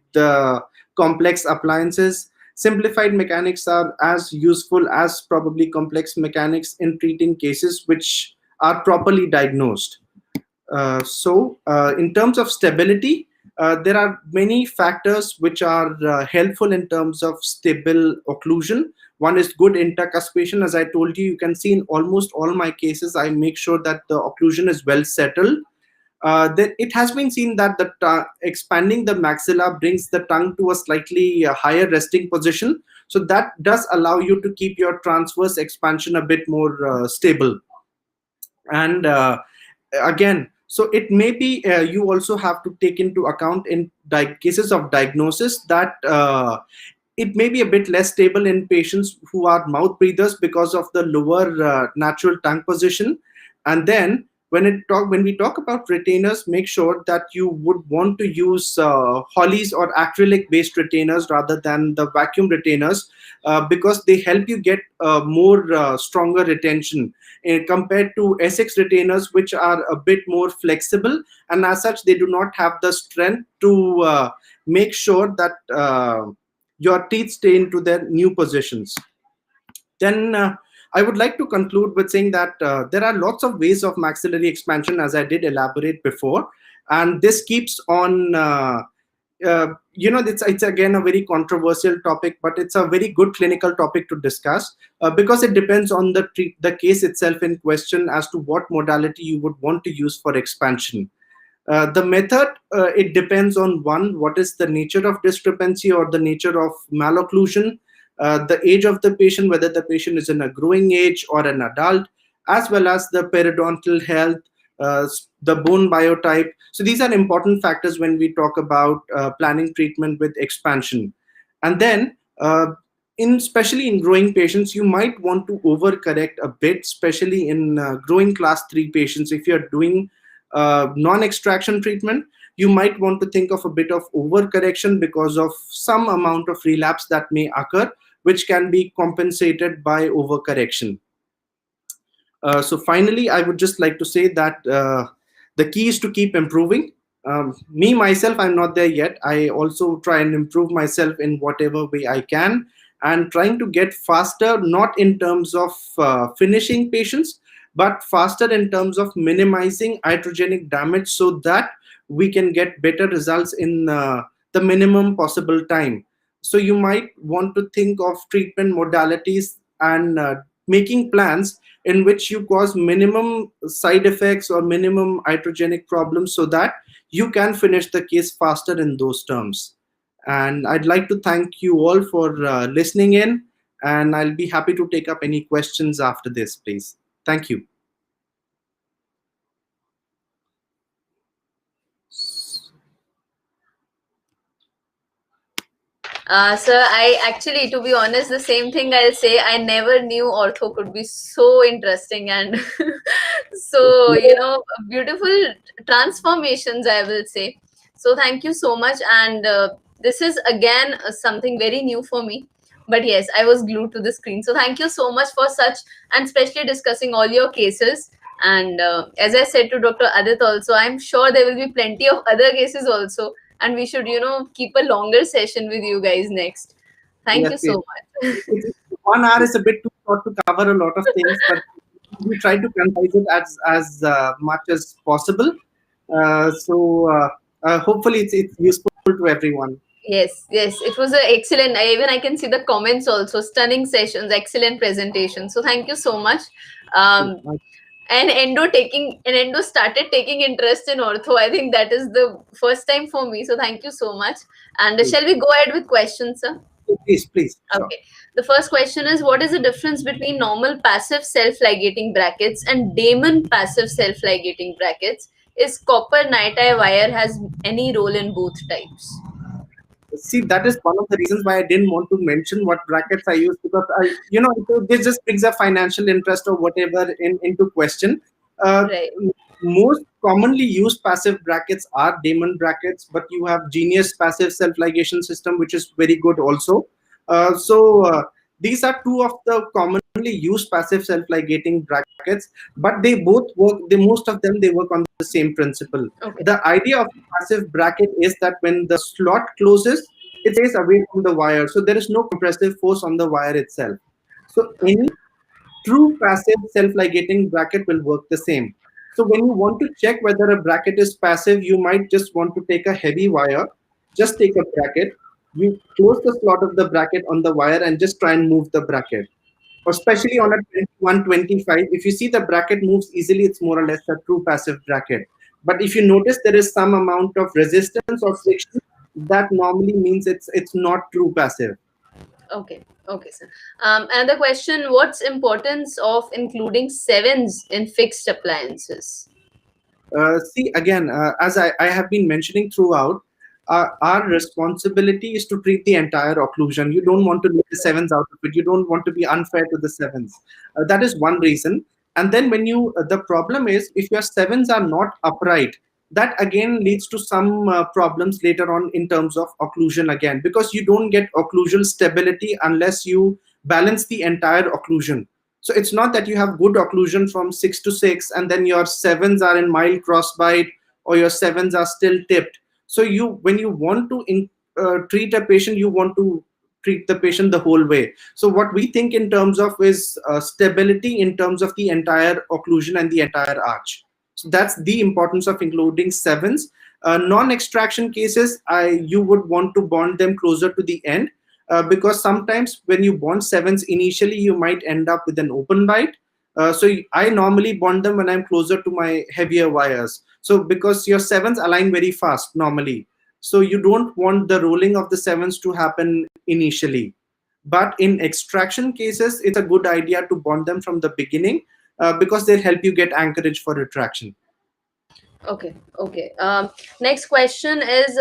S4: complex appliances. Simplified mechanics are as useful as probably complex mechanics in treating cases which are properly diagnosed. In terms of stability, there are many factors which are helpful in terms of stable occlusion. One is good intercuspation. As I told you, you can see in almost all my cases, I make sure that the occlusion is well settled. Then it has been seen that expanding the maxilla brings the tongue to a slightly higher resting position. So that does allow you to keep your transverse expansion a bit more stable. And again, so it may be you also have to take into account in cases of diagnosis that it may be a bit less stable in patients who are mouth breathers because of the lower natural tongue position. And then when we talk about retainers, make sure that you would want to use Hollies or acrylic based retainers rather than the vacuum retainers because they help you get more stronger retention compared to Essex retainers, which are a bit more flexible, and as such they do not have the strength to make sure that your teeth stay into their new positions. Then I would like to conclude with saying that there are lots of ways of maxillary expansion, as I did elaborate before, and this keeps on it's again a very controversial topic, but it's a very good clinical topic to discuss because it depends on the case itself in question as to what modality you would want to use for expansion. The method, it depends on one, what is the nature of discrepancy or the nature of malocclusion, the age of the patient, whether the patient is in a growing age or an adult, as well as the periodontal health, the bone biotype. So these are important factors when we talk about planning treatment with expansion. And then especially in growing patients, you might want to overcorrect a bit, especially in growing class 3 patients. If you're doing non-extraction treatment, you might want to think of a bit of overcorrection because of some amount of relapse that may occur, which can be compensated by overcorrection. So finally, I would just like to say that the key is to keep improving. Me, myself, I'm not there yet. I also try and improve myself in whatever way I can and trying to get faster, not in terms of finishing patients, but faster in terms of minimizing iatrogenic damage so that we can get better results in the minimum possible time. So you might want to think of treatment modalities and making plans in which you cause minimum side effects or minimum iatrogenic problems so that you can finish the case faster in those terms. And I'd like to thank you all for listening in, and I'll be happy to take up any questions after this, please. Thank you.
S2: Sir, I actually, to be honest, the same thing I'll say. I never knew ortho could be so interesting and so, beautiful transformations, I will say. So, thank you so much. And this is again something very new for me. But yes, I was glued to the screen. So, thank you so much for such, and especially discussing all your cases. And as I said to Dr. Adit also, I'm sure there will be plenty of other cases also, and we should keep a longer session with you guys next. Thank
S4: Yes,
S2: you so much.
S4: 1 hour is a bit too thought to cover a lot of things, but we try to concise it as much as possible. Hopefully it's useful to everyone.
S2: Yes, yes, it was a excellent. Even I can see the comments also. Stunning sessions, excellent presentation. So thank you so much. Um, and Endo started taking interest in ortho. I think that is the first time for me. So thank you so much. And shall we go ahead with questions, sir?
S4: Please. Sure.
S2: Okay. The first question is, what is the difference between normal passive self-ligating brackets and Damon passive self-ligating brackets? Is copper nitai wire has any role in both types?
S4: See, that is one of the reasons why I didn't want to mention what brackets I use, because this just brings a financial interest or whatever into question.
S2: Right.
S4: Most commonly used passive brackets are Damon brackets, but you have Genius passive self-ligation system, which is very good also. These are two of the commonly used passive self-ligating brackets, but they both work. Most of them they work on the same principle.
S2: Okay.
S4: The idea of a passive bracket is that when the slot closes, it stays away from the wire, so there is no compressive force on the wire itself. So any true passive self-ligating bracket will work the same. So when you want to check whether a bracket is passive, you might just want to take a heavy wire, just take a bracket, you close the slot of the bracket on the wire and just try and move the bracket. Especially on a 2125, if you see the bracket moves easily, it's more or less a true passive bracket. But if you notice there is some amount of resistance or friction, that normally means it's not true passive.
S2: Okay. Okay, sir. Another question: what's importance of including sevens in fixed appliances?
S4: See, again, as I have been mentioning throughout, our responsibility is to treat the entire occlusion. You don't want to leave the sevens out of it. You don't want to be unfair to the sevens. That is one reason. And then when the problem is, if your sevens are not upright, that again leads to some problems later on in terms of occlusion again, because you don't get occlusal stability unless you balance the entire occlusion. So it's not that you have good occlusion from 6 to 6 and then your sevens are in mild crossbite or your sevens are still tipped. So when you want to treat a patient, you want to treat the patient the whole way. So what we think in terms of is stability in terms of the entire occlusion and the entire arch. So that's the importance of including sevens. Non-extraction cases, you would want to bond them closer to the end. Because sometimes when you bond sevens initially, you might end up with an open bite. So I normally bond them when I'm closer to my heavier wires. So because your sevens align very fast normally. So you don't want the rolling of the sevens to happen initially. But in extraction cases, it's a good idea to bond them from the beginning because they'll help you get anchorage for retraction.
S2: Okay. Okay. Next question is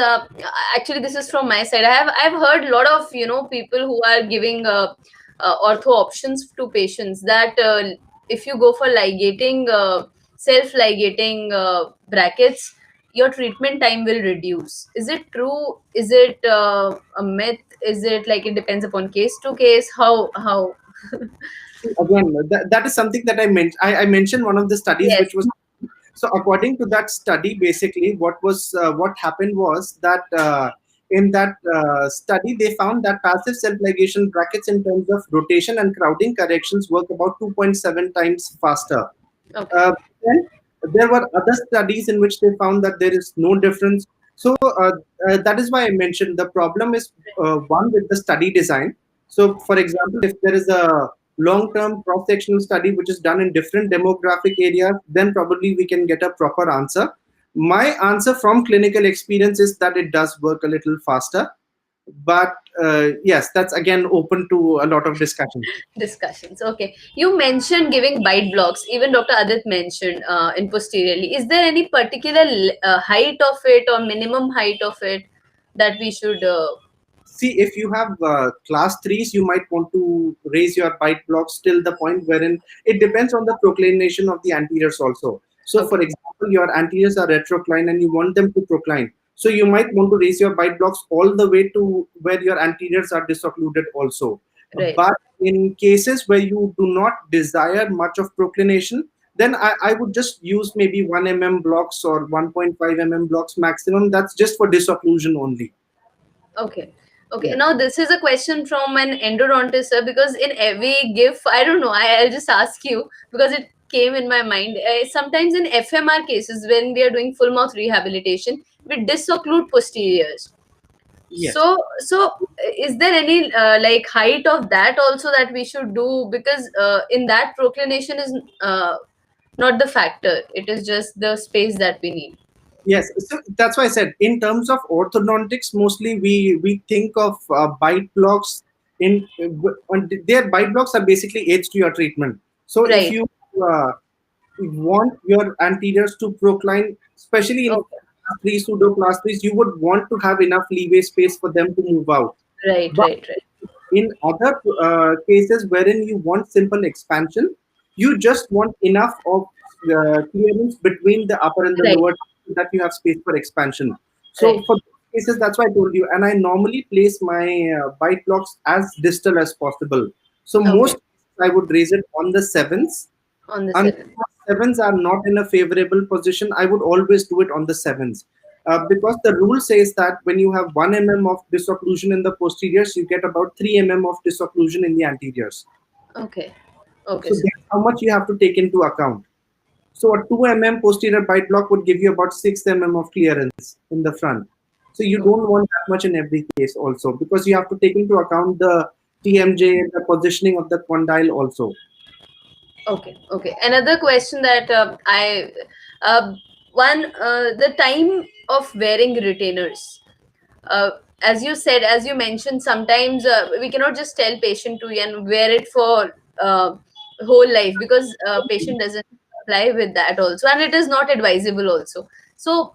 S2: actually this is from my side. I've heard a lot of people who are giving ortho options to patients that if you go for ligating self-ligating brackets, your treatment time will reduce. Is it true? Is it a myth? Is it like it depends upon case to case? How?
S4: Again, that is something that I mentioned. I mentioned one of the studies
S2: Yes.
S4: which was. So according to that study, basically what happened was that in that study, they found that passive self-ligation brackets in terms of rotation and crowding corrections work about 2.7 times faster.
S2: Okay.
S4: Then there were other studies in which they found that there is no difference. So that is why I mentioned the problem is one with the study design. So for example, if there is a long-term cross-sectional study which is done in different demographic areas, then probably we can get a proper answer. My answer from clinical experience is that it does work a little faster. But yes, that's again open to a lot of discussion.
S2: Discussions. Okay. You mentioned giving bite blocks. Even Dr. Adit mentioned in posteriorly. Is there any particular height of it or minimum height of it that we should?
S4: See, if you have class 3s, you might want to raise your bite blocks till the point wherein it depends on the proclination of the anteriors also. So,
S2: Okay.
S4: for example, your anteriors are retroclined and you want them to procline. So, you might want to raise your bite blocks all the way to where your anteriors are disoccluded also.
S2: Right.
S4: But in cases where you do not desire much of proclination, then I would just use maybe 1 mm blocks or 1.5 mm blocks maximum. That's just for disocclusion only.
S2: Okay. Okay,
S4: Yeah.
S2: now this is a question from an endodontist, sir, because in every GIF, I don't know, I'll just ask you because it came in my mind. Sometimes in FMR cases, when we are doing full mouth rehabilitation, we disocclude posteriors.
S4: Yes.
S2: So, is there any like height of that also that we should do? Because in that proclination is not the factor, it is just the space that we need.
S4: Yes, so that's why I said in terms of orthodontics, mostly we think of bite blocks their bite blocks are basically aids to your treatment. So if
S2: Right.
S4: you uh, want your anteriors to procline, especially in
S2: Okay.
S4: class 3 pseudo class 3s, you would want to have enough leeway space for them to move out.
S2: Right.
S4: But
S2: Right. Right.
S4: in other cases wherein you want simple expansion, you just want enough of clearance between the upper and the
S2: Right.
S4: lower so that you have space for expansion. So
S2: Right.
S4: for those cases, that's why I told you. And I normally place my bite blocks as distal as possible. So most
S2: Okay.
S4: cases I would raise it on the sevens.
S2: On the
S4: And
S2: seven.
S4: sevens are not in a favorable position, I would always do it on the sevens. Because the rule says that when you have 1 mm of disocclusion in the posteriors, you get about 3 mm of disocclusion in the anteriors.
S2: Okay. Okay,
S4: So
S2: sir.
S4: that's how much you have to take into account. So a 2 mm posterior bite block would give you about 6 mm of clearance in the front. So you
S2: Okay.
S4: don't want that much in every case also, because you have to take into account the TMJ, the positioning of the condyle also.
S2: Okay. Okay. Another question that uh, the time of wearing retainers. Uh, as you said, as you mentioned, sometimes we cannot just tell patient to and wear it for whole life because patient doesn't apply with that also, and it is not advisable also. So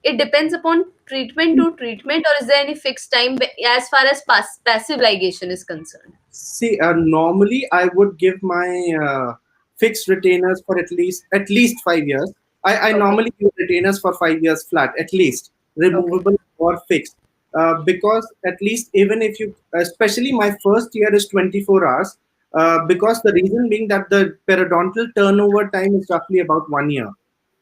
S2: it depends upon treatment to treatment, or is there any fixed time as far as passive ligation is concerned?
S4: See, normally I would give my fixed retainers for at least 5 years. I
S2: Okay.
S4: normally give retainers for 5 years flat, at least
S2: Okay.
S4: removable or fixed, because at least even if you, especially my first year is 24 hours, because the reason being that the periodontal turnover time is roughly about 1 year,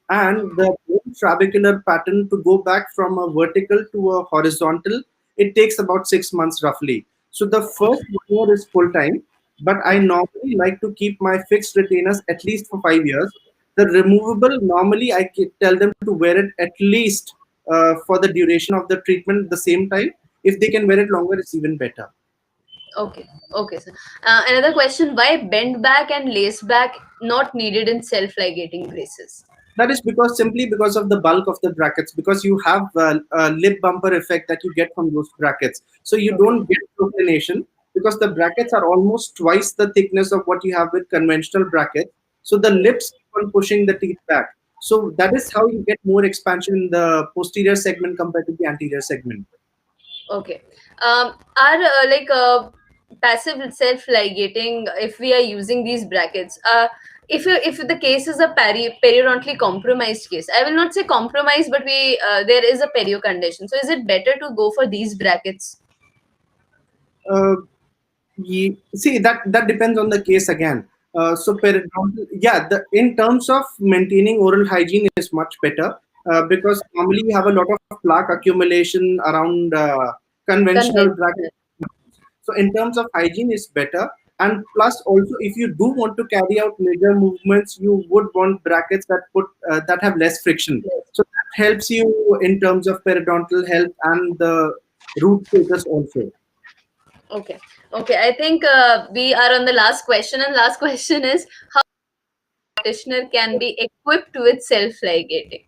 S4: and the trabecular pattern to go back from a vertical to a horizontal, it takes about 6 months roughly. So the first 1 year is full time, but I
S2: Okay.
S4: normally like to keep my fixed retainers at least for 5 years. The removable, normally tell them to wear it at least for the duration of the treatment at the same time. If they can wear it longer, it's even better.
S2: Okay, okay, sir. Another question: why bend back and lace back not needed in self-ligating braces?
S4: That is because simply because of the bulk of the brackets, because you have a lip bumper effect that you get from those brackets. So you
S2: Okay,
S4: don't get proclination because the brackets are almost twice the thickness of what you have with conventional brackets. So the
S2: right.
S4: lips keep on pushing the teeth back. So that is how you get more expansion in the posterior segment compared to the anterior segment.
S2: Okay. Are passive self-ligating if we are using these brackets? If the case is a periodontally compromised case, I will not say compromised, but we there is a perio condition. So is it better to go for these brackets?
S4: Uh, See, that depends on the case again. So periodontal, yeah, in terms of maintaining oral hygiene is much better, because normally you have a lot of plaque accumulation around conventional brackets.
S2: Conventional.
S4: So in terms of hygiene is better, and plus also if you do want to carry out major movements, you would want brackets that have less friction.
S2: Yes.
S4: So that helps you in terms of periodontal health and the root status also.
S2: Okay. Okay. I think we are on the last question, and last question is how practitioner can be equipped with self-ligating.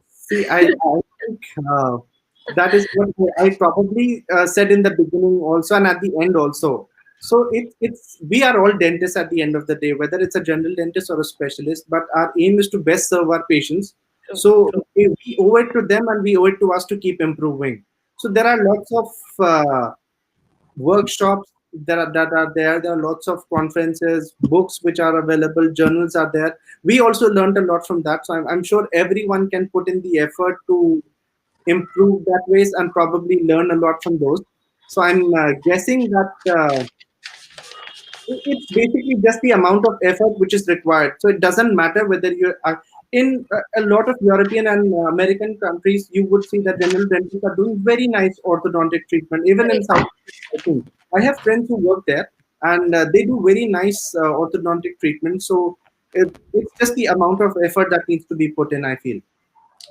S4: See, I think that is what I probably said in the beginning also and at the end also. So it's we are all dentists at the end of the day, whether it's a general dentist or a specialist, but our aim is to best serve our patients.
S2: True.
S4: So
S2: True.
S4: we owe it to them and we owe it to us to keep improving. So there are lots of workshops that are there. There are lots of conferences, books which are available, journals are there. We also learned a lot from that. So I'm sure everyone can put in the effort to improve that ways and probably learn a lot from those. So I'm guessing that it's basically just the amount of effort which is required. So it doesn't matter whether you're in a lot of European and American countries, you would see that general dentists are doing very nice orthodontic treatment. Even in South, I think I have friends who work there, and they do very nice orthodontic treatment. So it's just the amount of effort that needs to be put in, I feel.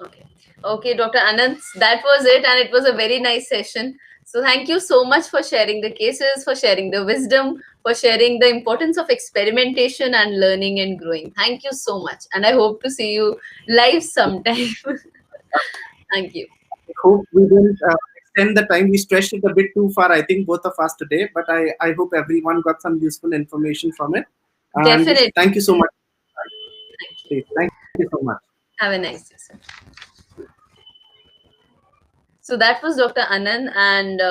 S2: Okay. Okay, Dr. Anand, that was it, and it was a very nice session. So thank you so much for sharing the cases, for sharing the wisdom, for sharing the importance of experimentation and learning and growing. Thank you so much, and I hope to see you live sometime. Thank you.
S4: I hope we didn't extend the time. We stretched it a bit too far, I think, both of us today. But I hope everyone got some useful information from it. And
S2: Definitely.
S4: thank you so much.
S2: Thank you.
S4: Thank you so much.
S2: Have a nice day, sir. So that was Dr. Anand and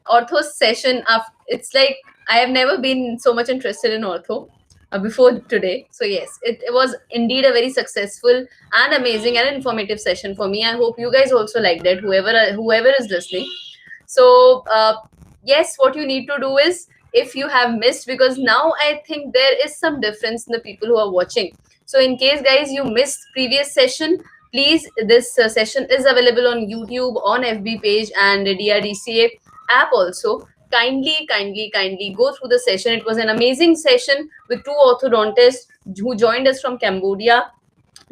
S2: ortho's session. It's like I have never been so much interested in ortho before today. So yes, it was indeed a very successful and amazing and informative session for me. I hope you guys also liked it. Whoever is listening. So yes, what you need to do is, if you have missed, because now I think there is some difference in the people who are watching. So in case guys you missed previous session, please, this session is available on YouTube, on FB page, and DRDCA app also. Kindly go through the session. It was an amazing session with two orthodontists who joined us from Cambodia,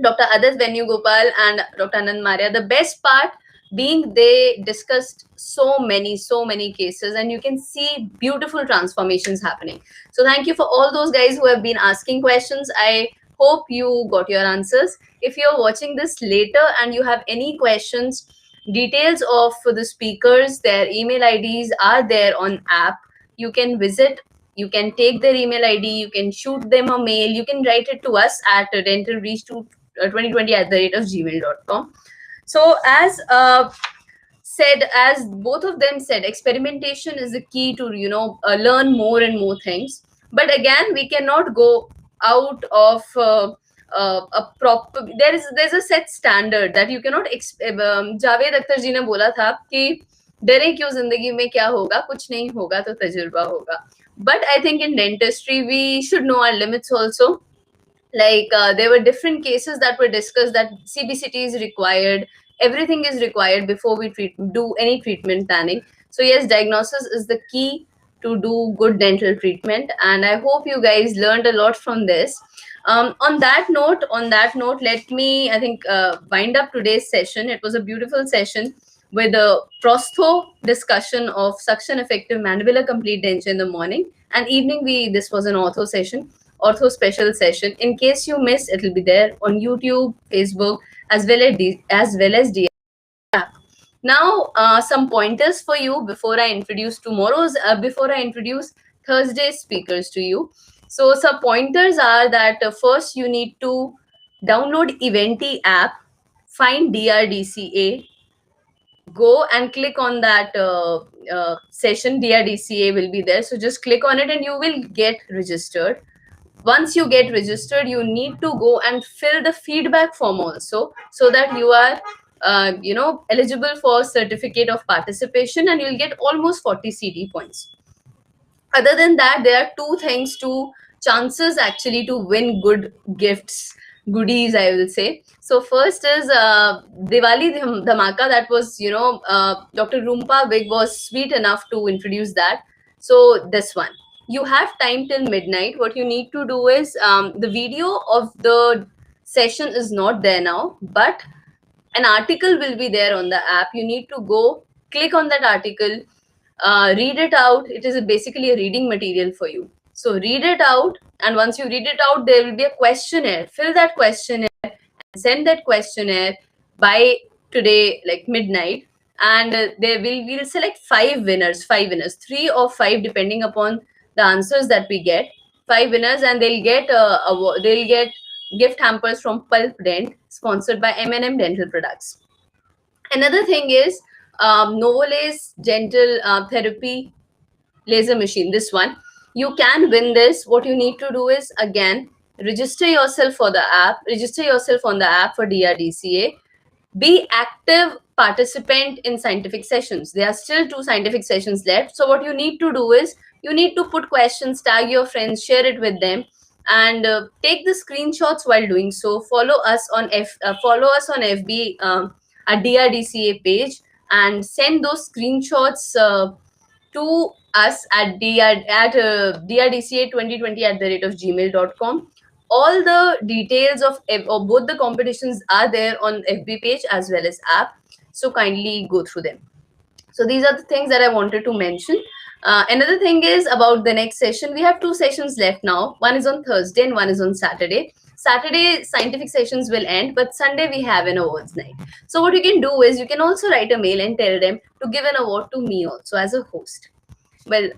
S2: Dr. Adith Venugopal and Dr. Anand Maria. The best part being they discussed so many cases, and you can see beautiful transformations happening. So thank you for all those guys who have been asking questions. I hope you got your answers. If you're watching this later and you have any questions, details of the speakers, their email IDs are there on app. You can visit, you can take their email ID, you can shoot them a mail, you can write it to us at dentalreach2020@gmail.com. So as both of them said, experimentation is the key to learn more and more things. But again, we cannot go out of a proper, there's a set standard that you cannot Javed Akhtar जी ने बोला था कि डरे क्यों, जिंदगी में क्या होगा, कुछ नहीं होगा तो तजुर्बा होगा. But I think in dentistry we should know our limits also. Like there were different cases that were discussed that CBCT is required, everything is required before we do any treatment planning. So yes, diagnosis is the key to do good dental treatment, and I hope you guys learned a lot from this. On that note, let me, I think, wind up today's session. It was a beautiful session with a prostho discussion of suction effective mandibular complete denture in the morning, and evening this was an ortho session, ortho special session. In case you missed, it will be there on YouTube, Facebook, as well as D app. Now, some pointers for you before I introduce Thursday's speakers to you. So some pointers are that first you need to download Eventi app, find DRDCA, go and click on that session. DRDCA will be there. So just click on it and you will get registered. Once you get registered, you need to go and fill the feedback form also, so that you are eligible for certificate of participation, and you'll get almost 40 CD points. Other than that, there are two chances actually to win good gifts, goodies, I will say. So first is Diwali Dhamaka. That was, Dr. Rumpa Vig was sweet enough to introduce that. So this one, you have time till midnight. What you need to do is, the video of the session is not there now, but an article will be there on the app. You need to go click on that article, read it out. It is basically a reading material for you. So read it out, and once you read it out, there will be a questionnaire. Fill that questionnaire and send that questionnaire by today, like midnight. And we'll select five winners, 3 or 5 depending upon the answers that we get. 5 winners, and they'll get gift hampers from Pulp Dent, sponsored by M&M Dental Products. Another thing is Novolace Dental Therapy Laser Machine. This one, you can win this. What you need to do is, again, register yourself for the app. Register yourself on the app for DRDCA. Be active participant in scientific sessions. There are still 2 scientific sessions left. So what you need to do is, you need to put questions, tag your friends, share it with them, and take the screenshots while doing so. Follow us on FB at DRDCA page, and send those screenshots to us at drdca2020@gmail.com. All the details of both the competitions are there on FB page as well as app, so kindly go through them. So these are the things that I wanted to mention. Another thing is about the next session. We have two sessions left now. One is on Thursday and one is on Saturday. Saturday scientific sessions will end, but Sunday we have an awards night. So what you can do is you can also write a mail and tell them to give an award to me also as a host. Well,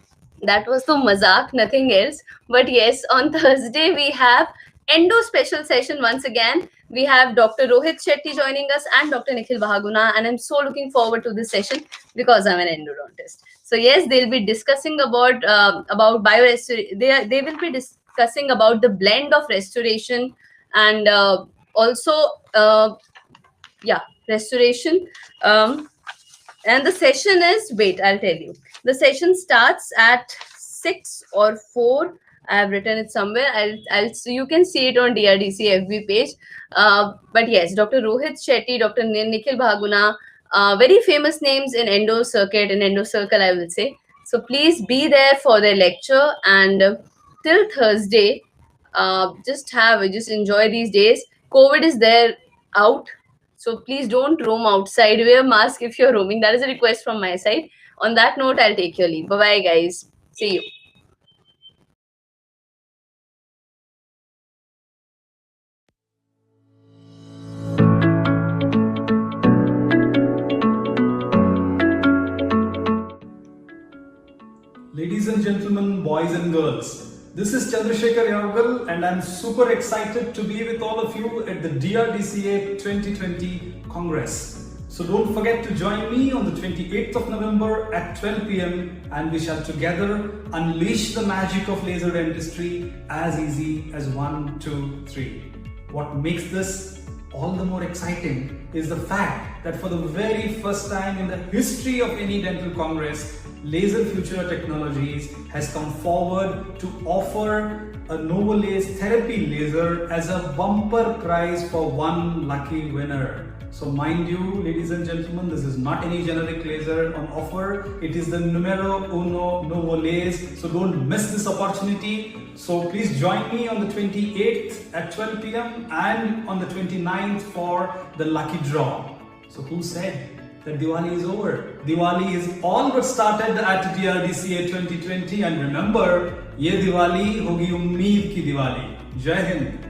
S2: that was the mazak, nothing else. But yes, on Thursday we have endo special session once again. We have Dr. Rohit Shetty joining us and Dr. Nikhil Bahaguna, and I'm so looking forward to this session because I'm an endodontist. So yes, they'll be discussing about biorestoration. They will be discussing about the blend of restoration and also restoration. And the session is, wait, I'll tell you. The session starts at 6 or 4. I have written it somewhere. So you can see it on DRDC FB page. But yes, Dr. Rohit Shetty, Dr. Nikhil Bhaguna, very famous names in endo circuit, in endo circle, I will say. So please be there for their lecture, and till Thursday, just enjoy these days. COVID is there out, so please don't roam outside. Wear a mask if you're roaming. That is a request from my side. On that note, I'll take your leave. Bye-bye, guys. See you.
S5: Ladies and gentlemen, boys and girls, this is Chandrasekhar Yavagal, and I'm super excited to be with all of you at the DRDCA 2020 Congress. So don't forget to join me on the 28th of November at 12 p.m. and we shall together unleash the magic of laser dentistry as easy as 1, 2, 3. What makes this all the more exciting is the fact that for the very first time in the history of any dental congress, Laser Future Technologies has come forward to offer a Novolace therapy laser as a bumper prize for one lucky winner. So mind you, ladies and gentlemen, this is not any generic laser on offer. It is the numero uno Novolace. So don't miss this opportunity. So please join me on the 28th at 12 p.m. and on the 29th for the lucky draw. So who said that Diwali is over? Diwali is all but started at DRDCA 2020, and remember, ye Diwali hogi ummeed ki Diwali. Jai Hind.